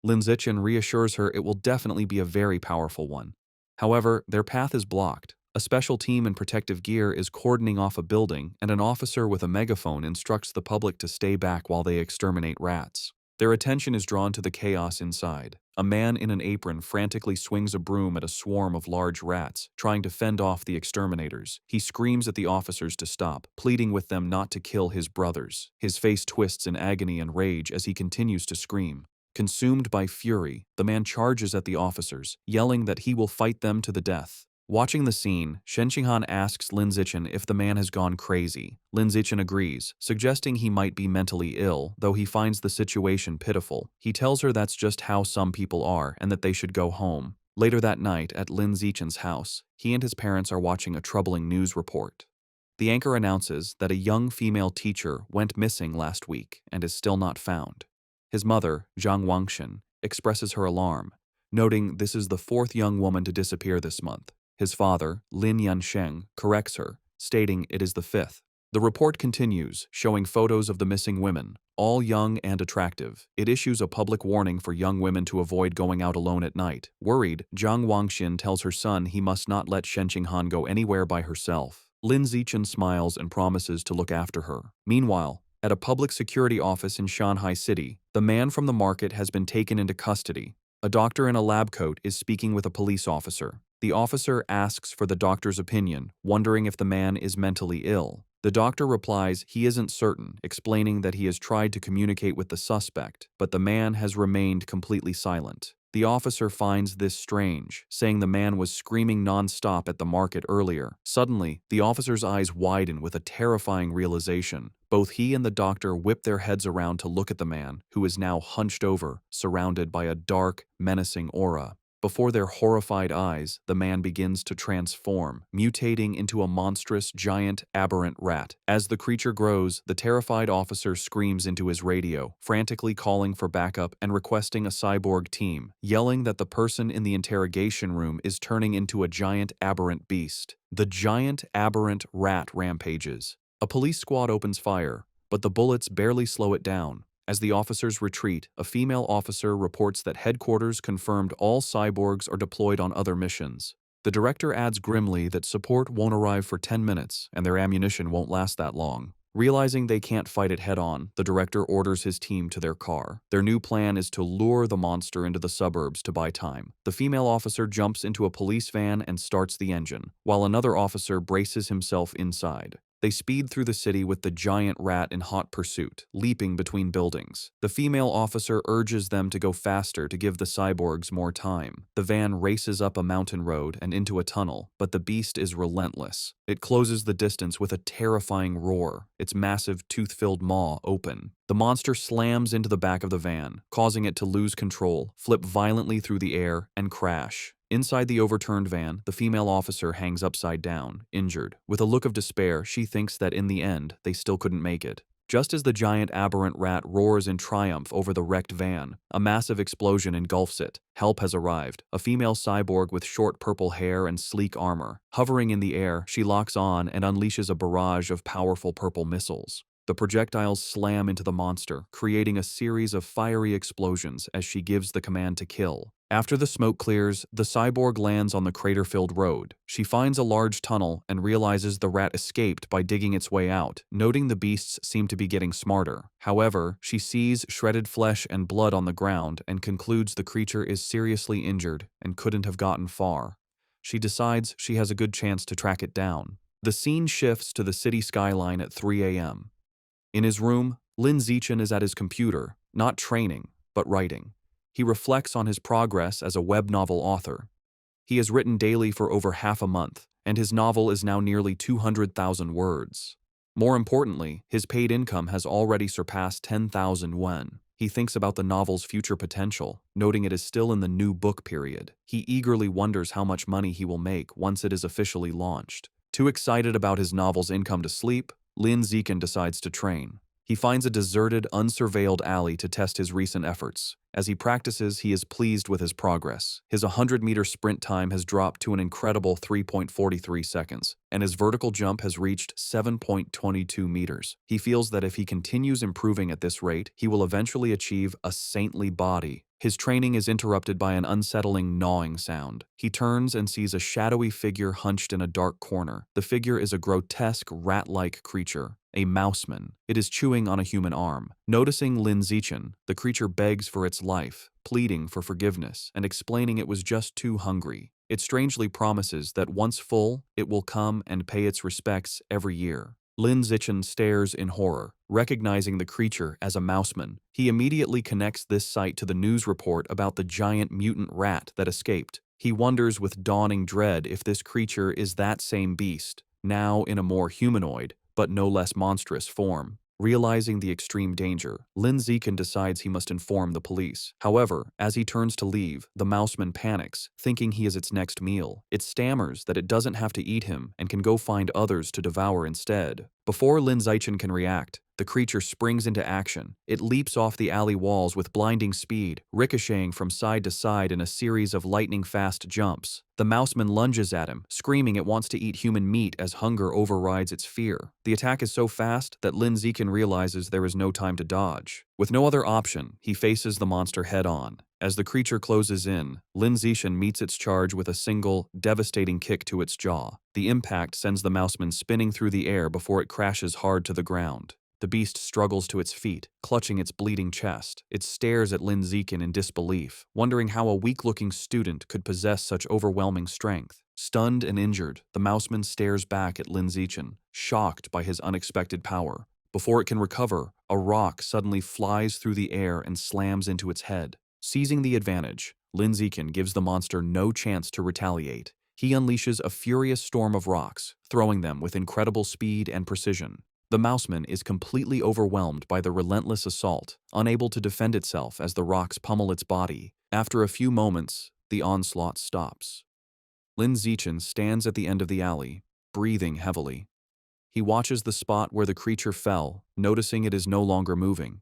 Lin Zichen reassures her it will definitely be a very powerful one. However, their path is blocked. A special team in protective gear is cordoning off a building, and an officer with a megaphone instructs the public to stay back while they exterminate rats. Their attention is drawn to the chaos inside. A man in an apron frantically swings a broom at a swarm of large rats, trying to fend off the exterminators. He screams at the officers to stop, pleading with them not to kill his brothers. His face twists in agony and rage as he continues to scream. Consumed by fury, the man charges at the officers, yelling that he will fight them to the death. Watching the scene, Shen Qinghan asks Lin Zichen if the man has gone crazy. Lin Zichen agrees, suggesting he might be mentally ill, though he finds the situation pitiful. He tells her that's just how some people are and that they should go home. Later that night, at Lin Zichen's house, he and his parents are watching a troubling news report. The anchor announces that a young female teacher went missing last week and is still not found. His mother, Zhang Wangshan, expresses her alarm, noting this is the 4th young woman to disappear this month. His father, Lin Yansheng, corrects her, stating it is the 5th. The report continues, showing photos of the missing women, all young and attractive. It issues a public warning for young women to avoid going out alone at night. Worried, Zhang Wangshan tells her son he must not let Shen Qinghan go anywhere by herself. Lin Zichen smiles and promises to look after her. Meanwhile, at a public security office in Shanghai City, the man from the market has been taken into custody. A doctor in a lab coat is speaking with a police officer. The officer asks for the doctor's opinion, wondering if the man is mentally ill. The doctor replies he isn't certain, explaining that he has tried to communicate with the suspect, but the man has remained completely silent. The officer finds this strange, saying the man was screaming non-stop at the market earlier. Suddenly, the officer's eyes widen with a terrifying realization. Both he and the doctor whip their heads around to look at the man, who is now hunched over, surrounded by a dark, menacing aura. Before their horrified eyes, the man begins to transform, mutating into a monstrous, giant, aberrant rat. As the creature grows, the terrified officer screams into his radio, frantically calling for backup and requesting a cyborg team, yelling that the person in the interrogation room is turning into a giant, aberrant beast. The giant, aberrant rat rampages. A police squad opens fire, but the bullets barely slow it down. As the officers retreat, a female officer reports that headquarters confirmed all cyborgs are deployed on other missions. The director adds grimly that support won't arrive for 10 minutes and their ammunition won't last that long. Realizing they can't fight it head-on, the director orders his team to their car. Their new plan is to lure the monster into the suburbs to buy time. The female officer jumps into a police van and starts the engine, while another officer braces himself inside. They speed through the city with the giant rat in hot pursuit, leaping between buildings. The female officer urges them to go faster to give the cyborgs more time. The van races up a mountain road and into a tunnel, but the beast is relentless. It closes the distance with a terrifying roar, its massive tooth-filled maw open. The monster slams into the back of the van, causing it to lose control, flip violently through the air, and crash. Inside the overturned van, the female officer hangs upside down, injured. With a look of despair, she thinks that in the end, they still couldn't make it. Just as the giant aberrant rat roars in triumph over the wrecked van, a massive explosion engulfs it. Help has arrived. A female cyborg with short purple hair and sleek armor. Hovering in the air, she locks on and unleashes a barrage of powerful purple missiles. The projectiles slam into the monster, creating a series of fiery explosions as she gives the command to kill. After the smoke clears, the cyborg lands on the crater-filled road. She finds a large tunnel and realizes the rat escaped by digging its way out, noting the beasts seem to be getting smarter. However, she sees shredded flesh and blood on the ground and concludes the creature is seriously injured and couldn't have gotten far. She decides she has a good chance to track it down. The scene shifts to the city skyline at 3 a.m. In his room, Lin Zichen is at his computer, not training, but writing. He reflects on his progress as a web novel author. He has written daily for over half a month, and his novel is now nearly 200,000 words. More importantly, his paid income has already surpassed 10,000 won. He thinks about the novel's future potential, noting it is still in the new book period. He eagerly wonders how much money he will make once it is officially launched. Too excited about his novel's income to sleep, Lin Zichen decides to train. He finds a deserted, unsurveilled alley to test his recent efforts. As he practices, he is pleased with his progress. His 100-meter sprint time has dropped to an incredible 3.43 seconds, and his vertical jump has reached 7.22 meters. He feels that if he continues improving at this rate, he will eventually achieve a saintly body. His training is interrupted by an unsettling gnawing sound. He turns and sees a shadowy figure hunched in a dark corner. The figure is a grotesque, rat-like creature, a mouseman. It is chewing on a human arm. Noticing Lin Zichen, the creature begs for its life, pleading for forgiveness and explaining it was just too hungry. It strangely promises that once full, it will come and pay its respects every year. Lin Zichen stares in horror, recognizing the creature as a mouseman. He immediately connects this sight to the news report about the giant mutant rat that escaped. He wonders with dawning dread if this creature is that same beast, now in a more humanoid, but no less monstrous form. Realizing the extreme danger, Lin Zichen decides he must inform the police. However, as he turns to leave, the mouseman panics, thinking he is its next meal. It stammers that it doesn't have to eat him and can go find others to devour instead. Before Lin Zichen can react, the creature springs into action. It leaps off the alley walls with blinding speed, ricocheting from side to side in a series of lightning-fast jumps. The mouseman lunges at him, screaming it wants to eat human meat as hunger overrides its fear. The attack is so fast that Lin Zichen realizes there is no time to dodge. With no other option, he faces the monster head-on. As the creature closes in, Lin Zichen meets its charge with a single, devastating kick to its jaw. The impact sends the mouseman spinning through the air before it crashes hard to the ground. The beast struggles to its feet, clutching its bleeding chest. It stares at Lin Zichen in disbelief, wondering how a weak-looking student could possess such overwhelming strength. Stunned and injured, the mouseman stares back at Lin Zichen, shocked by his unexpected power. Before it can recover, a rock suddenly flies through the air and slams into its head. Seizing the advantage, Lin Zichen gives the monster no chance to retaliate. He unleashes a furious storm of rocks, throwing them with incredible speed and precision. The mouseman is completely overwhelmed by the relentless assault, unable to defend itself as the rocks pummel its body. After a few moments, the onslaught stops. Lin Zichen stands at the end of the alley, breathing heavily. He watches the spot where the creature fell, noticing it is no longer moving.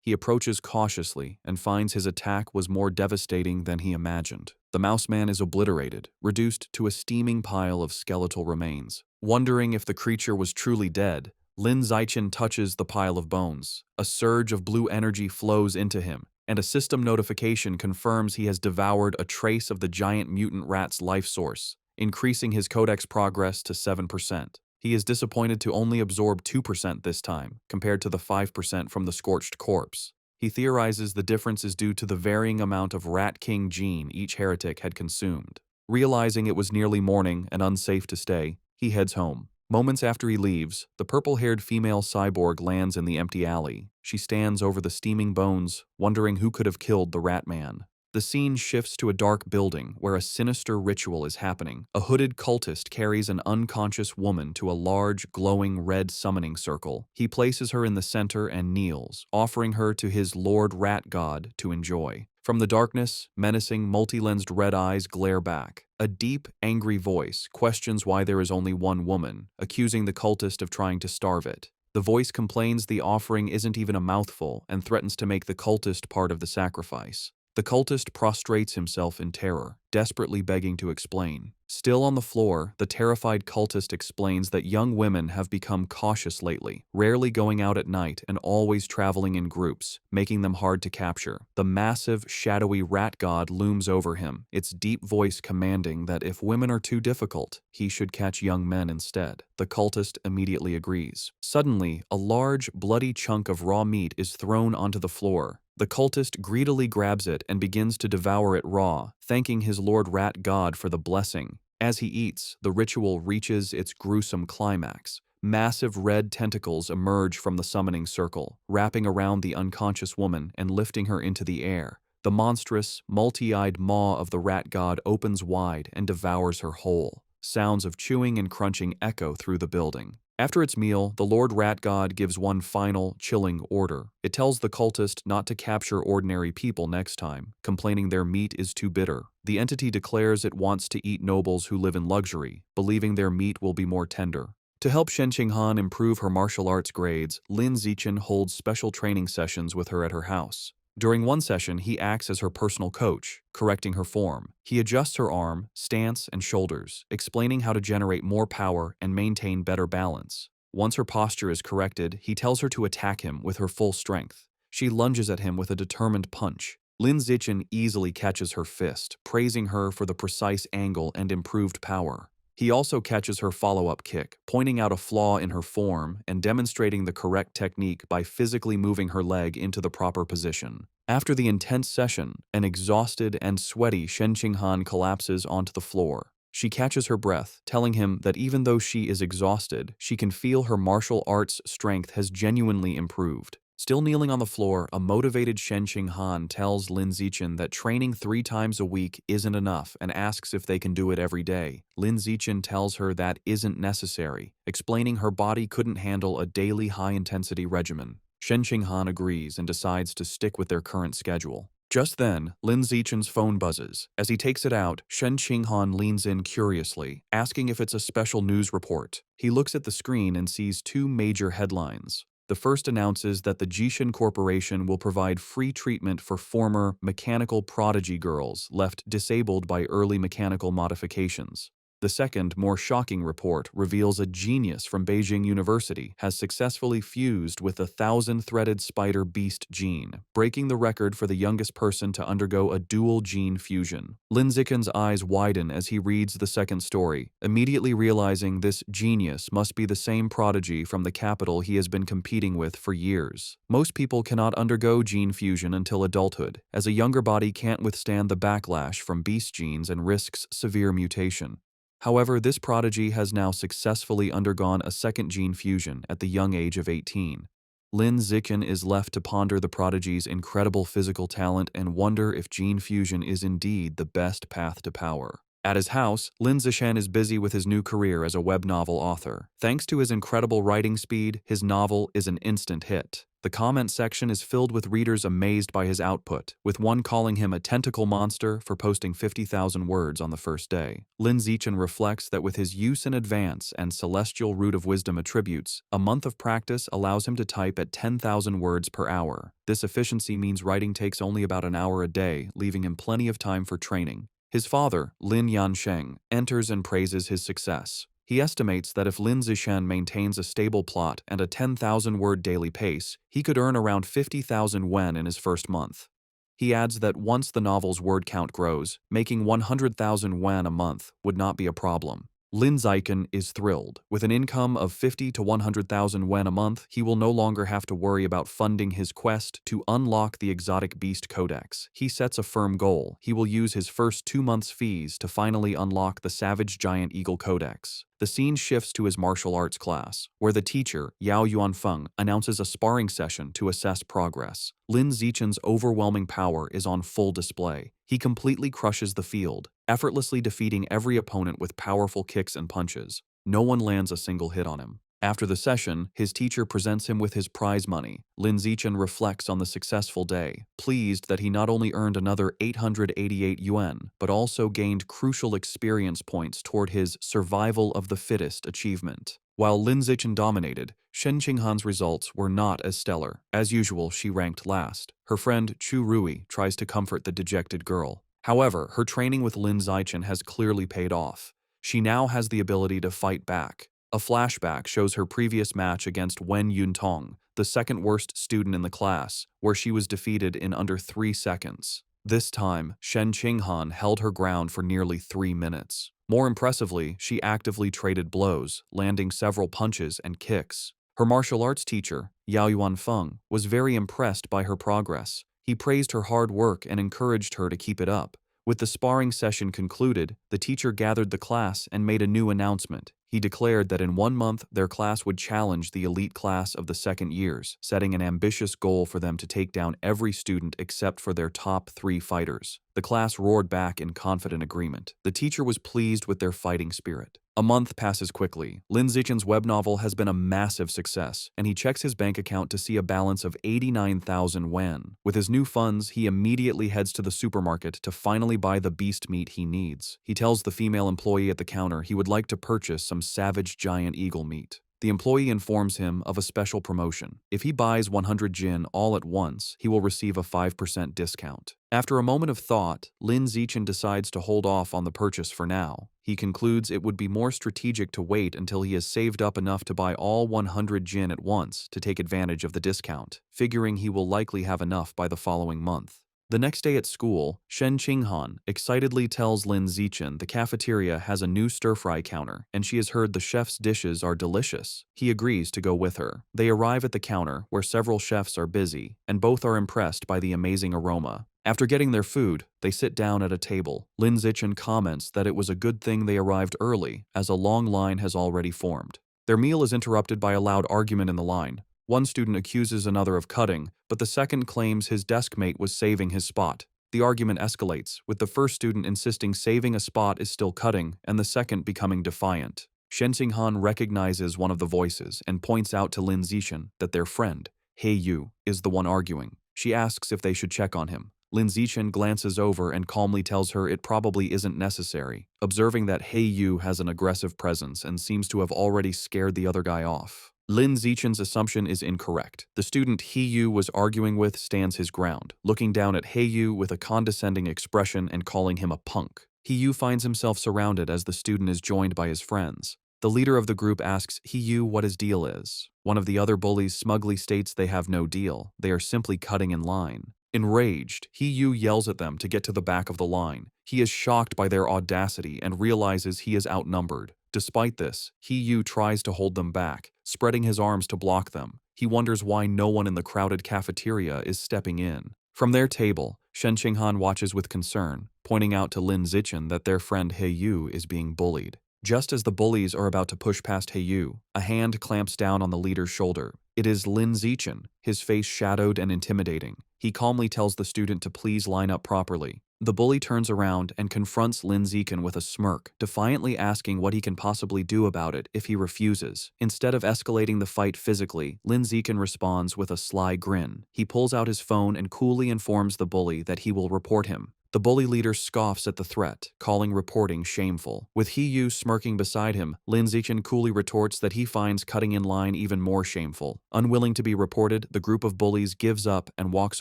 He approaches cautiously and finds his attack was more devastating than he imagined. The mouse man is obliterated, reduced to a steaming pile of skeletal remains. Wondering if the creature was truly dead, Lin Zichen touches the pile of bones. A surge of blue energy flows into him, and a system notification confirms he has devoured a trace of the giant mutant rat's life source, increasing his codex progress to 7%. He is disappointed to only absorb 2% this time, compared to the 5% from the scorched corpse. He theorizes the difference is due to the varying amount of Rat King gene each heretic had consumed. Realizing it was nearly morning and unsafe to stay, he heads home. Moments after he leaves, the purple-haired female cyborg lands in the empty alley. She stands over the steaming bones, wondering who could have killed the Rat Man. The scene shifts to a dark building where a sinister ritual is happening. A hooded cultist carries an unconscious woman to a large, glowing red summoning circle. He places her in the center and kneels, offering her to his Lord Rat God to enjoy. From the darkness, menacing, multi-lensed red eyes glare back. A deep, angry voice questions why there is only one woman, accusing the cultist of trying to starve it. The voice complains the offering isn't even a mouthful and threatens to make the cultist part of the sacrifice. The cultist prostrates himself in terror, desperately begging to explain. Still on the floor, the terrified cultist explains that young women have become cautious lately, rarely going out at night and always traveling in groups, making them hard to capture. The massive, shadowy rat god looms over him, its deep voice commanding that if women are too difficult, he should catch young men instead. The cultist immediately agrees. Suddenly, a large, bloody chunk of raw meat is thrown onto the floor. The cultist greedily grabs it and begins to devour it raw, thanking his Lord Rat God for the blessing. As he eats, the ritual reaches its gruesome climax. Massive red tentacles emerge from the summoning circle, wrapping around the unconscious woman and lifting her into the air. The monstrous, multi-eyed maw of the rat god opens wide and devours her whole. Sounds of chewing and crunching echo through the building. After its meal, the Lord Rat God gives one final, chilling order. It tells the cultist not to capture ordinary people next time, complaining their meat is too bitter. The entity declares it wants to eat nobles who live in luxury, believing their meat will be more tender. To help Shen Qinghan improve her martial arts grades, Lin Zichen holds special training sessions with her at her house. During one session, he acts as her personal coach, correcting her form. He adjusts her arm, stance, and shoulders, explaining how to generate more power and maintain better balance. Once her posture is corrected, he tells her to attack him with her full strength. She lunges at him with a determined punch. Lin Zichen easily catches her fist, praising her for the precise angle and improved power. He also catches her follow-up kick, pointing out a flaw in her form and demonstrating the correct technique by physically moving her leg into the proper position. After the intense session, an exhausted and sweaty Shen Qinghan collapses onto the floor. She catches her breath, telling him that even though she is exhausted, she can feel her martial arts strength has genuinely improved. Still kneeling on the floor, a motivated Shen Qinghan tells Lin Zichen that training 3 times a week isn't enough and asks if they can do it every day. Lin Zichen tells her that isn't necessary, explaining her body couldn't handle a daily high-intensity regimen. Shen Qinghan agrees and decides to stick with their current schedule. Just then, Lin Zichen's phone buzzes. As he takes it out, Shen Qinghan leans in curiously, asking if it's a special news report. He looks at the screen and sees 2 major headlines. The first announces that the Jishin Corporation will provide free treatment for former mechanical prodigy girls left disabled by early mechanical modifications. The second, more shocking report reveals a genius from Beijing University has successfully fused with the 1,000-threaded spider beast gene, breaking the record for the youngest person to undergo a dual gene fusion. Lin Zichen's eyes widen as he reads the second story, immediately realizing this genius must be the same prodigy from the capital he has been competing with for years. Most people cannot undergo gene fusion until adulthood, as a younger body can't withstand the backlash from beast genes and risks severe mutation. However, this prodigy has now successfully undergone a second gene fusion at the young age of 18. Lin Zichen is left to ponder the prodigy's incredible physical talent and wonder if gene fusion is indeed the best path to power. At his house, Lin Zichen is busy with his new career as a web novel author. Thanks to his incredible writing speed, his novel is an instant hit. The comment section is filled with readers amazed by his output, with one calling him a tentacle monster for posting 50,000 words on the first day. Lin Zichen reflects that with his use in advance and celestial root of wisdom attributes, a month of practice allows him to type at 10,000 words per hour. This efficiency means writing takes only about an hour a day, leaving him plenty of time for training. His father, Lin Yansheng, enters and praises his success. He estimates that if Lin Zichen maintains a stable plot and a 10,000-word daily pace, he could earn around 50,000 wen in his first month. He adds that once the novel's word count grows, making 100,000 wen a month would not be a problem. Lin Zichen is thrilled. With an income of 50 to 100,000 wen a month, he will no longer have to worry about funding his quest to unlock the exotic beast codex. He sets a firm goal. He will use his first 2 months' fees to finally unlock the Savage Giant Eagle codex. The scene shifts to his martial arts class, where the teacher, Yao Yuanfeng, announces a sparring session to assess progress. Lin Zichen's overwhelming power is on full display. He completely crushes the field, effortlessly defeating every opponent with powerful kicks and punches. No one lands a single hit on him. After the session, his teacher presents him with his prize money. Lin Zichen reflects on the successful day, pleased that he not only earned another 888 yuan, but also gained crucial experience points toward his survival of the fittest achievement. While Lin Zichen dominated, Shen Qinghan's results were not as stellar. As usual, she ranked last. Her friend Chu Rui tries to comfort the dejected girl. However, her training with Lin Zichen has clearly paid off. She now has the ability to fight back. A flashback shows her previous match against Wen Yuntong, the second worst student in the class, where she was defeated in under 3 seconds. This time, Shen Qinghan held her ground for nearly 3 minutes. More impressively, she actively traded blows, landing several punches and kicks. Her martial arts teacher, Yao Yuanfeng, was very impressed by her progress. He praised her hard work and encouraged her to keep it up. With the sparring session concluded, the teacher gathered the class and made a new announcement. He declared that in 1 month, their class would challenge the elite class of the second years, setting an ambitious goal for them to take down every student except for their top 3 fighters. The class roared back in confident agreement. The teacher was pleased with their fighting spirit. A month passes quickly. Lin Zichen's web novel has been a massive success, and he checks his bank account to see a balance of 89,000 wen. With his new funds, he immediately heads to the supermarket to finally buy the beast meat he needs. He tells the female employee at the counter he would like to purchase some savage giant eagle meat. The employee informs him of a special promotion. If he buys 100 jin all at once, he will receive a 5% discount. After a moment of thought, Lin Zichen decides to hold off on the purchase for now. He concludes it would be more strategic to wait until he has saved up enough to buy all 100 jin at once to take advantage of the discount, figuring he will likely have enough by the following month. The next day at school, Shen Qinghan excitedly tells Lin Zichen the cafeteria has a new stir-fry counter, and she has heard the chef's dishes are delicious. He agrees to go with her. They arrive at the counter, where several chefs are busy, and both are impressed by the amazing aroma. After getting their food, they sit down at a table. Lin Zichen comments that it was a good thing they arrived early, as a long line has already formed. Their meal is interrupted by a loud argument in the line. One student accuses another of cutting, but the second claims his desk mate was saving his spot. The argument escalates, with the first student insisting saving a spot is still cutting, and the second becoming defiant. Shen Qinghan recognizes one of the voices and points out to Lin Zichen that their friend, He Yu, is the one arguing. She asks if they should check on him. Lin Zichen glances over and calmly tells her it probably isn't necessary, observing that He Yu has an aggressive presence and seems to have already scared the other guy off. Lin Zichen's assumption is incorrect. The student He Yu was arguing with stands his ground, looking down at He Yu with a condescending expression and calling him a punk. He Yu finds himself surrounded as the student is joined by his friends. The leader of the group asks He Yu what his deal is. One of the other bullies smugly states they have no deal. They are simply cutting in line. Enraged, He Yu yells at them to get to the back of the line. He is shocked by their audacity and realizes he is outnumbered. Despite this, He Yu tries to hold them back, spreading his arms to block them. He wonders why no one in the crowded cafeteria is stepping in. From their table, Shen Qinghan watches with concern, pointing out to Lin Zichen that their friend He Yu is being bullied. Just as the bullies are about to push past He Yu, a hand clamps down on the leader's shoulder. It is Lin Zichen, his face shadowed and intimidating. He calmly tells the student to please line up properly. The bully turns around and confronts Lin Ziken with a smirk, defiantly asking what he can possibly do about it if he refuses. Instead of escalating the fight physically, Lin Ziken responds with a sly grin. He pulls out his phone and coolly informs the bully that he will report him. The bully leader scoffs at the threat, calling reporting shameful. With He-yu smirking beside him, Lin Zichen coolly retorts that he finds cutting in line even more shameful. Unwilling to be reported, the group of bullies gives up and walks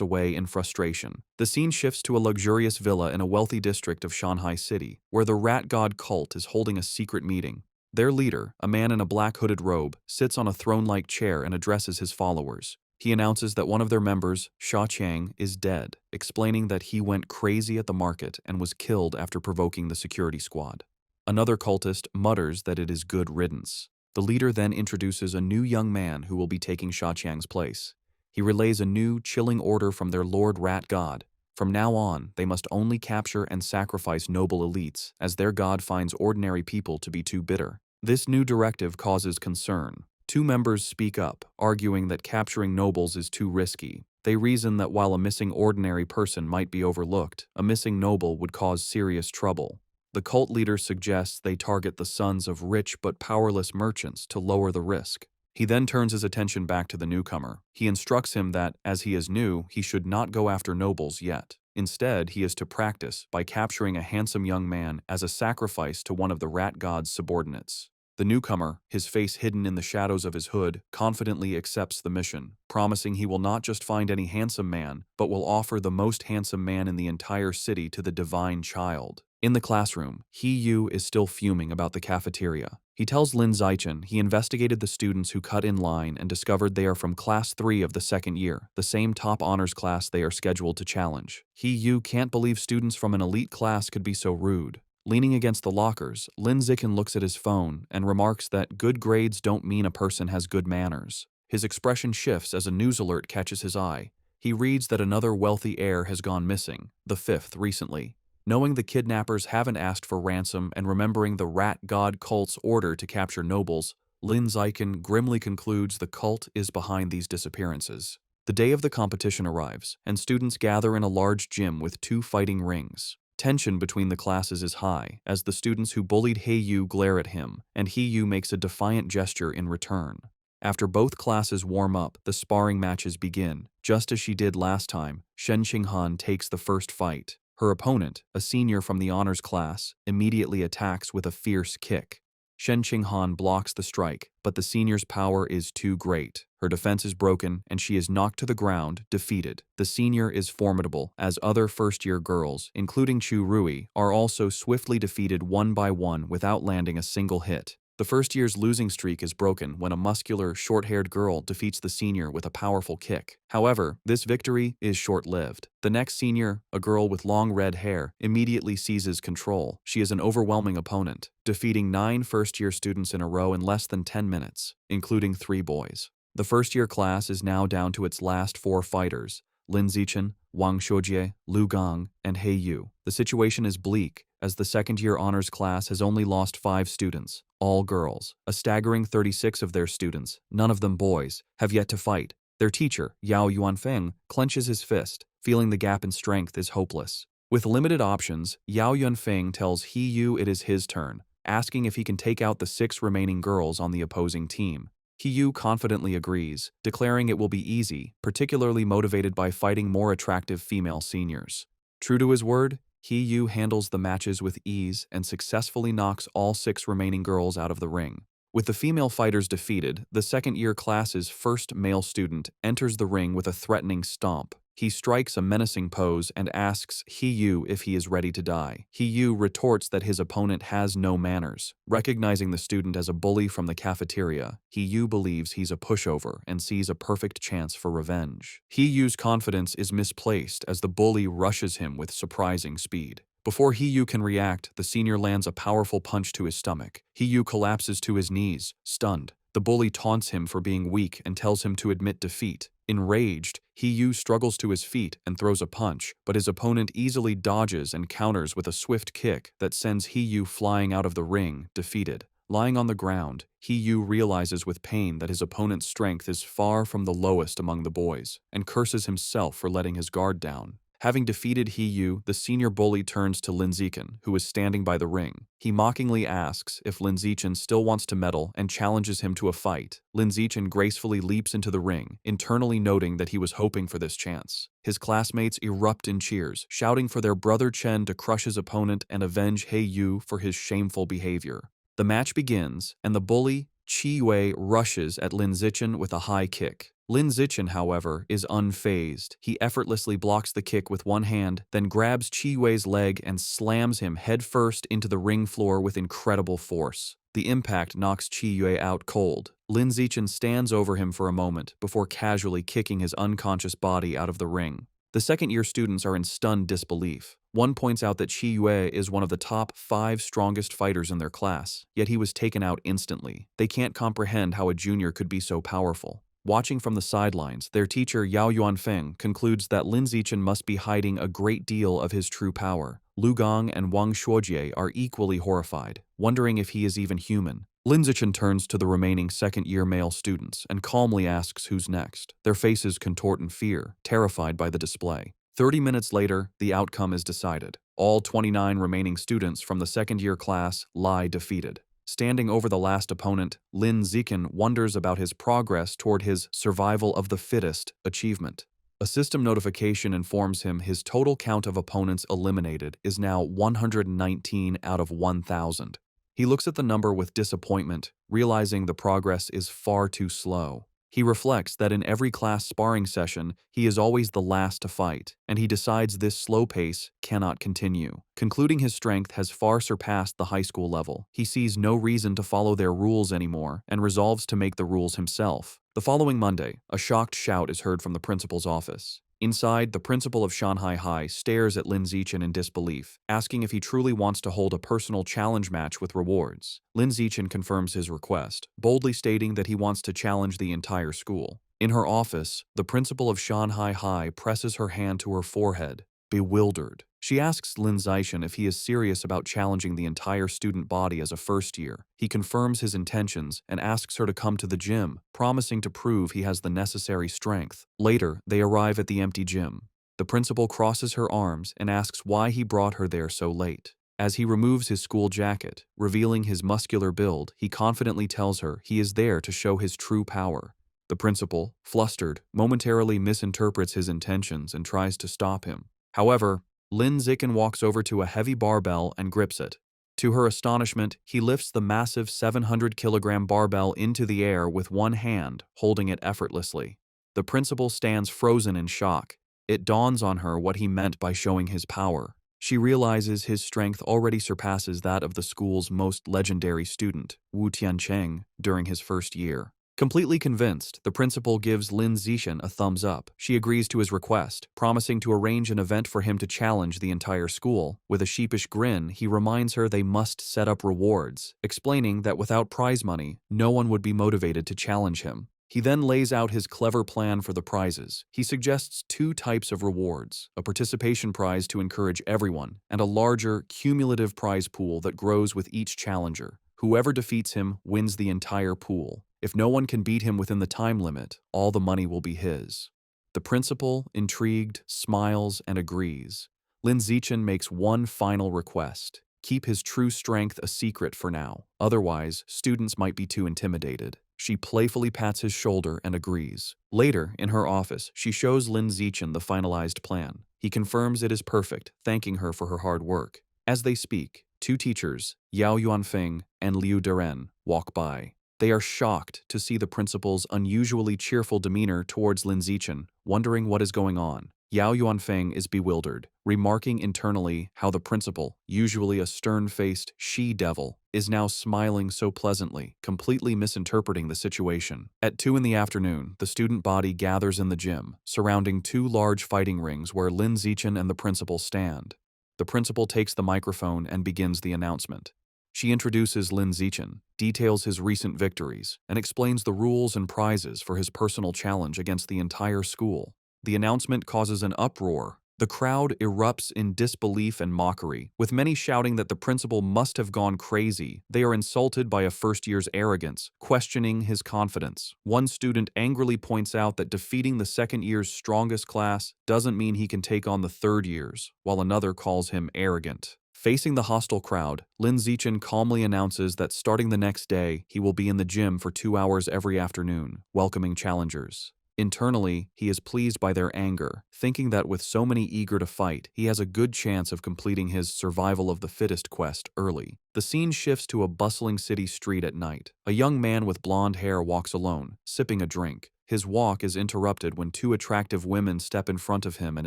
away in frustration. The scene shifts to a luxurious villa in a wealthy district of Shanghai City, where the rat god cult is holding a secret meeting. Their leader, a man in a black hooded robe, sits on a throne-like chair and addresses his followers. He announces that one of their members, Sha Qiang, is dead, explaining that he went crazy at the market and was killed after provoking the security squad. Another cultist mutters that it is good riddance. The leader then introduces a new young man who will be taking Sha Qiang's place. He relays a new, chilling order from their Lord Rat God. From now on, they must only capture and sacrifice noble elites, as their god finds ordinary people to be too bitter. This new directive causes concern. Two members speak up, arguing that capturing nobles is too risky. They reason that while a missing ordinary person might be overlooked, a missing noble would cause serious trouble. The cult leader suggests they target the sons of rich but powerless merchants to lower the risk. He then turns his attention back to the newcomer. He instructs him that, as he is new, he should not go after nobles yet. Instead, he is to practice by capturing a handsome young man as a sacrifice to one of the rat god's subordinates. The newcomer, his face hidden in the shadows of his hood, confidently accepts the mission, promising he will not just find any handsome man, but will offer the most handsome man in the entire city to the divine child. In the classroom, He-yu is still fuming about the cafeteria. He tells Lin Zichen he investigated the students who cut in line and discovered they are from Class 3 of the second year, the same top honors class they are scheduled to challenge. He-yu can't believe students from an elite class could be so rude. Leaning against the lockers, Lin Zichen looks at his phone and remarks that good grades don't mean a person has good manners. His expression shifts as a news alert catches his eye. He reads that another wealthy heir has gone missing, the fifth recently. Knowing the kidnappers haven't asked for ransom and remembering the rat god cult's order to capture nobles, Lin Zichen grimly concludes the cult is behind these disappearances. The day of the competition arrives, and students gather in a large gym with 2 fighting rings. Tension between the classes is high, as the students who bullied He-yu glare at him, and He-yu makes a defiant gesture in return. After both classes warm up, the sparring matches begin. Just as she did last time, Shen Qinghan takes the first fight. Her opponent, a senior from the honors class, immediately attacks with a fierce kick. Shen Qinghan blocks the strike, but the senior's power is too great. Her defense is broken, and she is knocked to the ground, defeated. The senior is formidable, as other first-year girls, including Chu Rui, are also swiftly defeated one by one without landing a single hit. The first year's losing streak is broken when a muscular, short-haired girl defeats the senior with a powerful kick. However, this victory is short-lived. The next senior, a girl with long red hair, immediately seizes control. She is an overwhelming opponent, defeating 9 first-year students in a row in less than 10 minutes, including 3 boys. The first-year class is now down to its last 4 fighters: Lin Zichen, Wang Xiujie, Lu Gang, and He-yu. The situation is bleak, as the second-year honors class has only lost 5 students, all girls. A staggering 36 of their students, none of them boys, have yet to fight. Their teacher, Yao Yuanfeng, clenches his fist, feeling the gap in strength is hopeless. With limited options, Yao Yuanfeng tells He-yu it is his turn, asking if he can take out the 6 remaining girls on the opposing team. He-yu confidently agrees, declaring it will be easy, particularly motivated by fighting more attractive female seniors. True to his word, He-yu handles the matches with ease and successfully knocks all 6 remaining girls out of the ring. With the female fighters defeated, the second-year class's first male student enters the ring with a threatening stomp. He strikes a menacing pose and asks He-yu if he is ready to die. He-yu retorts that his opponent has no manners. Recognizing the student as a bully from the cafeteria, He-yu believes he's a pushover and sees a perfect chance for revenge. He-yu's confidence is misplaced as the bully rushes him with surprising speed. Before He-yu can react, the senior lands a powerful punch to his stomach. He-yu collapses to his knees, stunned. The bully taunts him for being weak and tells him to admit defeat. Enraged, He-yu struggles to his feet and throws a punch, but his opponent easily dodges and counters with a swift kick that sends He-yu flying out of the ring, defeated. Lying on the ground, He-yu realizes with pain that his opponent's strength is far from the lowest among the boys, and curses himself for letting his guard down. Having defeated Yu, the senior bully turns to Lin Zichen, who is standing by the ring. He mockingly asks if Lin Zichen still wants to medal and challenges him to a fight. Lin Zichen gracefully leaps into the ring, internally noting that he was hoping for this chance. His classmates erupt in cheers, shouting for their brother Chen to crush his opponent and avenge Yu for his shameful behavior. The match begins, and the bully, Yue, rushes at Lin Zichen with a high kick. Lin Zichen, however, is unfazed. He effortlessly blocks the kick with one hand, then grabs Yue's leg and slams him headfirst into the ring floor with incredible force. The impact knocks Yue out cold. Lin Zichen stands over him for a moment before casually kicking his unconscious body out of the ring. The second-year students are in stunned disbelief. One points out that Yue is one of the top 5 strongest fighters in their class, yet he was taken out instantly. They can't comprehend how a junior could be so powerful. Watching from the sidelines, their teacher Yao Yuanfeng concludes that Lin Zichen must be hiding a great deal of his true power. Lu Gong and Wang Shuojie are equally horrified, wondering if he is even human. Lin Zichen turns to the remaining second-year male students and calmly asks who's next. Their faces contort in fear, terrified by the display. 30 minutes later, the outcome is decided. All 29 remaining students from the second-year class lie defeated. Standing over the last opponent, Lin Zichen wonders about his progress toward his survival of the fittest achievement. A system notification informs him his total count of opponents eliminated is now 119 out of 1,000. He looks at the number with disappointment, realizing the progress is far too slow. He reflects that in every class sparring session, he is always the last to fight, and he decides this slow pace cannot continue. Concluding his strength has far surpassed the high school level, he sees no reason to follow their rules anymore and resolves to make the rules himself. The following Monday, a shocked shout is heard from the principal's office. Inside, the principal of Shanghai High stares at Lin Zichen in disbelief, asking if he truly wants to hold a personal challenge match with rewards. Lin Zichen confirms his request, boldly stating that he wants to challenge the entire school. In her office, the principal of Shanghai High presses her hand to her forehead, bewildered. She asks Lin Zichen if he is serious about challenging the entire student body as a first year. He confirms his intentions and asks her to come to the gym, promising to prove he has the necessary strength. Later, they arrive at the empty gym. The principal crosses her arms and asks why he brought her there so late. As he removes his school jacket, revealing his muscular build, he confidently tells her he is there to show his true power. The principal, flustered, momentarily misinterprets his intentions and tries to stop him. However, Lin Zichen walks over to a heavy barbell and grips it. To her astonishment, he lifts the massive 700-kilogram barbell into the air with one hand, holding it effortlessly. The principal stands frozen in shock. It dawns on her what he meant by showing his power. She realizes his strength already surpasses that of the school's most legendary student, Wu Tiancheng, during his first year. Completely convinced, the principal gives Lin Zichen a thumbs up. She agrees to his request, promising to arrange an event for him to challenge the entire school. With a sheepish grin, he reminds her they must set up rewards, explaining that without prize money, no one would be motivated to challenge him. He then lays out his clever plan for the prizes. He suggests 2 types of rewards, a participation prize to encourage everyone, and a larger, cumulative prize pool that grows with each challenger. Whoever defeats him wins the entire pool. If no one can beat him within the time limit, all the money will be his. The principal, intrigued, smiles and agrees. Lin Zichen makes one final request: keep his true strength a secret for now. Otherwise, students might be too intimidated. She playfully pats his shoulder and agrees. Later, in her office, she shows Lin Zichen the finalized plan. He confirms it is perfect, thanking her for her hard work. As they speak, 2 teachers, Yao Yuanfeng and Liu Deren, walk by. They are shocked to see the principal's unusually cheerful demeanor towards Lin Zichen, wondering what is going on. Yao Yuanfeng is bewildered, remarking internally how the principal, usually a stern-faced she-devil, is now smiling so pleasantly, completely misinterpreting the situation. At 2 in the afternoon, the student body gathers in the gym, surrounding 2 large fighting rings where Lin Zichen and the principal stand. The principal takes the microphone and begins the announcement. She introduces Lin Zichen, details his recent victories, and explains the rules and prizes for his personal challenge against the entire school. The announcement causes an uproar. The crowd erupts in disbelief and mockery, with many shouting that the principal must have gone crazy. They are insulted by a first year's arrogance, questioning his confidence. One student angrily points out that defeating the second year's strongest class doesn't mean he can take on the third year's, while another calls him arrogant. Facing the hostile crowd, Lin Zichen calmly announces that starting the next day, he will be in the gym for 2 hours every afternoon, welcoming challengers. Internally, he is pleased by their anger, thinking that with so many eager to fight, he has a good chance of completing his survival of the fittest quest early. The scene shifts to a bustling city street at night. A young man with blonde hair walks alone, sipping a drink. His walk is interrupted when two attractive women step in front of him and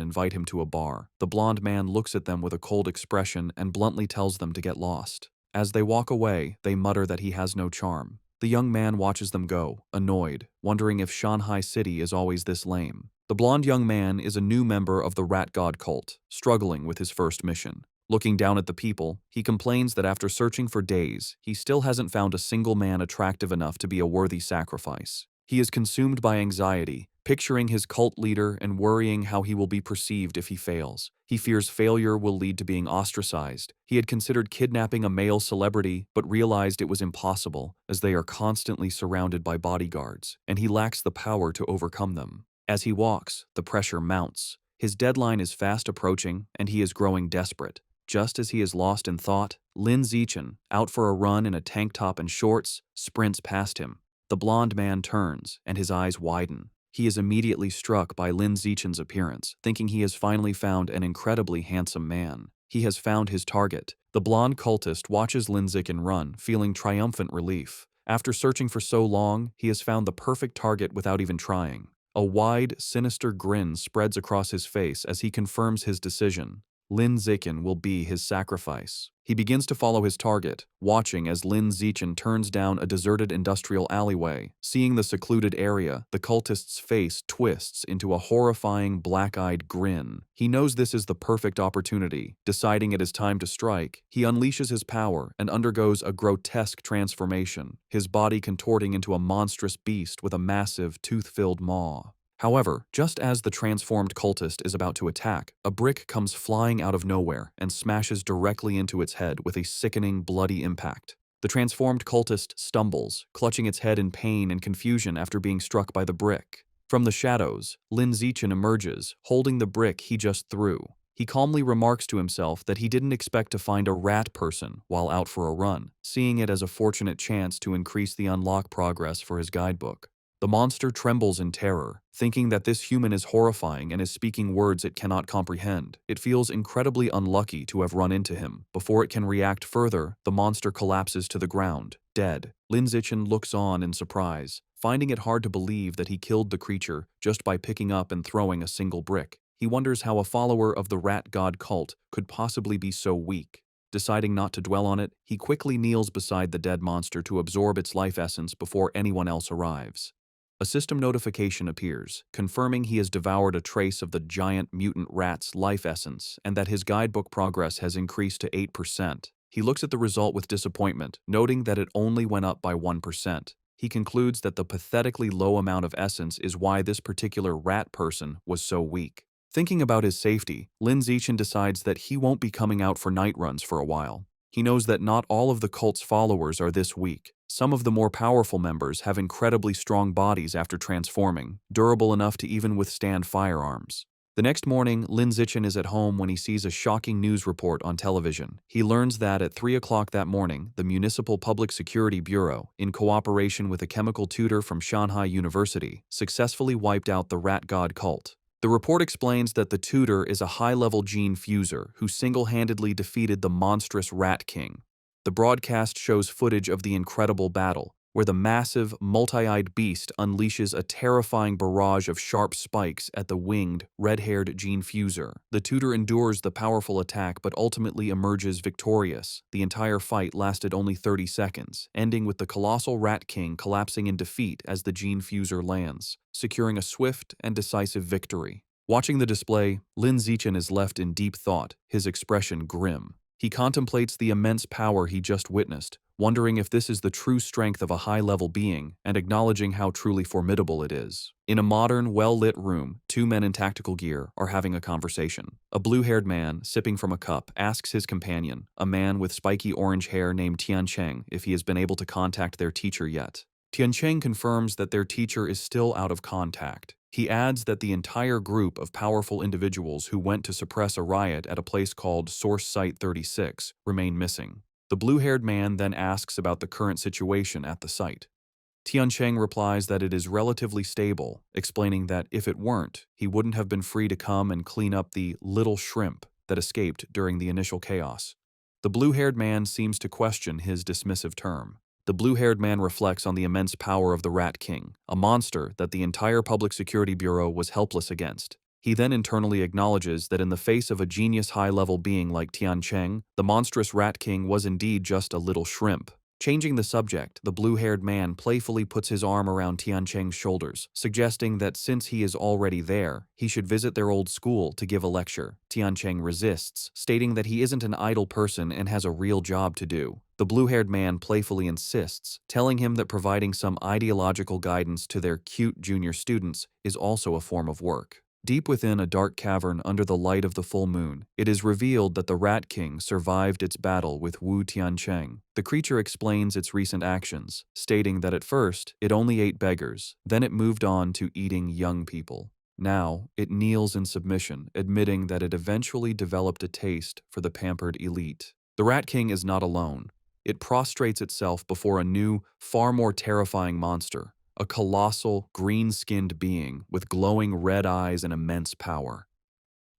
invite him to a bar. The blonde man looks at them with a cold expression and bluntly tells them to get lost. As they walk away, they mutter that he has no charm. The young man watches them go, annoyed, wondering if Shanghai City is always this lame. The blonde young man is a new member of the rat god cult, struggling with his first mission. Looking down at the people, he complains that after searching for days, he still hasn't found a single man attractive enough to be a worthy sacrifice. He is consumed by anxiety, picturing his cult leader and worrying how he will be perceived if he fails. He fears failure will lead to being ostracized. He had considered kidnapping a male celebrity, but realized it was impossible, as they are constantly surrounded by bodyguards, and he lacks the power to overcome them. As he walks, the pressure mounts. His deadline is fast approaching, and he is growing desperate. Just as he is lost in thought, Lin Zichen, out for a run in a tank top and shorts, sprints past him. The blonde man turns, and his eyes widen. He is immediately struck by Lin Zichen's appearance, thinking he has finally found an incredibly handsome man. He has found his target. The blonde cultist watches Lin Zichen run, feeling triumphant relief. After searching for so long, he has found the perfect target without even trying. A wide, sinister grin spreads across his face as he confirms his decision. Lin Zichen will be his sacrifice. He begins to follow his target, watching as Lin Zichen turns down a deserted industrial alleyway. Seeing the secluded area, the cultist's face twists into a horrifying black-eyed grin. He knows this is the perfect opportunity. Deciding it is time to strike, he unleashes his power and undergoes a grotesque transformation, his body contorting into a monstrous beast with a massive, tooth-filled maw. However, just as the transformed cultist is about to attack, a brick comes flying out of nowhere and smashes directly into its head with a sickening, bloody impact. The transformed cultist stumbles, clutching its head in pain and confusion after being struck by the brick. From the shadows, Lin Zichen emerges, holding the brick he just threw. He calmly remarks to himself that he didn't expect to find a rat person while out for a run, seeing it as a fortunate chance to increase the unlock progress for his guidebook. The monster trembles in terror, thinking that this human is horrifying and is speaking words it cannot comprehend. It feels incredibly unlucky to have run into him. Before it can react further, the monster collapses to the ground, dead. Lin Zichen looks on in surprise, finding it hard to believe that he killed the creature just by picking up and throwing a single brick. He wonders how a follower of the rat god cult could possibly be so weak. Deciding not to dwell on it, he quickly kneels beside the dead monster to absorb its life essence before anyone else arrives. A system notification appears, confirming he has devoured a trace of the giant mutant rat's life essence and that his guidebook progress has increased to 8%. He looks at the result with disappointment, noting that it only went up by 1%. He concludes that the pathetically low amount of essence is why this particular rat person was so weak. Thinking about his safety, Lin Zichen decides that he won't be coming out for night runs for a while. He knows that not all of the cult's followers are this weak. Some of the more powerful members have incredibly strong bodies after transforming, durable enough to even withstand firearms. The next morning, Lin Zichen is at home when he sees a shocking news report on television. He learns that at 3 o'clock that morning, the Municipal Public Security Bureau, in cooperation with a chemical tutor from Shanghai University, successfully wiped out the rat god cult. The report explains that the tutor is a high-level gene fuser who single-handedly defeated the monstrous Rat King. The broadcast shows footage of the incredible battle, where the massive, multi-eyed beast unleashes a terrifying barrage of sharp spikes at the winged, red-haired gene fuser. The tutor endures the powerful attack but ultimately emerges victorious. The entire fight lasted only 30 seconds, ending with the colossal Rat King collapsing in defeat as the gene fuser lands, securing a swift and decisive victory. Watching the display, Lin Zichen is left in deep thought, his expression grim. He contemplates the immense power he just witnessed, wondering if this is the true strength of a high-level being and acknowledging how truly formidable it is. In a modern, well-lit room, two men in tactical gear are having a conversation. A blue-haired man, sipping from a cup, asks his companion, a man with spiky orange hair named Tiancheng, if he has been able to contact their teacher yet. Tiancheng confirms that their teacher is still out of contact. He adds that the entire group of powerful individuals who went to suppress a riot at a place called Source Site 36 remain missing. The blue-haired man then asks about the current situation at the site. Tiancheng replies that it is relatively stable, explaining that if it weren't, he wouldn't have been free to come and clean up the little shrimp that escaped during the initial chaos. The blue-haired man seems to question his dismissive term. The blue-haired man reflects on the immense power of the Rat King, a monster that the entire Public Security Bureau was helpless against. He then internally acknowledges that in the face of a genius high-level being like Tiancheng, the monstrous Rat King was indeed just a little shrimp. Changing the subject, the blue-haired man playfully puts his arm around Tiancheng's shoulders, suggesting that since he is already there, he should visit their old school to give a lecture. Tiancheng resists, stating that he isn't an idle person and has a real job to do. The blue-haired man playfully insists, telling him that providing some ideological guidance to their cute junior students is also a form of work. Deep within a dark cavern under the light of the full moon, it is revealed that the Rat King survived its battle with Wu Tiancheng. The creature explains its recent actions, stating that at first, it only ate beggars, then it moved on to eating young people. Now, it kneels in submission, admitting that it eventually developed a taste for the pampered elite. The Rat King is not alone. It prostrates itself before a new, far more terrifying monster. A colossal, green-skinned being with glowing red eyes and immense power.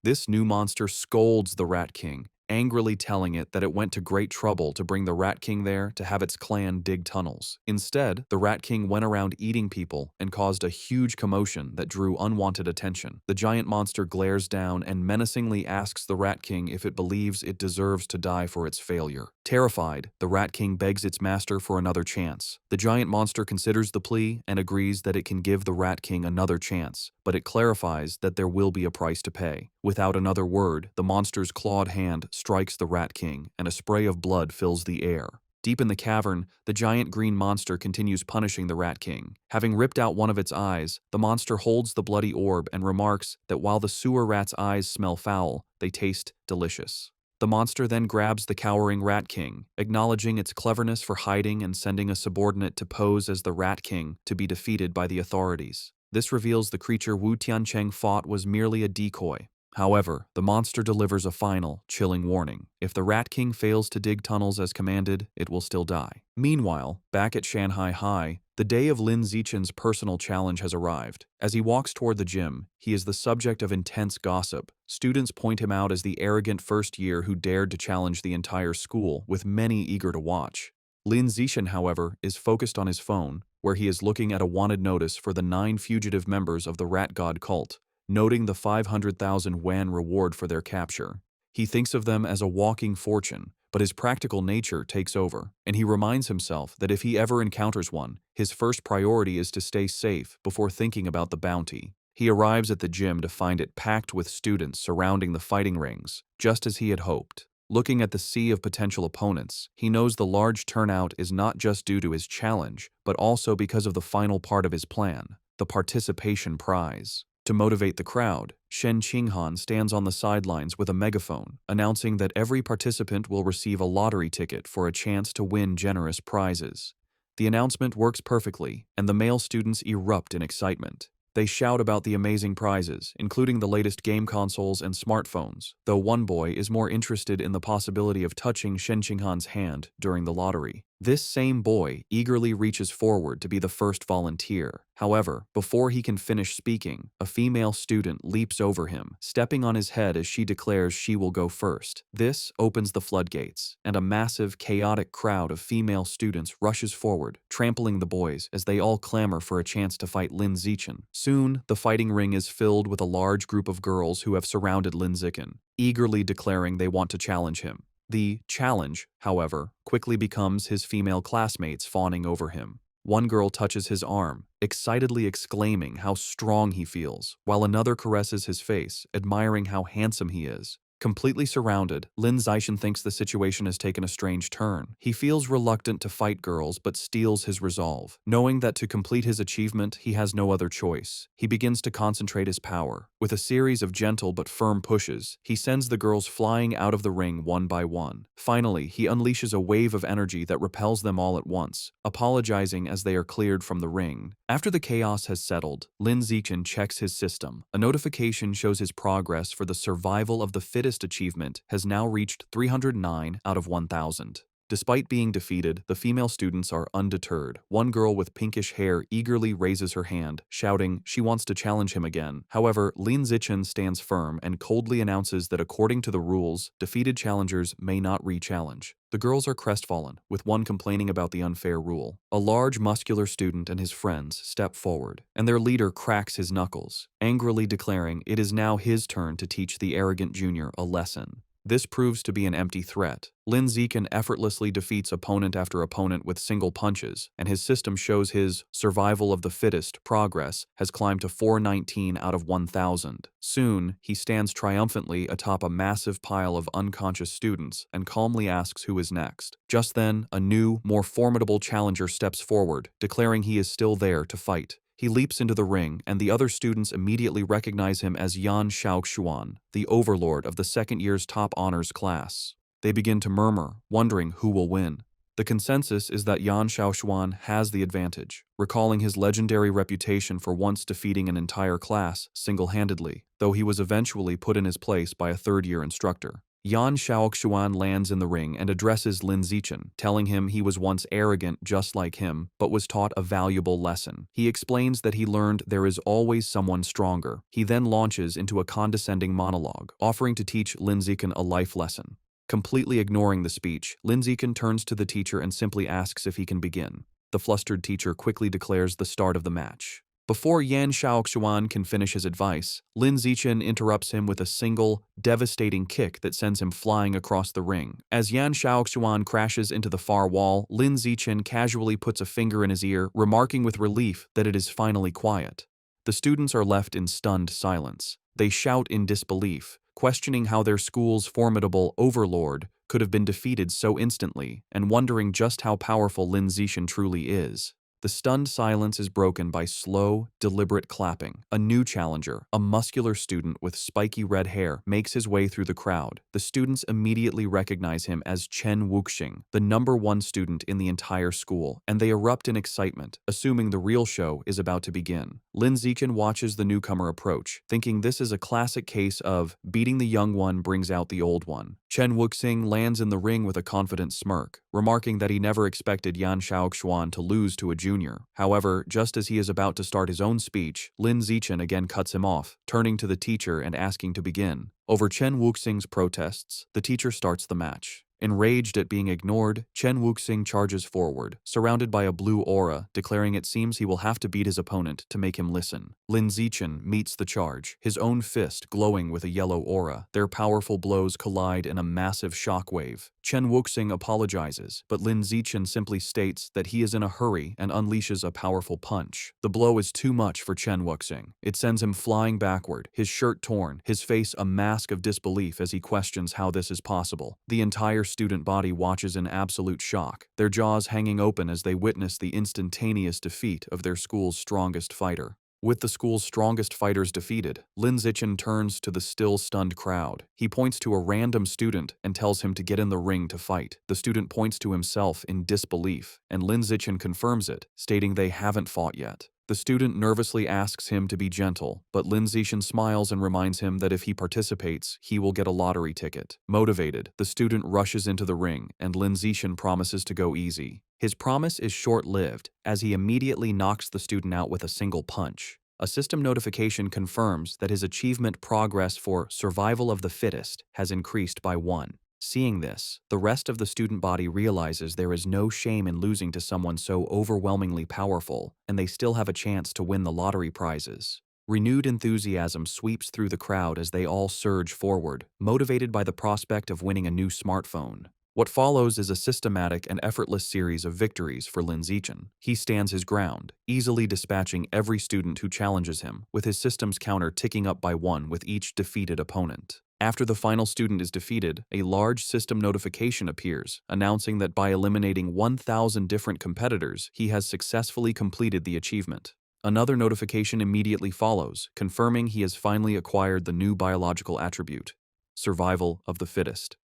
This new monster scolds the Rat King, angrily telling it that it went to great trouble to bring the Rat King there to have its clan dig tunnels. Instead, the Rat King went around eating people and caused a huge commotion that drew unwanted attention. The giant monster glares down and menacingly asks the Rat King if it believes it deserves to die for its failure. Terrified, the Rat King begs its master for another chance. The giant monster considers the plea and agrees that it can give the Rat King another chance, but it clarifies that there will be a price to pay. Without another word, the monster's clawed hand strikes the Rat King, and a spray of blood fills the air. Deep in the cavern, the giant green monster continues punishing the Rat King. Having ripped out one of its eyes, the monster holds the bloody orb and remarks that while the sewer rat's eyes smell foul, they taste delicious. The monster then grabs the cowering Rat King, acknowledging its cleverness for hiding and sending a subordinate to pose as the Rat King to be defeated by the authorities. This reveals the creature Wu Tiancheng fought was merely a decoy. However, the monster delivers a final, chilling warning. If the Rat King fails to dig tunnels as commanded, it will still die. Meanwhile, back at Shanghai High, the day of Lin Zichen's personal challenge has arrived. As he walks toward the gym, he is the subject of intense gossip. Students point him out as the arrogant first year who dared to challenge the entire school, with many eager to watch. Lin Zichen, however, is focused on his phone, where he is looking at a wanted notice for the 9 fugitive members of the Rat God cult, noting the 500,000 yuan reward for their capture. He thinks of them as a walking fortune, but his practical nature takes over, and he reminds himself that if he ever encounters one, his first priority is to stay safe before thinking about the bounty. He arrives at the gym to find it packed with students surrounding the fighting rings, just as he had hoped. Looking at the sea of potential opponents, he knows the large turnout is not just due to his challenge, but also because of the final part of his plan, the participation prize. To motivate the crowd, Shen Qinghan stands on the sidelines with a megaphone, announcing that every participant will receive a lottery ticket for a chance to win generous prizes. The announcement works perfectly, and the male students erupt in excitement. They shout about the amazing prizes, including the latest game consoles and smartphones, though one boy is more interested in the possibility of touching Shen Qinghan's hand during the lottery. This same boy eagerly reaches forward to be the first volunteer. However, before he can finish speaking, a female student leaps over him, stepping on his head as she declares she will go first. This opens the floodgates, and a massive, chaotic crowd of female students rushes forward, trampling the boys as they all clamor for a chance to fight Lin Zichen. Soon, the fighting ring is filled with a large group of girls who have surrounded Lin Zichen, eagerly declaring they want to challenge him. The challenge, however, quickly becomes his female classmates fawning over him. One girl touches his arm, excitedly exclaiming how strong he feels, while another caresses his face, admiring how handsome he is. Completely surrounded, Lin Zixin thinks the situation has taken a strange turn. He feels reluctant to fight girls but steels his resolve. Knowing that to complete his achievement, he has no other choice. He begins to concentrate his power. With a series of gentle but firm pushes, he sends the girls flying out of the ring one by one. Finally, he unleashes a wave of energy that repels them all at once, apologizing as they are cleared from the ring. After the chaos has settled, Lin Zixin checks his system. A notification shows his progress for the survival of the fittest achievement has now reached 309 out of 1,000. Despite being defeated, the female students are undeterred. One girl with pinkish hair eagerly raises her hand, shouting she wants to challenge him again. However, Lin Zixin stands firm and coldly announces that according to the rules, defeated challengers may not re-challenge. The girls are crestfallen, with one complaining about the unfair rule. A large, muscular student and his friends step forward, and their leader cracks his knuckles, angrily declaring it is now his turn to teach the arrogant junior a lesson. This proves to be an empty threat. Lin Zixin effortlessly defeats opponent after opponent with single punches, and his system shows his survival of the fittest progress has climbed to 419 out of 1,000. Soon, he stands triumphantly atop a massive pile of unconscious students and calmly asks who is next. Just then, a new, more formidable challenger steps forward, declaring he is still there to fight. He leaps into the ring, and the other students immediately recognize him as Yan Xiaoxuan, the overlord of the second year's top honors class. They begin to murmur, wondering who will win. The consensus is that Yan Xiaoxuan has the advantage, recalling his legendary reputation for once defeating an entire class single-handedly, though he was eventually put in his place by a third-year instructor. Yan Xiaoxuan lands in the ring and addresses Lin Zixin, telling him he was once arrogant just like him, but was taught a valuable lesson. He explains that he learned there is always someone stronger. He then launches into a condescending monologue, offering to teach Lin Zixin a life lesson. Completely ignoring the speech, Lin Zixin turns to the teacher and simply asks if he can begin. The flustered teacher quickly declares the start of the match. Before Yan Xiaoxuan can finish his advice, Lin Zixin interrupts him with a single, devastating kick that sends him flying across the ring. As Yan Xiaoxuan crashes into the far wall, Lin Zixin casually puts a finger in his ear, remarking with relief that it is finally quiet. The students are left in stunned silence. They shout in disbelief, questioning how their school's formidable overlord could have been defeated so instantly, and wondering just how powerful Lin Zixin truly is. The stunned silence is broken by slow, deliberate clapping. A new challenger, a muscular student with spiky red hair, makes his way through the crowd. The students immediately recognize him as Chen Wuxing, the #1 student in the entire school, and they erupt in excitement, assuming the real show is about to begin. Lin Zixin watches the newcomer approach, thinking this is a classic case of beating the young one brings out the old one. Chen Wuxing lands in the ring with a confident smirk, remarking that he never expected Yan Xiaoxuan to lose to a junior. However, just as he is about to start his own speech, Lin Zixin again cuts him off, turning to the teacher and asking to begin. Over Chen Wuxing's protests, the teacher starts the match. Enraged at being ignored, Chen Wuxing charges forward, surrounded by a blue aura, declaring it seems he will have to beat his opponent to make him listen. Lin Zixin meets the charge, his own fist glowing with a yellow aura. Their powerful blows collide in a massive shockwave. Chen Wuxing apologizes, but Lin Zixin simply states that he is in a hurry and unleashes a powerful punch. The blow is too much for Chen Wuxing. It sends him flying backward, his shirt torn, his face a mask of disbelief as he questions how this is possible. The entire student body watches in absolute shock, their jaws hanging open as they witness the instantaneous defeat of their school's strongest fighter. With the school's strongest fighters defeated, Lin Zixin turns to the still stunned crowd. He points to a random student and tells him to get in the ring to fight. The student points to himself in disbelief, and Lin Zixin confirms it, stating they haven't fought yet. The student nervously asks him to be gentle, but Lin Zixin smiles and reminds him that if he participates, he will get a lottery ticket. Motivated, the student rushes into the ring, and Lin Zixin promises to go easy. His promise is short-lived, as he immediately knocks the student out with a single punch. A system notification confirms that his achievement progress for survival of the fittest has increased by 1. Seeing this, the rest of the student body realizes there is no shame in losing to someone so overwhelmingly powerful, and they still have a chance to win the lottery prizes. Renewed enthusiasm sweeps through the crowd as they all surge forward, motivated by the prospect of winning a new smartphone. What follows is a systematic and effortless series of victories for Lin Zixin. He stands his ground, easily dispatching every student who challenges him, with his system's counter ticking up by 1 with each defeated opponent. After the final student is defeated, a large system notification appears, announcing that by eliminating 1,000 different competitors, he has successfully completed the achievement. Another notification immediately follows, confirming he has finally acquired the new biological attribute, survival of the fittest.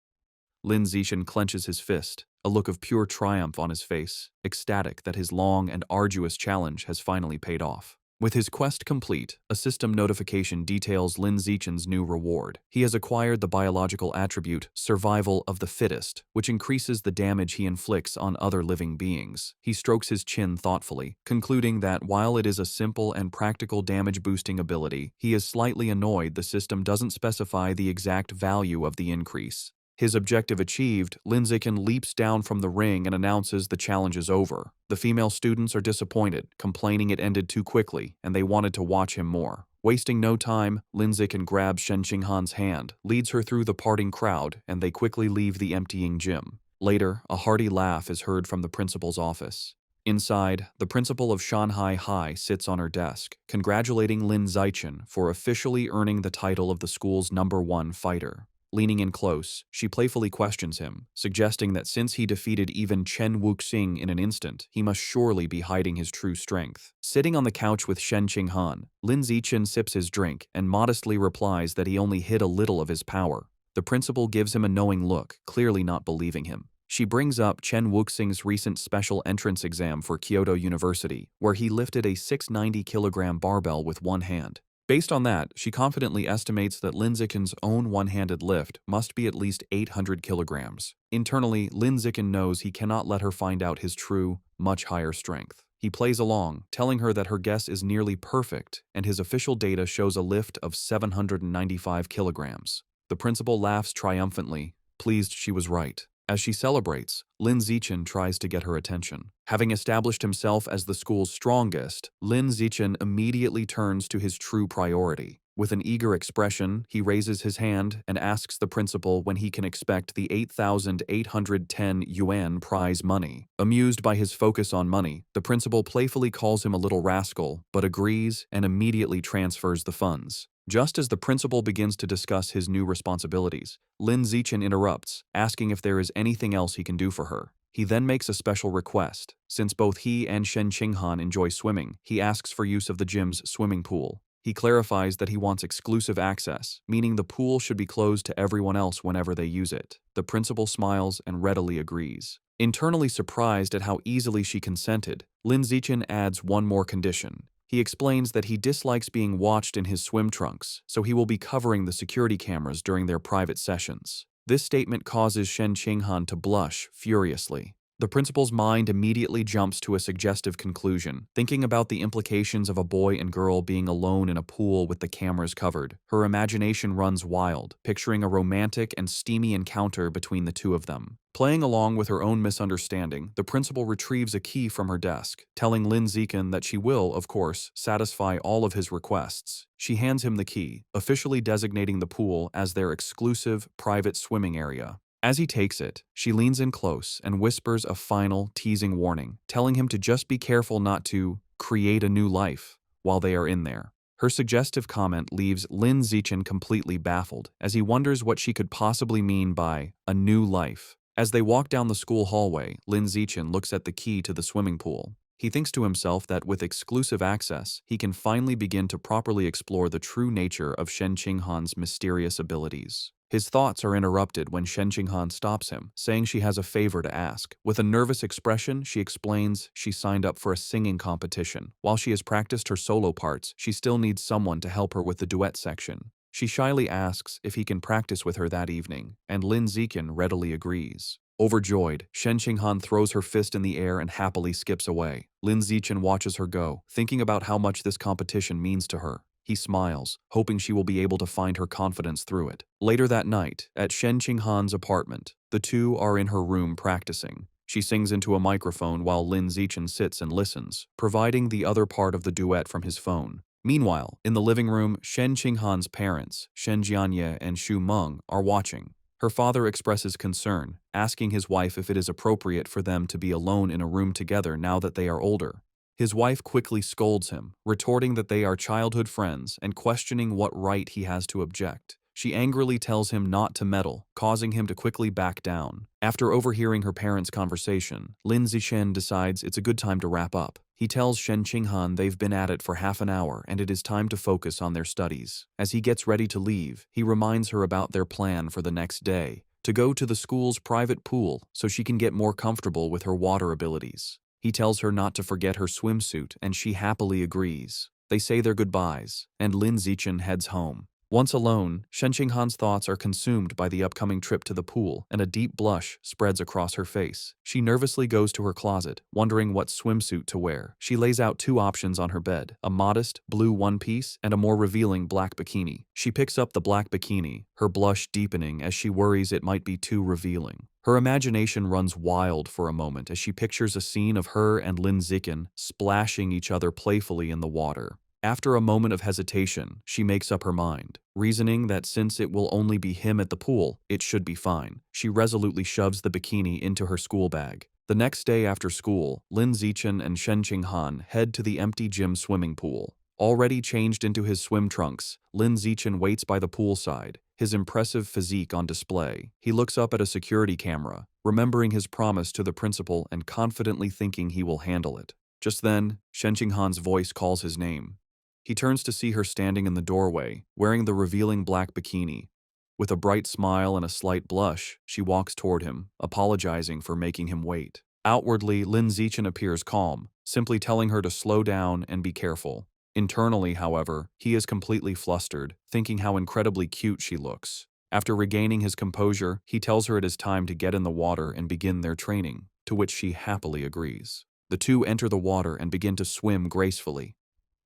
Lin Zixin clenches his fist, a look of pure triumph on his face, ecstatic that his long and arduous challenge has finally paid off. With his quest complete, a system notification details Lin Zixin's new reward. He has acquired the biological attribute, survival of the fittest, which increases the damage he inflicts on other living beings. He strokes his chin thoughtfully, concluding that while it is a simple and practical damage-boosting ability, he is slightly annoyed the system doesn't specify the exact value of the increase. His objective achieved, Lin Zixin leaps down from the ring and announces the challenge is over. The female students are disappointed, complaining it ended too quickly, and they wanted to watch him more. Wasting no time, Lin Zixin grabs Shen Qinghan's hand, leads her through the parting crowd, and they quickly leave the emptying gym. Later, a hearty laugh is heard from the principal's office. Inside, the principal of Shanghai High sits on her desk, congratulating Lin Zixin for officially earning the title of the school's #1 fighter. Leaning in close, she playfully questions him, suggesting that since he defeated even Chen Wuxing in an instant, he must surely be hiding his true strength. Sitting on the couch with Shen Qinghan, Lin Zixin sips his drink and modestly replies that he only hid a little of his power. The principal gives him a knowing look, clearly not believing him. She brings up Chen Wuxing's recent special entrance exam for Kyoto University, where he lifted a 690-kilogram barbell with one hand. Based on that, she confidently estimates that Lin Zixin's own one-handed lift must be at least 800 kilograms. Internally, Lin Zixin knows he cannot let her find out his true, much higher strength. He plays along, telling her that her guess is nearly perfect, and his official data shows a lift of 795 kilograms. The principal laughs triumphantly, pleased she was right. As she celebrates, Lin Zixin tries to get her attention. Having established himself as the school's strongest, Lin Zixin immediately turns to his true priority. With an eager expression, he raises his hand and asks the principal when he can expect the 8,810 yuan prize money. Amused by his focus on money, the principal playfully calls him a little rascal, but agrees and immediately transfers the funds. Just as the principal begins to discuss his new responsibilities, Lin Zixin interrupts, asking if there is anything else he can do for her. He then makes a special request. Since both he and Shen Qinghan enjoy swimming, he asks for use of the gym's swimming pool. He clarifies that he wants exclusive access, meaning the pool should be closed to everyone else whenever they use it. The principal smiles and readily agrees. Internally surprised at how easily she consented, Lin Zixin adds one more condition. He explains that he dislikes being watched in his swim trunks, so he will be covering the security cameras during their private sessions. This statement causes Shen Qinghan to blush furiously. The principal's mind immediately jumps to a suggestive conclusion, thinking about the implications of a boy and girl being alone in a pool with the cameras covered. Her imagination runs wild, picturing a romantic and steamy encounter between the two of them. Playing along with her own misunderstanding, the principal retrieves a key from her desk, telling Lin Zixin that she will, of course, satisfy all of his requests. She hands him the key, officially designating the pool as their exclusive, private swimming area. As he takes it, she leans in close and whispers a final, teasing warning, telling him to just be careful not to create a new life while they are in there. Her suggestive comment leaves Lin Zixin completely baffled, as he wonders what she could possibly mean by a new life. As they walk down the school hallway, Lin Zixin looks at the key to the swimming pool. He thinks to himself that with exclusive access, he can finally begin to properly explore the true nature of Shen Qinghan's mysterious abilities. His thoughts are interrupted when Shen Qinghan stops him, saying she has a favor to ask. With a nervous expression, she explains she signed up for a singing competition. While she has practiced her solo parts, she still needs someone to help her with the duet section. She shyly asks if he can practice with her that evening, and Lin Zixin readily agrees. Overjoyed, Shen Qinghan throws her fist in the air and happily skips away. Lin Zixin watches her go, thinking about how much this competition means to her. He smiles, hoping she will be able to find her confidence through it. Later that night, at Shen Qinghan's apartment, the two are in her room practicing. She sings into a microphone while Lin Zixin sits and listens, providing the other part of the duet from his phone. Meanwhile, in the living room, Shen Qinghan's parents, Shen Jianye and Xu Meng, are watching. Her father expresses concern, asking his wife if it is appropriate for them to be alone in a room together now that they are older. His wife quickly scolds him, retorting that they are childhood friends and questioning what right he has to object. She angrily tells him not to meddle, causing him to quickly back down. After overhearing her parents' conversation, Lin Zixin decides it's a good time to wrap up. He tells Shen Qinghan they've been at it for half an hour and it is time to focus on their studies. As he gets ready to leave, he reminds her about their plan for the next day, to go to the school's private pool so she can get more comfortable with her water abilities. He tells her not to forget her swimsuit and she happily agrees. They say their goodbyes, and Lin Zixin heads home. Once alone, Shen Qinghan's thoughts are consumed by the upcoming trip to the pool, and a deep blush spreads across her face. She nervously goes to her closet, wondering what swimsuit to wear. She lays out two options on her bed, a modest blue one-piece and a more revealing black bikini. She picks up the black bikini, her blush deepening as she worries it might be too revealing. Her imagination runs wild for a moment as she pictures a scene of her and Lin Zixin splashing each other playfully in the water. After a moment of hesitation, she makes up her mind, reasoning that since it will only be him at the pool, it should be fine. She resolutely shoves the bikini into her school bag. The next day after school, Lin Zixin and Shen Qinghan head to the empty gym swimming pool. Already changed into his swim trunks, Lin Zixin waits by the poolside, his impressive physique on display. He looks up at a security camera, remembering his promise to the principal and confidently thinking he will handle it. Just then, Shen Qinghan's voice calls his name. He turns to see her standing in the doorway, wearing the revealing black bikini. With a bright smile and a slight blush, she walks toward him, apologizing for making him wait. Outwardly, Lin Zixin appears calm, simply telling her to slow down and be careful. Internally, however, he is completely flustered, thinking how incredibly cute she looks. After regaining his composure, he tells her it is time to get in the water and begin their training, to which she happily agrees. The two enter the water and begin to swim gracefully.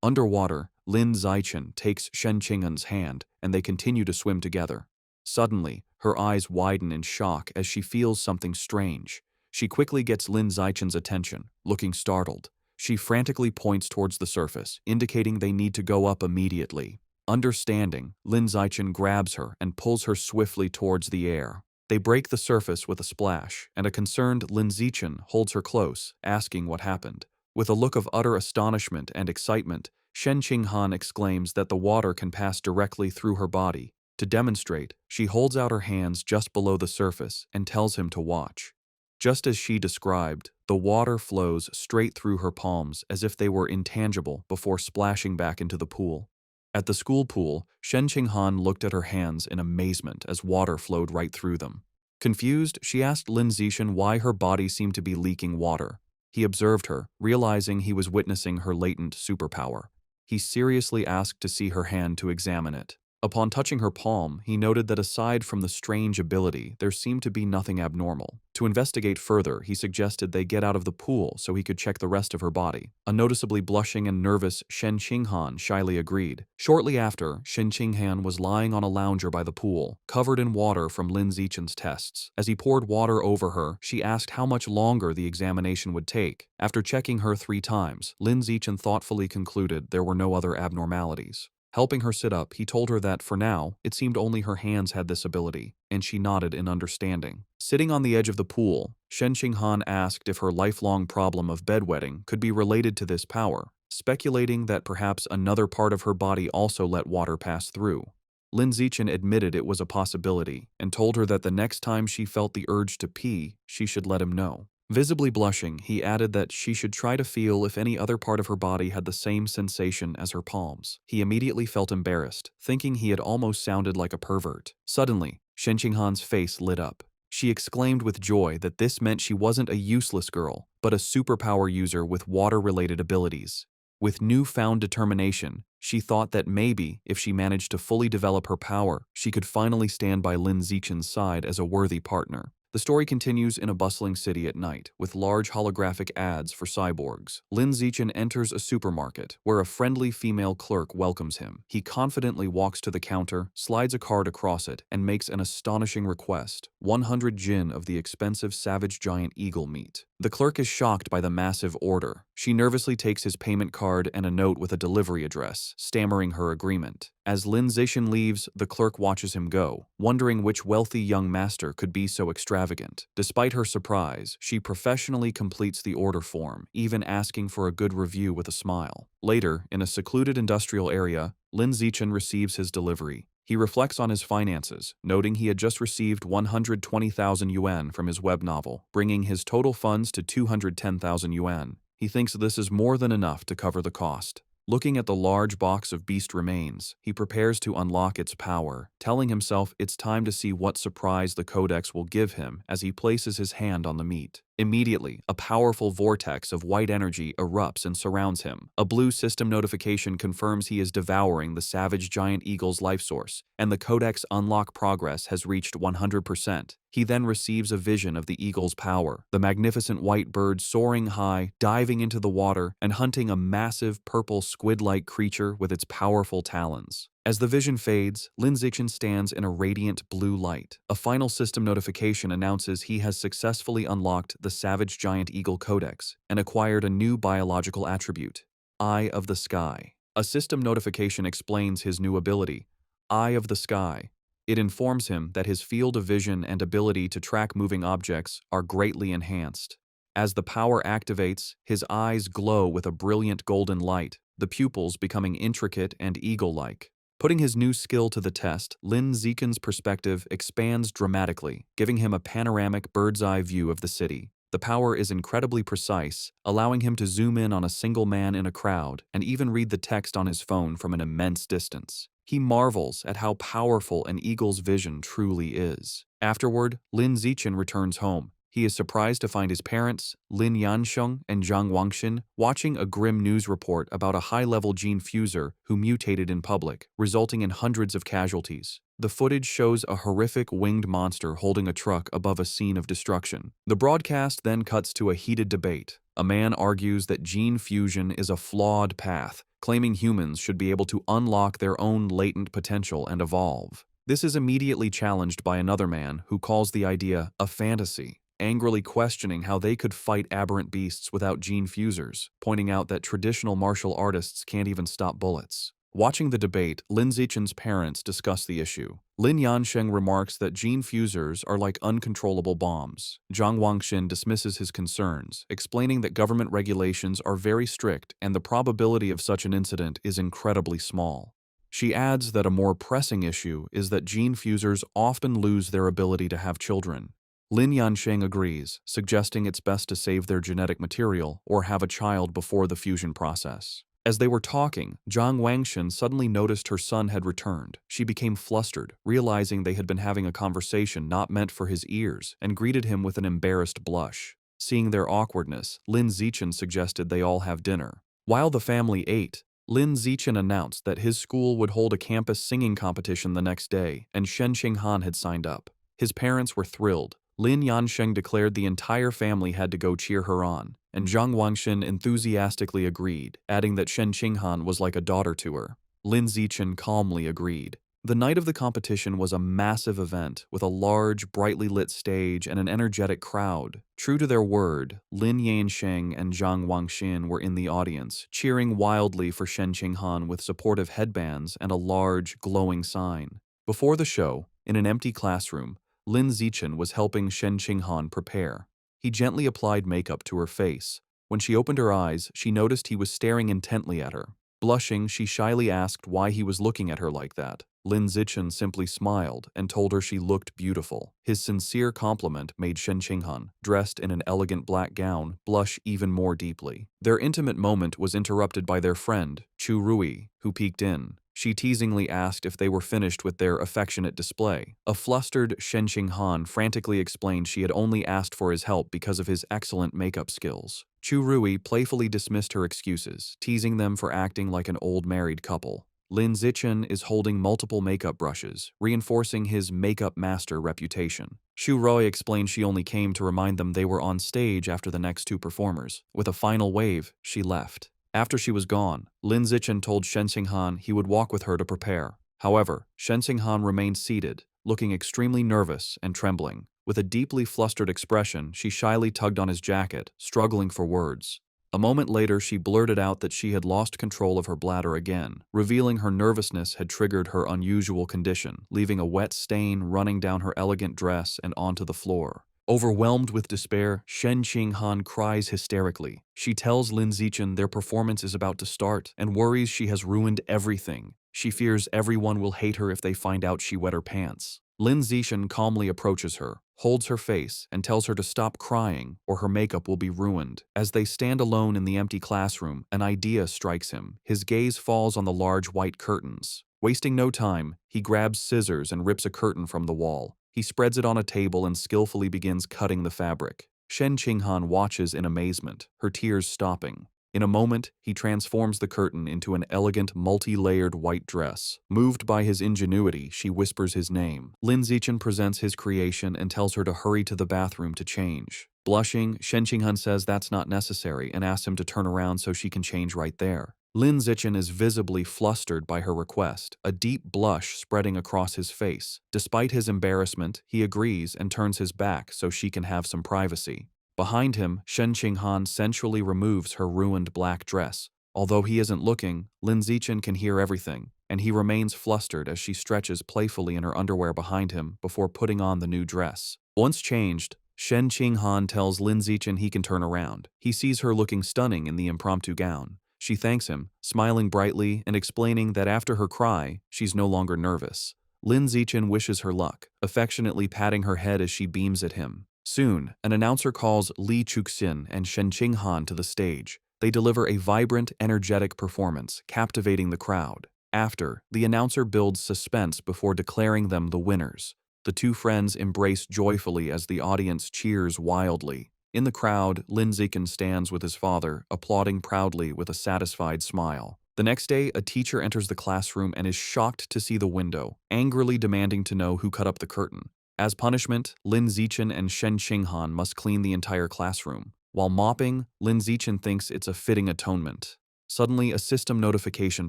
Underwater, Lin Zixin takes Shen Qinghan's hand, and they continue to swim together. Suddenly, her eyes widen in shock as she feels something strange. She quickly gets Lin Zixin's attention, looking startled. She frantically points towards the surface, indicating they need to go up immediately. Understanding, Lin Zixin grabs her and pulls her swiftly towards the air. They break the surface with a splash, and a concerned Lin Zixin holds her close, asking what happened. With a look of utter astonishment and excitement, Shen Qinghan exclaims that the water can pass directly through her body. To demonstrate, she holds out her hands just below the surface and tells him to watch. Just as she described, the water flows straight through her palms as if they were intangible before splashing back into the pool. At the school pool, Shen Qinghan looked at her hands in amazement as water flowed right through them. Confused, she asked Lin Zixin why her body seemed to be leaking water. He observed her, realizing he was witnessing her latent superpower. He seriously asked to see her hand to examine it. Upon touching her palm, he noted that aside from the strange ability, there seemed to be nothing abnormal. To investigate further, he suggested they get out of the pool so he could check the rest of her body. A noticeably blushing and nervous Shen Qinghan shyly agreed. Shortly after, Shen Qinghan was lying on a lounger by the pool, covered in water from Lin Zixin's tests. As he poured water over her, she asked how much longer the examination would take. After checking her 3 times, Lin Zixin thoughtfully concluded there were no other abnormalities. Helping her sit up, he told her that, for now, it seemed only her hands had this ability, and she nodded in understanding. Sitting on the edge of the pool, Shen Qinghan asked if her lifelong problem of bedwetting could be related to this power, speculating that perhaps another part of her body also let water pass through. Lin Zixin admitted it was a possibility, and told her that the next time she felt the urge to pee, she should let him know. Visibly blushing, he added that she should try to feel if any other part of her body had the same sensation as her palms. He immediately felt embarrassed, thinking he had almost sounded like a pervert. Suddenly, Shen Qinghan's face lit up. She exclaimed with joy that this meant she wasn't a useless girl, but a superpower user with water-related abilities. With newfound determination, she thought that maybe, if she managed to fully develop her power, she could finally stand by Lin Zixin's side as a worthy partner. The story continues in a bustling city at night, with large holographic ads for cyborgs. Lin Zixin enters a supermarket, where a friendly female clerk welcomes him. He confidently walks to the counter, slides a card across it, and makes an astonishing request: 100 jin of the expensive savage giant eagle meat. The clerk is shocked by the massive order. She nervously takes his payment card and a note with a delivery address, stammering her agreement. As Lin Zixin leaves, the clerk watches him go, wondering which wealthy young master could be so extravagant. Despite her surprise, she professionally completes the order form, even asking for a good review with a smile. Later, in a secluded industrial area, Lin Zixin receives his delivery. He reflects on his finances, noting he had just received 120,000 yuan from his web novel, bringing his total funds to 210,000 yuan. He thinks this is more than enough to cover the cost. Looking at the large box of beast remains, he prepares to unlock its power, telling himself it's time to see what surprise the codex will give him as he places his hand on the meat. Immediately, a powerful vortex of white energy erupts and surrounds him. A blue system notification confirms he is devouring the savage giant eagle's life source, and the codex unlock progress has reached 100%. He then receives a vision of the eagle's power, the magnificent white bird soaring high, diving into the water, and hunting a massive purple squid-like creature with its powerful talons. As the vision fades, Lin Zichen stands in a radiant blue light. A final system notification announces he has successfully unlocked the Savage Giant Eagle Codex and acquired a new biological attribute, Eye of the Sky. A system notification explains his new ability, Eye of the Sky. It informs him that his field of vision and ability to track moving objects are greatly enhanced. As the power activates, his eyes glow with a brilliant golden light, the pupils becoming intricate and eagle-like. Putting his new skill to the test, Lin Zichen's perspective expands dramatically, giving him a panoramic bird's-eye view of the city. The power is incredibly precise, allowing him to zoom in on a single man in a crowd and even read the text on his phone from an immense distance. He marvels at how powerful an eagle's vision truly is. Afterward, Lin Zichen returns home. He is surprised to find his parents, Lin Yansheng and Zhang Wangxin, watching a grim news report about a high-level gene fuser who mutated in public, resulting in hundreds of casualties. The footage shows a horrific winged monster holding a truck above a scene of destruction. The broadcast then cuts to a heated debate. A man argues that gene fusion is a flawed path, claiming humans should be able to unlock their own latent potential and evolve. This is immediately challenged by another man who calls the idea a fantasy, angrily questioning how they could fight aberrant beasts without gene fusers, pointing out that traditional martial artists can't even stop bullets. Watching the debate, Lin Zichen's parents discuss the issue. Lin Yansheng remarks that gene fusers are like uncontrollable bombs. Zhang Wangxin dismisses his concerns, explaining that government regulations are very strict and the probability of such an incident is incredibly small. She adds that a more pressing issue is that gene fusers often lose their ability to have children. Lin Yansheng agrees, suggesting it's best to save their genetic material or have a child before the fusion process. As they were talking, Zhang Wangxin suddenly noticed her son had returned. She became flustered, realizing they had been having a conversation not meant for his ears, and greeted him with an embarrassed blush. Seeing their awkwardness, Lin Zichen suggested they all have dinner. While the family ate, Lin Zichen announced that his school would hold a campus singing competition the next day, and Shen Qinghan had signed up. His parents were thrilled. Lin Yansheng declared the entire family had to go cheer her on, and Zhang Wangxin enthusiastically agreed, adding that Shen Qinghan was like a daughter to her. Lin Zichen calmly agreed. The night of the competition was a massive event with a large, brightly lit stage and an energetic crowd. True to their word, Lin Yansheng and Zhang Wangxin were in the audience, cheering wildly for Shen Qinghan with supportive headbands and a large, glowing sign. Before the show, in an empty classroom, Lin Zichen was helping Shen Qinghan prepare. He gently applied makeup to her face. When she opened her eyes, she noticed he was staring intently at her. Blushing, she shyly asked why he was looking at her like that. Lin Zichen simply smiled and told her she looked beautiful. His sincere compliment made Shen Qinghan, dressed in an elegant black gown, blush even more deeply. Their intimate moment was interrupted by their friend, Chu Rui, who peeked in. She teasingly asked if they were finished with their affectionate display. A flustered Shen Qinghan frantically explained she had only asked for his help because of his excellent makeup skills. Chu Rui playfully dismissed her excuses, teasing them for acting like an old married couple. Lin Zichen is holding multiple makeup brushes, reinforcing his makeup master reputation. Shu Rui explained she only came to remind them they were on stage after the next two performers. With a final wave, she left. After she was gone, Lin Zichen told Shen Qinghan he would walk with her to prepare. However, Shen Qinghan remained seated, looking extremely nervous and trembling. With a deeply flustered expression, she shyly tugged on his jacket, struggling for words. A moment later, she blurted out that she had lost control of her bladder again, revealing her nervousness had triggered her unusual condition, leaving a wet stain running down her elegant dress and onto the floor. Overwhelmed with despair, Shen Qinghan cries hysterically. She tells Lin Zichen their performance is about to start and worries she has ruined everything. She fears everyone will hate her if they find out she wet her pants. Lin Zichen calmly approaches her, holds her face, and tells her to stop crying or her makeup will be ruined. As they stand alone in the empty classroom, an idea strikes him. His gaze falls on the large white curtains. Wasting no time, he grabs scissors and rips a curtain from the wall. He spreads it on a table and skillfully begins cutting the fabric. Shen Qinghan watches in amazement, her tears stopping. In a moment, he transforms the curtain into an elegant, multi-layered white dress. Moved by his ingenuity, she whispers his name. Lin Zichen presents his creation and tells her to hurry to the bathroom to change. Blushing, Shen Qinghan says that's not necessary and asks him to turn around so she can change right there. Lin Zichen is visibly flustered by her request, a deep blush spreading across his face. Despite his embarrassment, he agrees and turns his back so she can have some privacy. Behind him, Shen Qinghan sensually removes her ruined black dress. Although he isn't looking, Lin Zichen can hear everything, and he remains flustered as she stretches playfully in her underwear behind him before putting on the new dress. Once changed, Shen Qinghan tells Lin Zichen he can turn around. He sees her looking stunning in the impromptu gown. She thanks him, smiling brightly and explaining that after her cry, she's no longer nervous. Lin Zichen wishes her luck, affectionately patting her head as she beams at him. Soon, an announcer calls Li Chuxin and Shen Qinghan to the stage. They deliver a vibrant, energetic performance, captivating the crowd. After, the announcer builds suspense before declaring them the winners. The two friends embrace joyfully as the audience cheers wildly. In the crowd, Lin Zichen stands with his father, applauding proudly with a satisfied smile. The next day, a teacher enters the classroom and is shocked to see the window, angrily demanding to know who cut up the curtain. As punishment, Lin Zichen and Shen Qinghan must clean the entire classroom. While mopping, Lin Zichen thinks it's a fitting atonement. Suddenly, a system notification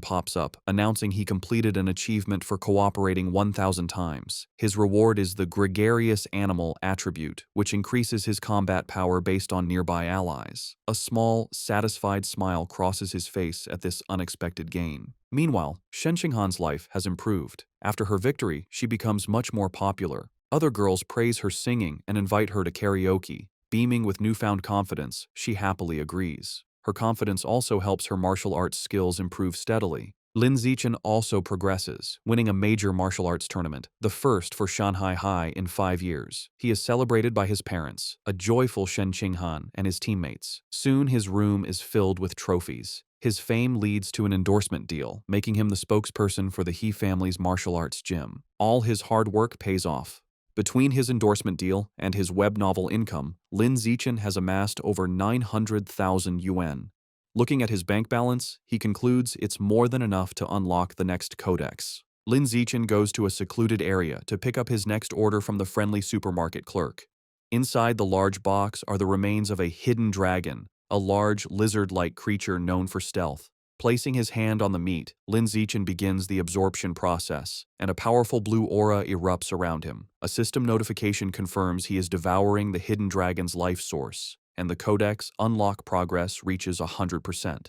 pops up, announcing he completed an achievement for cooperating 1,000 times. His reward is the Gregarious Animal attribute, which increases his combat power based on nearby allies. A small, satisfied smile crosses his face at this unexpected gain. Meanwhile, Shen Qinghan's life has improved. After her victory, she becomes much more popular. Other girls praise her singing and invite her to karaoke. Beaming with newfound confidence, she happily agrees. Her confidence also helps her martial arts skills improve steadily. Lin Zichen also progresses, winning a major martial arts tournament, the first for Shanghai High in 5 years. He is celebrated by his parents, a joyful Shen Qinghan, and his teammates. Soon his room is filled with trophies. His fame leads to an endorsement deal, making him the spokesperson for the He family's martial arts gym. All his hard work pays off. Between his endorsement deal and his web novel income, Lin Zichen has amassed over 900,000 yuan. Looking at his bank balance, he concludes it's more than enough to unlock the next codex. Lin Zichen goes to a secluded area to pick up his next order from the friendly supermarket clerk. Inside the large box are the remains of a hidden dragon, a large lizard-like creature known for stealth. Placing his hand on the meat, Lin Zichen begins the absorption process, and a powerful blue aura erupts around him. A system notification confirms he is devouring the hidden dragon's life source, and the codex unlock progress reaches 100%.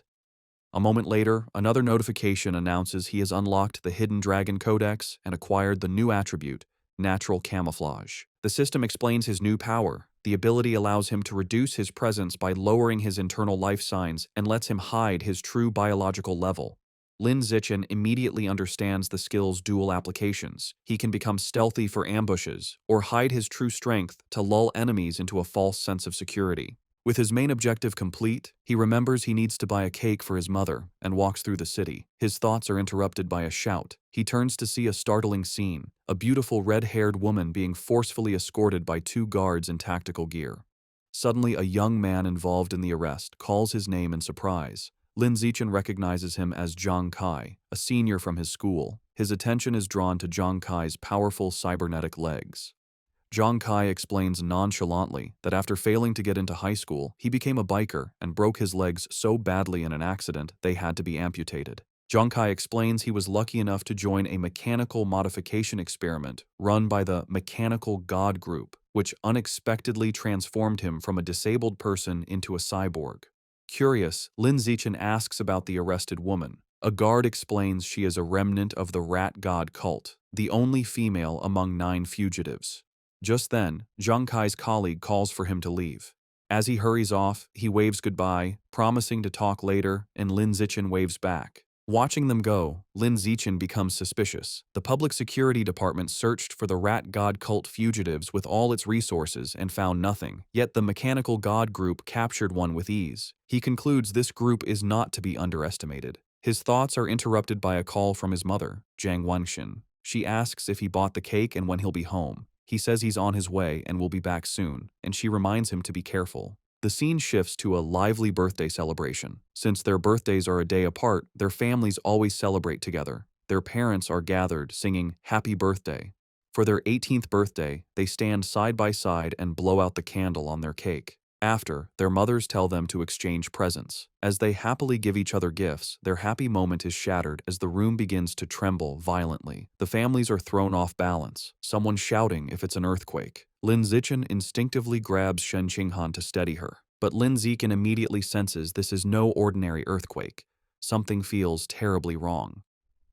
A moment later, another notification announces he has unlocked the hidden dragon codex and acquired the new attribute, natural camouflage. The system explains his new power. The ability allows him to reduce his presence by lowering his internal life signs and lets him hide his true biological level. Lin Zichen immediately understands the skill's dual applications. He can become stealthy for ambushes, or hide his true strength to lull enemies into a false sense of security. With his main objective complete, he remembers he needs to buy a cake for his mother and walks through the city. His thoughts are interrupted by a shout. He turns to see a startling scene, a beautiful red-haired woman being forcefully escorted by 2 guards in tactical gear. Suddenly, a young man involved in the arrest calls his name in surprise. Lin Zichen recognizes him as Zhang Kai, a senior from his school. His attention is drawn to Zhang Kai's powerful cybernetic legs. Zhang Kai explains nonchalantly that after failing to get into high school, he became a biker and broke his legs so badly in an accident they had to be amputated. Zhang Kai explains he was lucky enough to join a mechanical modification experiment run by the Mechanical God Group, which unexpectedly transformed him from a disabled person into a cyborg. Curious, Lin Zichen asks about the arrested woman. A guard explains she is a remnant of the Rat God cult, the only female among 9 fugitives. Just then, Zhang Kai's colleague calls for him to leave. As he hurries off, he waves goodbye, promising to talk later, and Lin Zichen waves back. Watching them go, Lin Zichen becomes suspicious. The public security department searched for the rat god cult fugitives with all its resources and found nothing, yet the mechanical god group captured one with ease. He concludes this group is not to be underestimated. His thoughts are interrupted by a call from his mother, Jiang Wangxin. She asks if he bought the cake and when he'll be home. He says he's on his way and will be back soon, and she reminds him to be careful. The scene shifts to a lively birthday celebration. Since their birthdays are a day apart, their families always celebrate together. Their parents are gathered singing "Happy Birthday." For their 18th birthday, they stand side by side and blow out the candle on their cake. After, their mothers tell them to exchange presents. As they happily give each other gifts, their happy moment is shattered as the room begins to tremble violently. The families are thrown off balance, someone shouting if it's an earthquake. Lin Zichen instinctively grabs Shen Qinghan to steady her, but Lin Zichen immediately senses this is no ordinary earthquake. Something feels terribly wrong.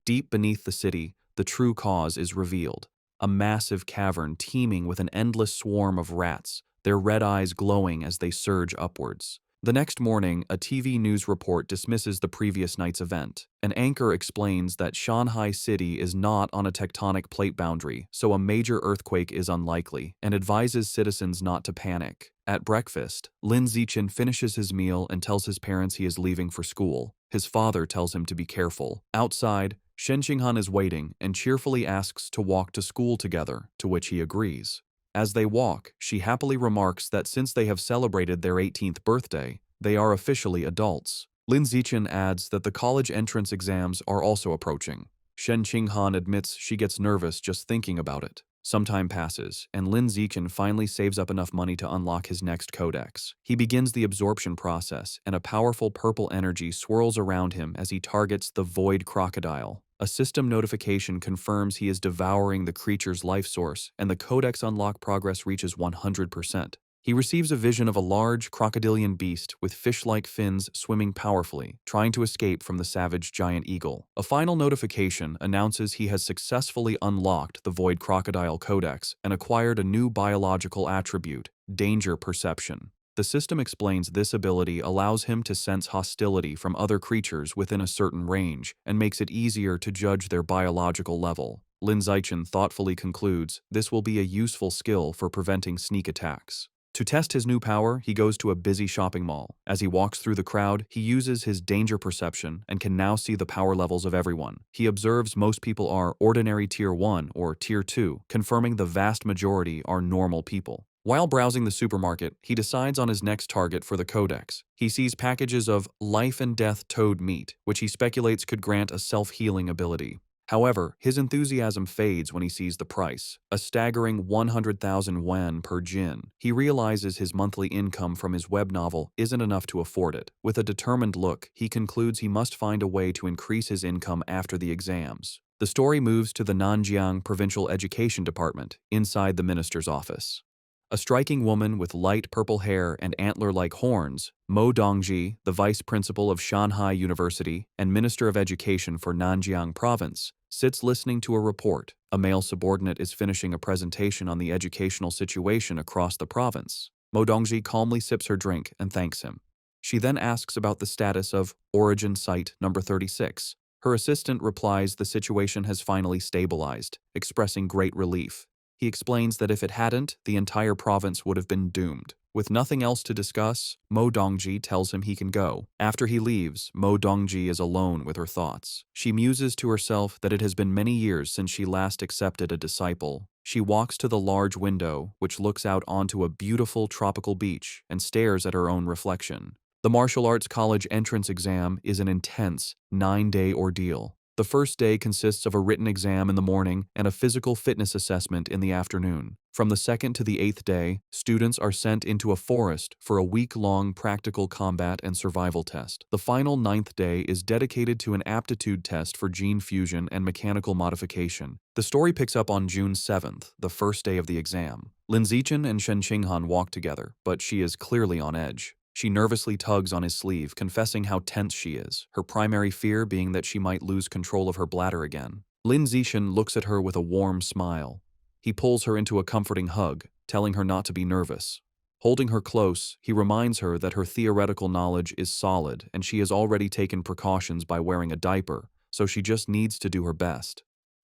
Deep beneath the city, the true cause is revealed. A massive cavern teeming with an endless swarm of rats, their red eyes glowing as they surge upwards. The next morning, a TV news report dismisses the previous night's event. An anchor explains that Shanghai City is not on a tectonic plate boundary, so a major earthquake is unlikely, and advises citizens not to panic. At breakfast, Lin Zichen finishes his meal and tells his parents he is leaving for school. His father tells him to be careful. Outside, Shen Qinghan is waiting and cheerfully asks to walk to school together, to which he agrees. As they walk, she happily remarks that since they have celebrated their 18th birthday, they are officially adults. Lin Zichen adds that the college entrance exams are also approaching. Shen Qinghan admits she gets nervous just thinking about it. Some time passes, and Lin Zichen finally saves up enough money to unlock his next codex. He begins the absorption process, and a powerful purple energy swirls around him as he targets the void crocodile. A system notification confirms he is devouring the creature's life source, and the codex unlock progress reaches 100%. He receives a vision of a large crocodilian beast with fish-like fins swimming powerfully, trying to escape from the savage giant eagle. A final notification announces he has successfully unlocked the Void Crocodile Codex and acquired a new biological attribute, danger perception. The system explains this ability allows him to sense hostility from other creatures within a certain range and makes it easier to judge their biological level. Lin Zichen thoughtfully concludes this will be a useful skill for preventing sneak attacks. To test his new power, he goes to a busy shopping mall. As he walks through the crowd, he uses his danger perception and can now see the power levels of everyone. He observes most people are ordinary Tier 1 or Tier 2, confirming the vast majority are normal people. While browsing the supermarket, he decides on his next target for the codex. He sees packages of life and death toad meat, which he speculates could grant a self-healing ability. However, his enthusiasm fades when he sees the price, a staggering 100,000 yuan per jin. He realizes his monthly income from his web novel isn't enough to afford it. With a determined look, he concludes he must find a way to increase his income after the exams. The story moves to the Nanjiang Provincial Education Department, inside the minister's office. A striking woman with light purple hair and antler-like horns, Mo Dongji, the vice principal of Shanghai University and Minister of Education for Nanjiang Province, sits listening to a report. A male subordinate is finishing a presentation on the educational situation across the province. Mo Dongji calmly sips her drink and thanks him. She then asks about the status of Origin Site number 36. Her assistant replies the situation has finally stabilized, expressing great relief. He explains that if it hadn't, the entire province would have been doomed. With nothing else to discuss, Mo Dongji tells him he can go. After he leaves, Mo Dongji is alone with her thoughts. She muses to herself that it has been many years since she last accepted a disciple. She walks to the large window, which looks out onto a beautiful tropical beach, and stares at her own reflection. The martial arts college entrance exam is an intense, 9-day ordeal. The first day consists of a written exam in the morning and a physical fitness assessment in the afternoon. From the second to the 8th day, students are sent into a forest for a week-long practical combat and survival test. The final 9th day is dedicated to an aptitude test for gene fusion and mechanical modification. The story picks up on June 7th, the first day of the exam. Lin Zichen and Shen Qinghan walk together, but she is clearly on edge. She nervously tugs on his sleeve, confessing how tense she is, her primary fear being that she might lose control of her bladder again. Lin Zichen looks at her with a warm smile. He pulls her into a comforting hug, telling her not to be nervous. Holding her close, he reminds her that her theoretical knowledge is solid and she has already taken precautions by wearing a diaper, so she just needs to do her best.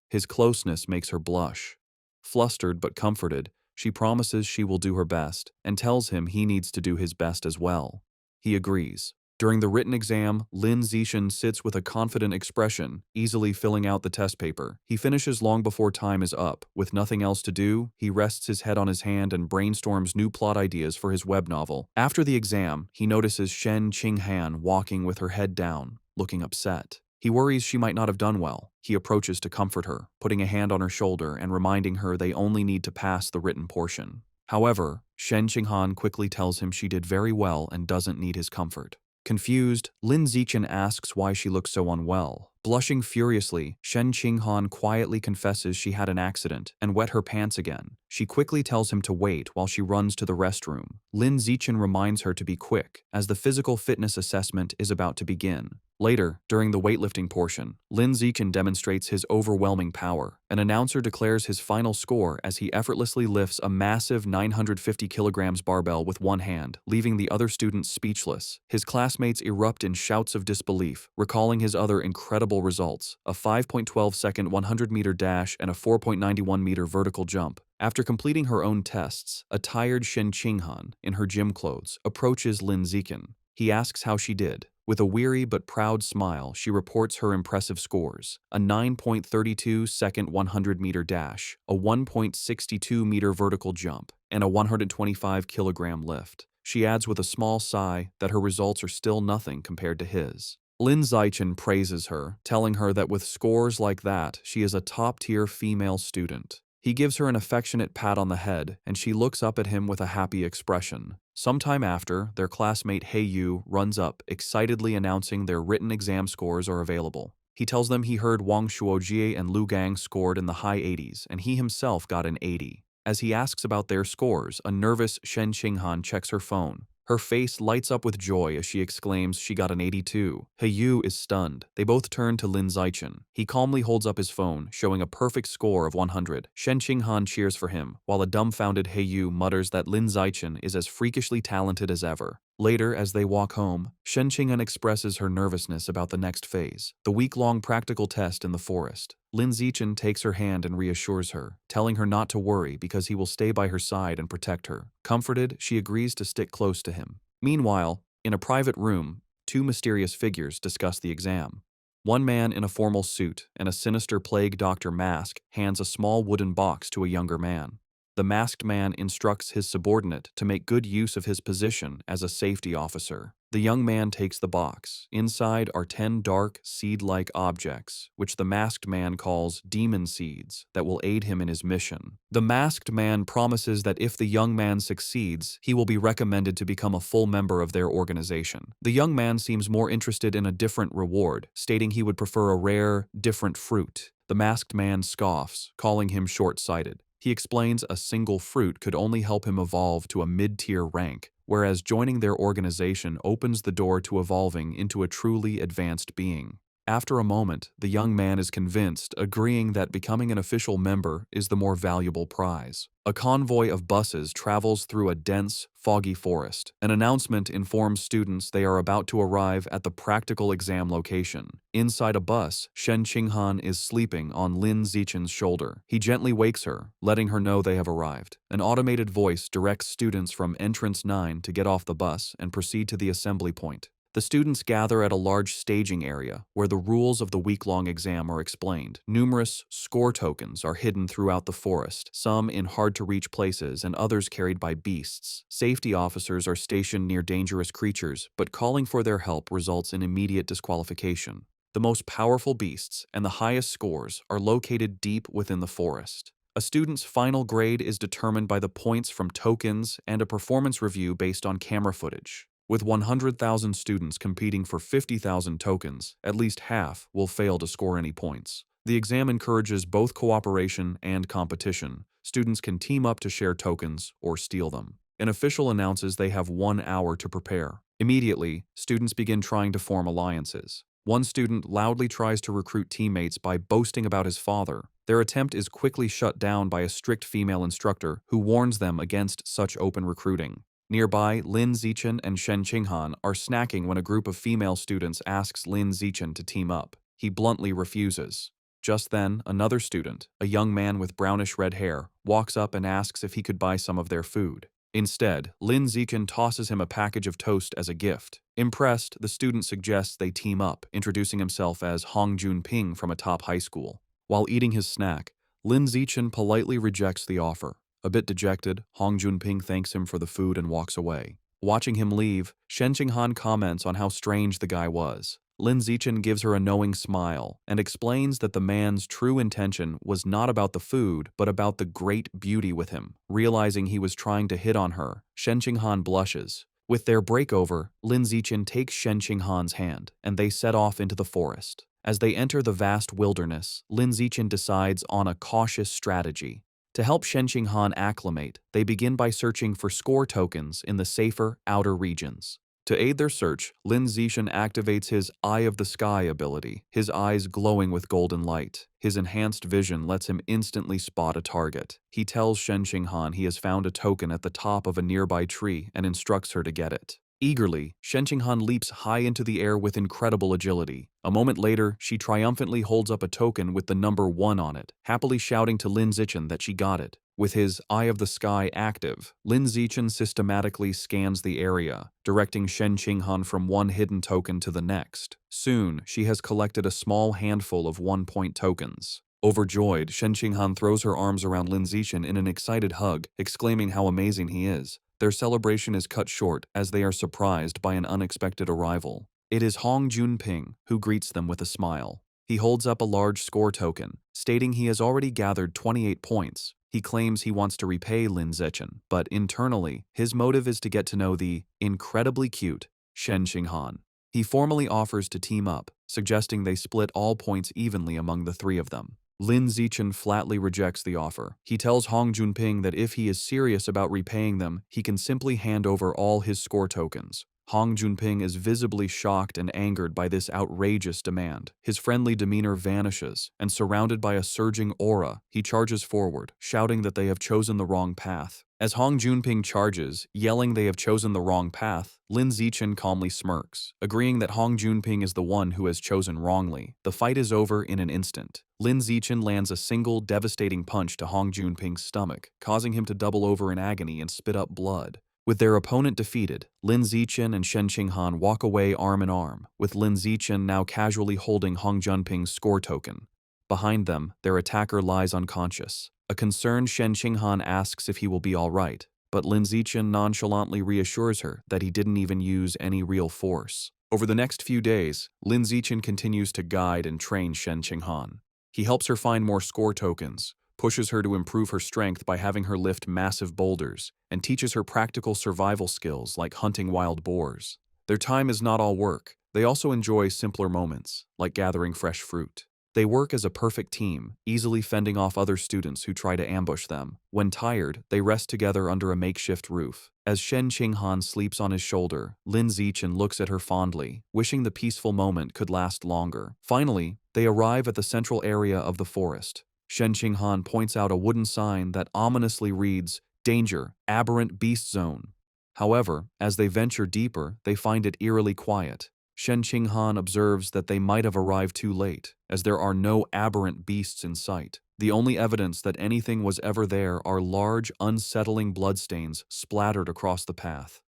His closeness makes her blush. Flustered but comforted, she promises she will do her best and tells him he needs to do his best as well. He agrees. During the written exam, Lin Zixin sits with a confident expression, easily filling out the test paper. He finishes long before time is up. With nothing else to do, he rests his head on his hand and brainstorms new plot ideas for his web novel. After the exam, he notices Shen Qinghan walking with her head down, looking upset. He worries she might not have done well. He approaches to comfort her, putting a hand on her shoulder and reminding her they only need to pass the written portion. However, Shen Qinghan quickly tells him she did very well and doesn't need his comfort. Confused, Lin Zixin asks why she looks so unwell. Blushing furiously, Shen Qinghan quietly confesses she had an accident and wet her pants again. She quickly tells him to wait while she runs to the restroom. Lin Zixin reminds her to be quick, as the physical fitness assessment is about to begin. Later, during the weightlifting portion, Lin Zixin demonstrates his overwhelming power. An announcer declares his final score as he effortlessly lifts a massive 950 kilograms barbell with one hand, leaving the other students speechless. His classmates erupt in shouts of disbelief, recalling his other incredible results, a 5.12-second 100-meter dash and a 4.91-meter vertical jump. After completing her own tests, a tired Shen Qinghan, in her gym clothes, approaches Lin Zixin. He asks how she did. With a weary but proud smile, she reports her impressive scores: a 9.32-second 100-meter dash, a 1.62-meter vertical jump, and a 125-kilogram lift. She adds with a small sigh that her results are still nothing compared to his. Lin Zixin praises her, telling her that with scores like that, she is a top-tier female student. He gives her an affectionate pat on the head, and she looks up at him with a happy expression. Sometime after, their classmate He Yu runs up, excitedly announcing their written exam scores are available. He tells them he heard Wang Shuojie and Lu Gang scored in the high 80s, and he himself got an 80. As he asks about their scores, a nervous Shen Qinghan checks her phone. Her face lights up with joy as she exclaims she got an 82. He Yu is stunned. They both turn to Lin Zixin. He calmly holds up his phone, showing a perfect score of 100. Shen Qinghan cheers for him, while a dumbfounded He Yu mutters that Lin Zixin is as freakishly talented as ever. Later, as they walk home, Shen Qinghan expresses her nervousness about the next phase, the week-long practical test in the forest. Lin Zixin takes her hand and reassures her, telling her not to worry because he will stay by her side and protect her. Comforted, she agrees to stick close to him. Meanwhile, in a private room, two mysterious figures discuss the exam. One man in a formal suit and a sinister plague doctor mask hands a small wooden box to a younger man. The masked man instructs his subordinate to make good use of his position as a safety officer. The young man takes the box. Inside are 10 dark, seed-like objects, which the masked man calls demon seeds, that will aid him in his mission. The masked man promises that if the young man succeeds, he will be recommended to become a full member of their organization. The young man seems more interested in a different reward, stating he would prefer a rare, different fruit. The masked man scoffs, calling him short-sighted. He explains a single fruit could only help him evolve to a mid-tier rank, whereas joining their organization opens the door to evolving into a truly advanced being. After a moment, the young man is convinced, agreeing that becoming an official member is the more valuable prize. A convoy of buses travels through a dense, foggy forest. An announcement informs students they are about to arrive at the practical exam location. Inside a bus, Shen Qinghan is sleeping on Lin Zixin's shoulder. He gently wakes her, letting her know they have arrived. An automated voice directs students from entrance 9 to get off the bus and proceed to the assembly point. The students gather at a large staging area where the rules of the week-long exam are explained. Numerous score tokens are hidden throughout the forest, some in hard-to-reach places and others carried by beasts. Safety officers are stationed near dangerous creatures, but calling for their help results in immediate disqualification. The most powerful beasts and the highest scores are located deep within the forest. A student's final grade is determined by the points from tokens and a performance review based on camera footage. With 100,000 students competing for 50,000 tokens, at least half will fail to score any points. The exam encourages both cooperation and competition. Students can team up to share tokens or steal them. An official announces they have 1 hour to prepare. Immediately, students begin trying to form alliances. One student loudly tries to recruit teammates by boasting about his father. Their attempt is quickly shut down by a strict female instructor who warns them against such open recruiting. Nearby, Lin Zichen and Shen Qinghan are snacking when a group of female students asks Lin Zichen to team up. He bluntly refuses. Just then, another student, a young man with brownish-red hair, walks up and asks if he could buy some of their food. Instead, Lin Zichen tosses him a package of toast as a gift. Impressed, the student suggests they team up, introducing himself as Hong Junping from a top high school. While eating his snack, Lin Zichen politely rejects the offer. A bit dejected, Hong Junping thanks him for the food and walks away. Watching him leave, Shen Qinghan comments on how strange the guy was. Lin Zichen gives her a knowing smile and explains that the man's true intention was not about the food, but about the great beauty with him. Realizing he was trying to hit on her, Shen Qinghan blushes. With their break over, Lin Zichen takes Shen Qinghan's hand, and they set off into the forest. As they enter the vast wilderness, Lin Zichen decides on a cautious strategy. To help Shen Qinghan acclimate, they begin by searching for score tokens in the safer, outer regions. To aid their search, Lin Zichen activates his Eye of the Sky ability, his eyes glowing with golden light. His enhanced vision lets him instantly spot a target. He tells Shen Qinghan he has found a token at the top of a nearby tree and instructs her to get it. Eagerly, Shen Qinghan leaps high into the air with incredible agility. A moment later, she triumphantly holds up a token with the number 1 on it, happily shouting to Lin Zichen that she got it. With his Eye of the Sky active, Lin Zichen systematically scans the area, directing Shen Qinghan from one hidden token to the next. Soon, she has collected a small handful of 1-point tokens. Overjoyed, Shen Qinghan throws her arms around Lin Zichen in an excited hug, exclaiming how amazing he is. Their celebration is cut short as they are surprised by an unexpected arrival. It is Hong Junping who greets them with a smile. He holds up a large score token, stating he has already gathered 28 points. He claims he wants to repay Lin Zichen, but internally, his motive is to get to know the incredibly cute Shen Qinghan. He formally offers to team up, suggesting they split all points evenly among the three of them. Lin Zichen flatly rejects the offer. He tells Hong Junping that if he is serious about repaying them, he can simply hand over all his score tokens. Hong Junping is visibly shocked and angered by this outrageous demand. His friendly demeanor vanishes, and surrounded by a surging aura, he charges forward, shouting that they have chosen the wrong path. As Hong Junping charges, yelling they have chosen the wrong path, Lin Zichen calmly smirks, agreeing that Hong Junping is the one who has chosen wrongly. The fight is over in an instant. Lin Zichen lands a single, devastating punch to Hong Junping's stomach, causing him to double over in agony and spit up blood. With their opponent defeated, Lin Zichen and Shen Qinghan walk away arm in arm, with Lin Zichen now casually holding Hong Junping's score token. Behind them, their attacker lies unconscious. A concerned Shen Qinghan asks if he will be all right, but Lin Zichen nonchalantly reassures her that he didn't even use any real force. Over the next few days, Lin Zichen continues to guide and train Shen Qinghan. He helps her find more score tokens, pushes her to improve her strength by having her lift massive boulders, and teaches her practical survival skills like hunting wild boars. Their time is not all work. They also enjoy simpler moments, like gathering fresh fruit. They work as a perfect team, easily fending off other students who try to ambush them. When tired, they rest together under a makeshift roof. As Shen Qinghan sleeps on his shoulder, Lin Zichen looks at her fondly, wishing the peaceful moment could last longer. Finally, they arrive at the central area of the forest. Shen Qinghan points out a wooden sign that ominously reads, "Danger, Aberrant Beast Zone." However, as they venture deeper, they find it eerily quiet. Shen Qinghan observes that they might have arrived too late, as there are no aberrant beasts in sight. The only evidence that anything was ever there are large, unsettling bloodstains splattered across the path.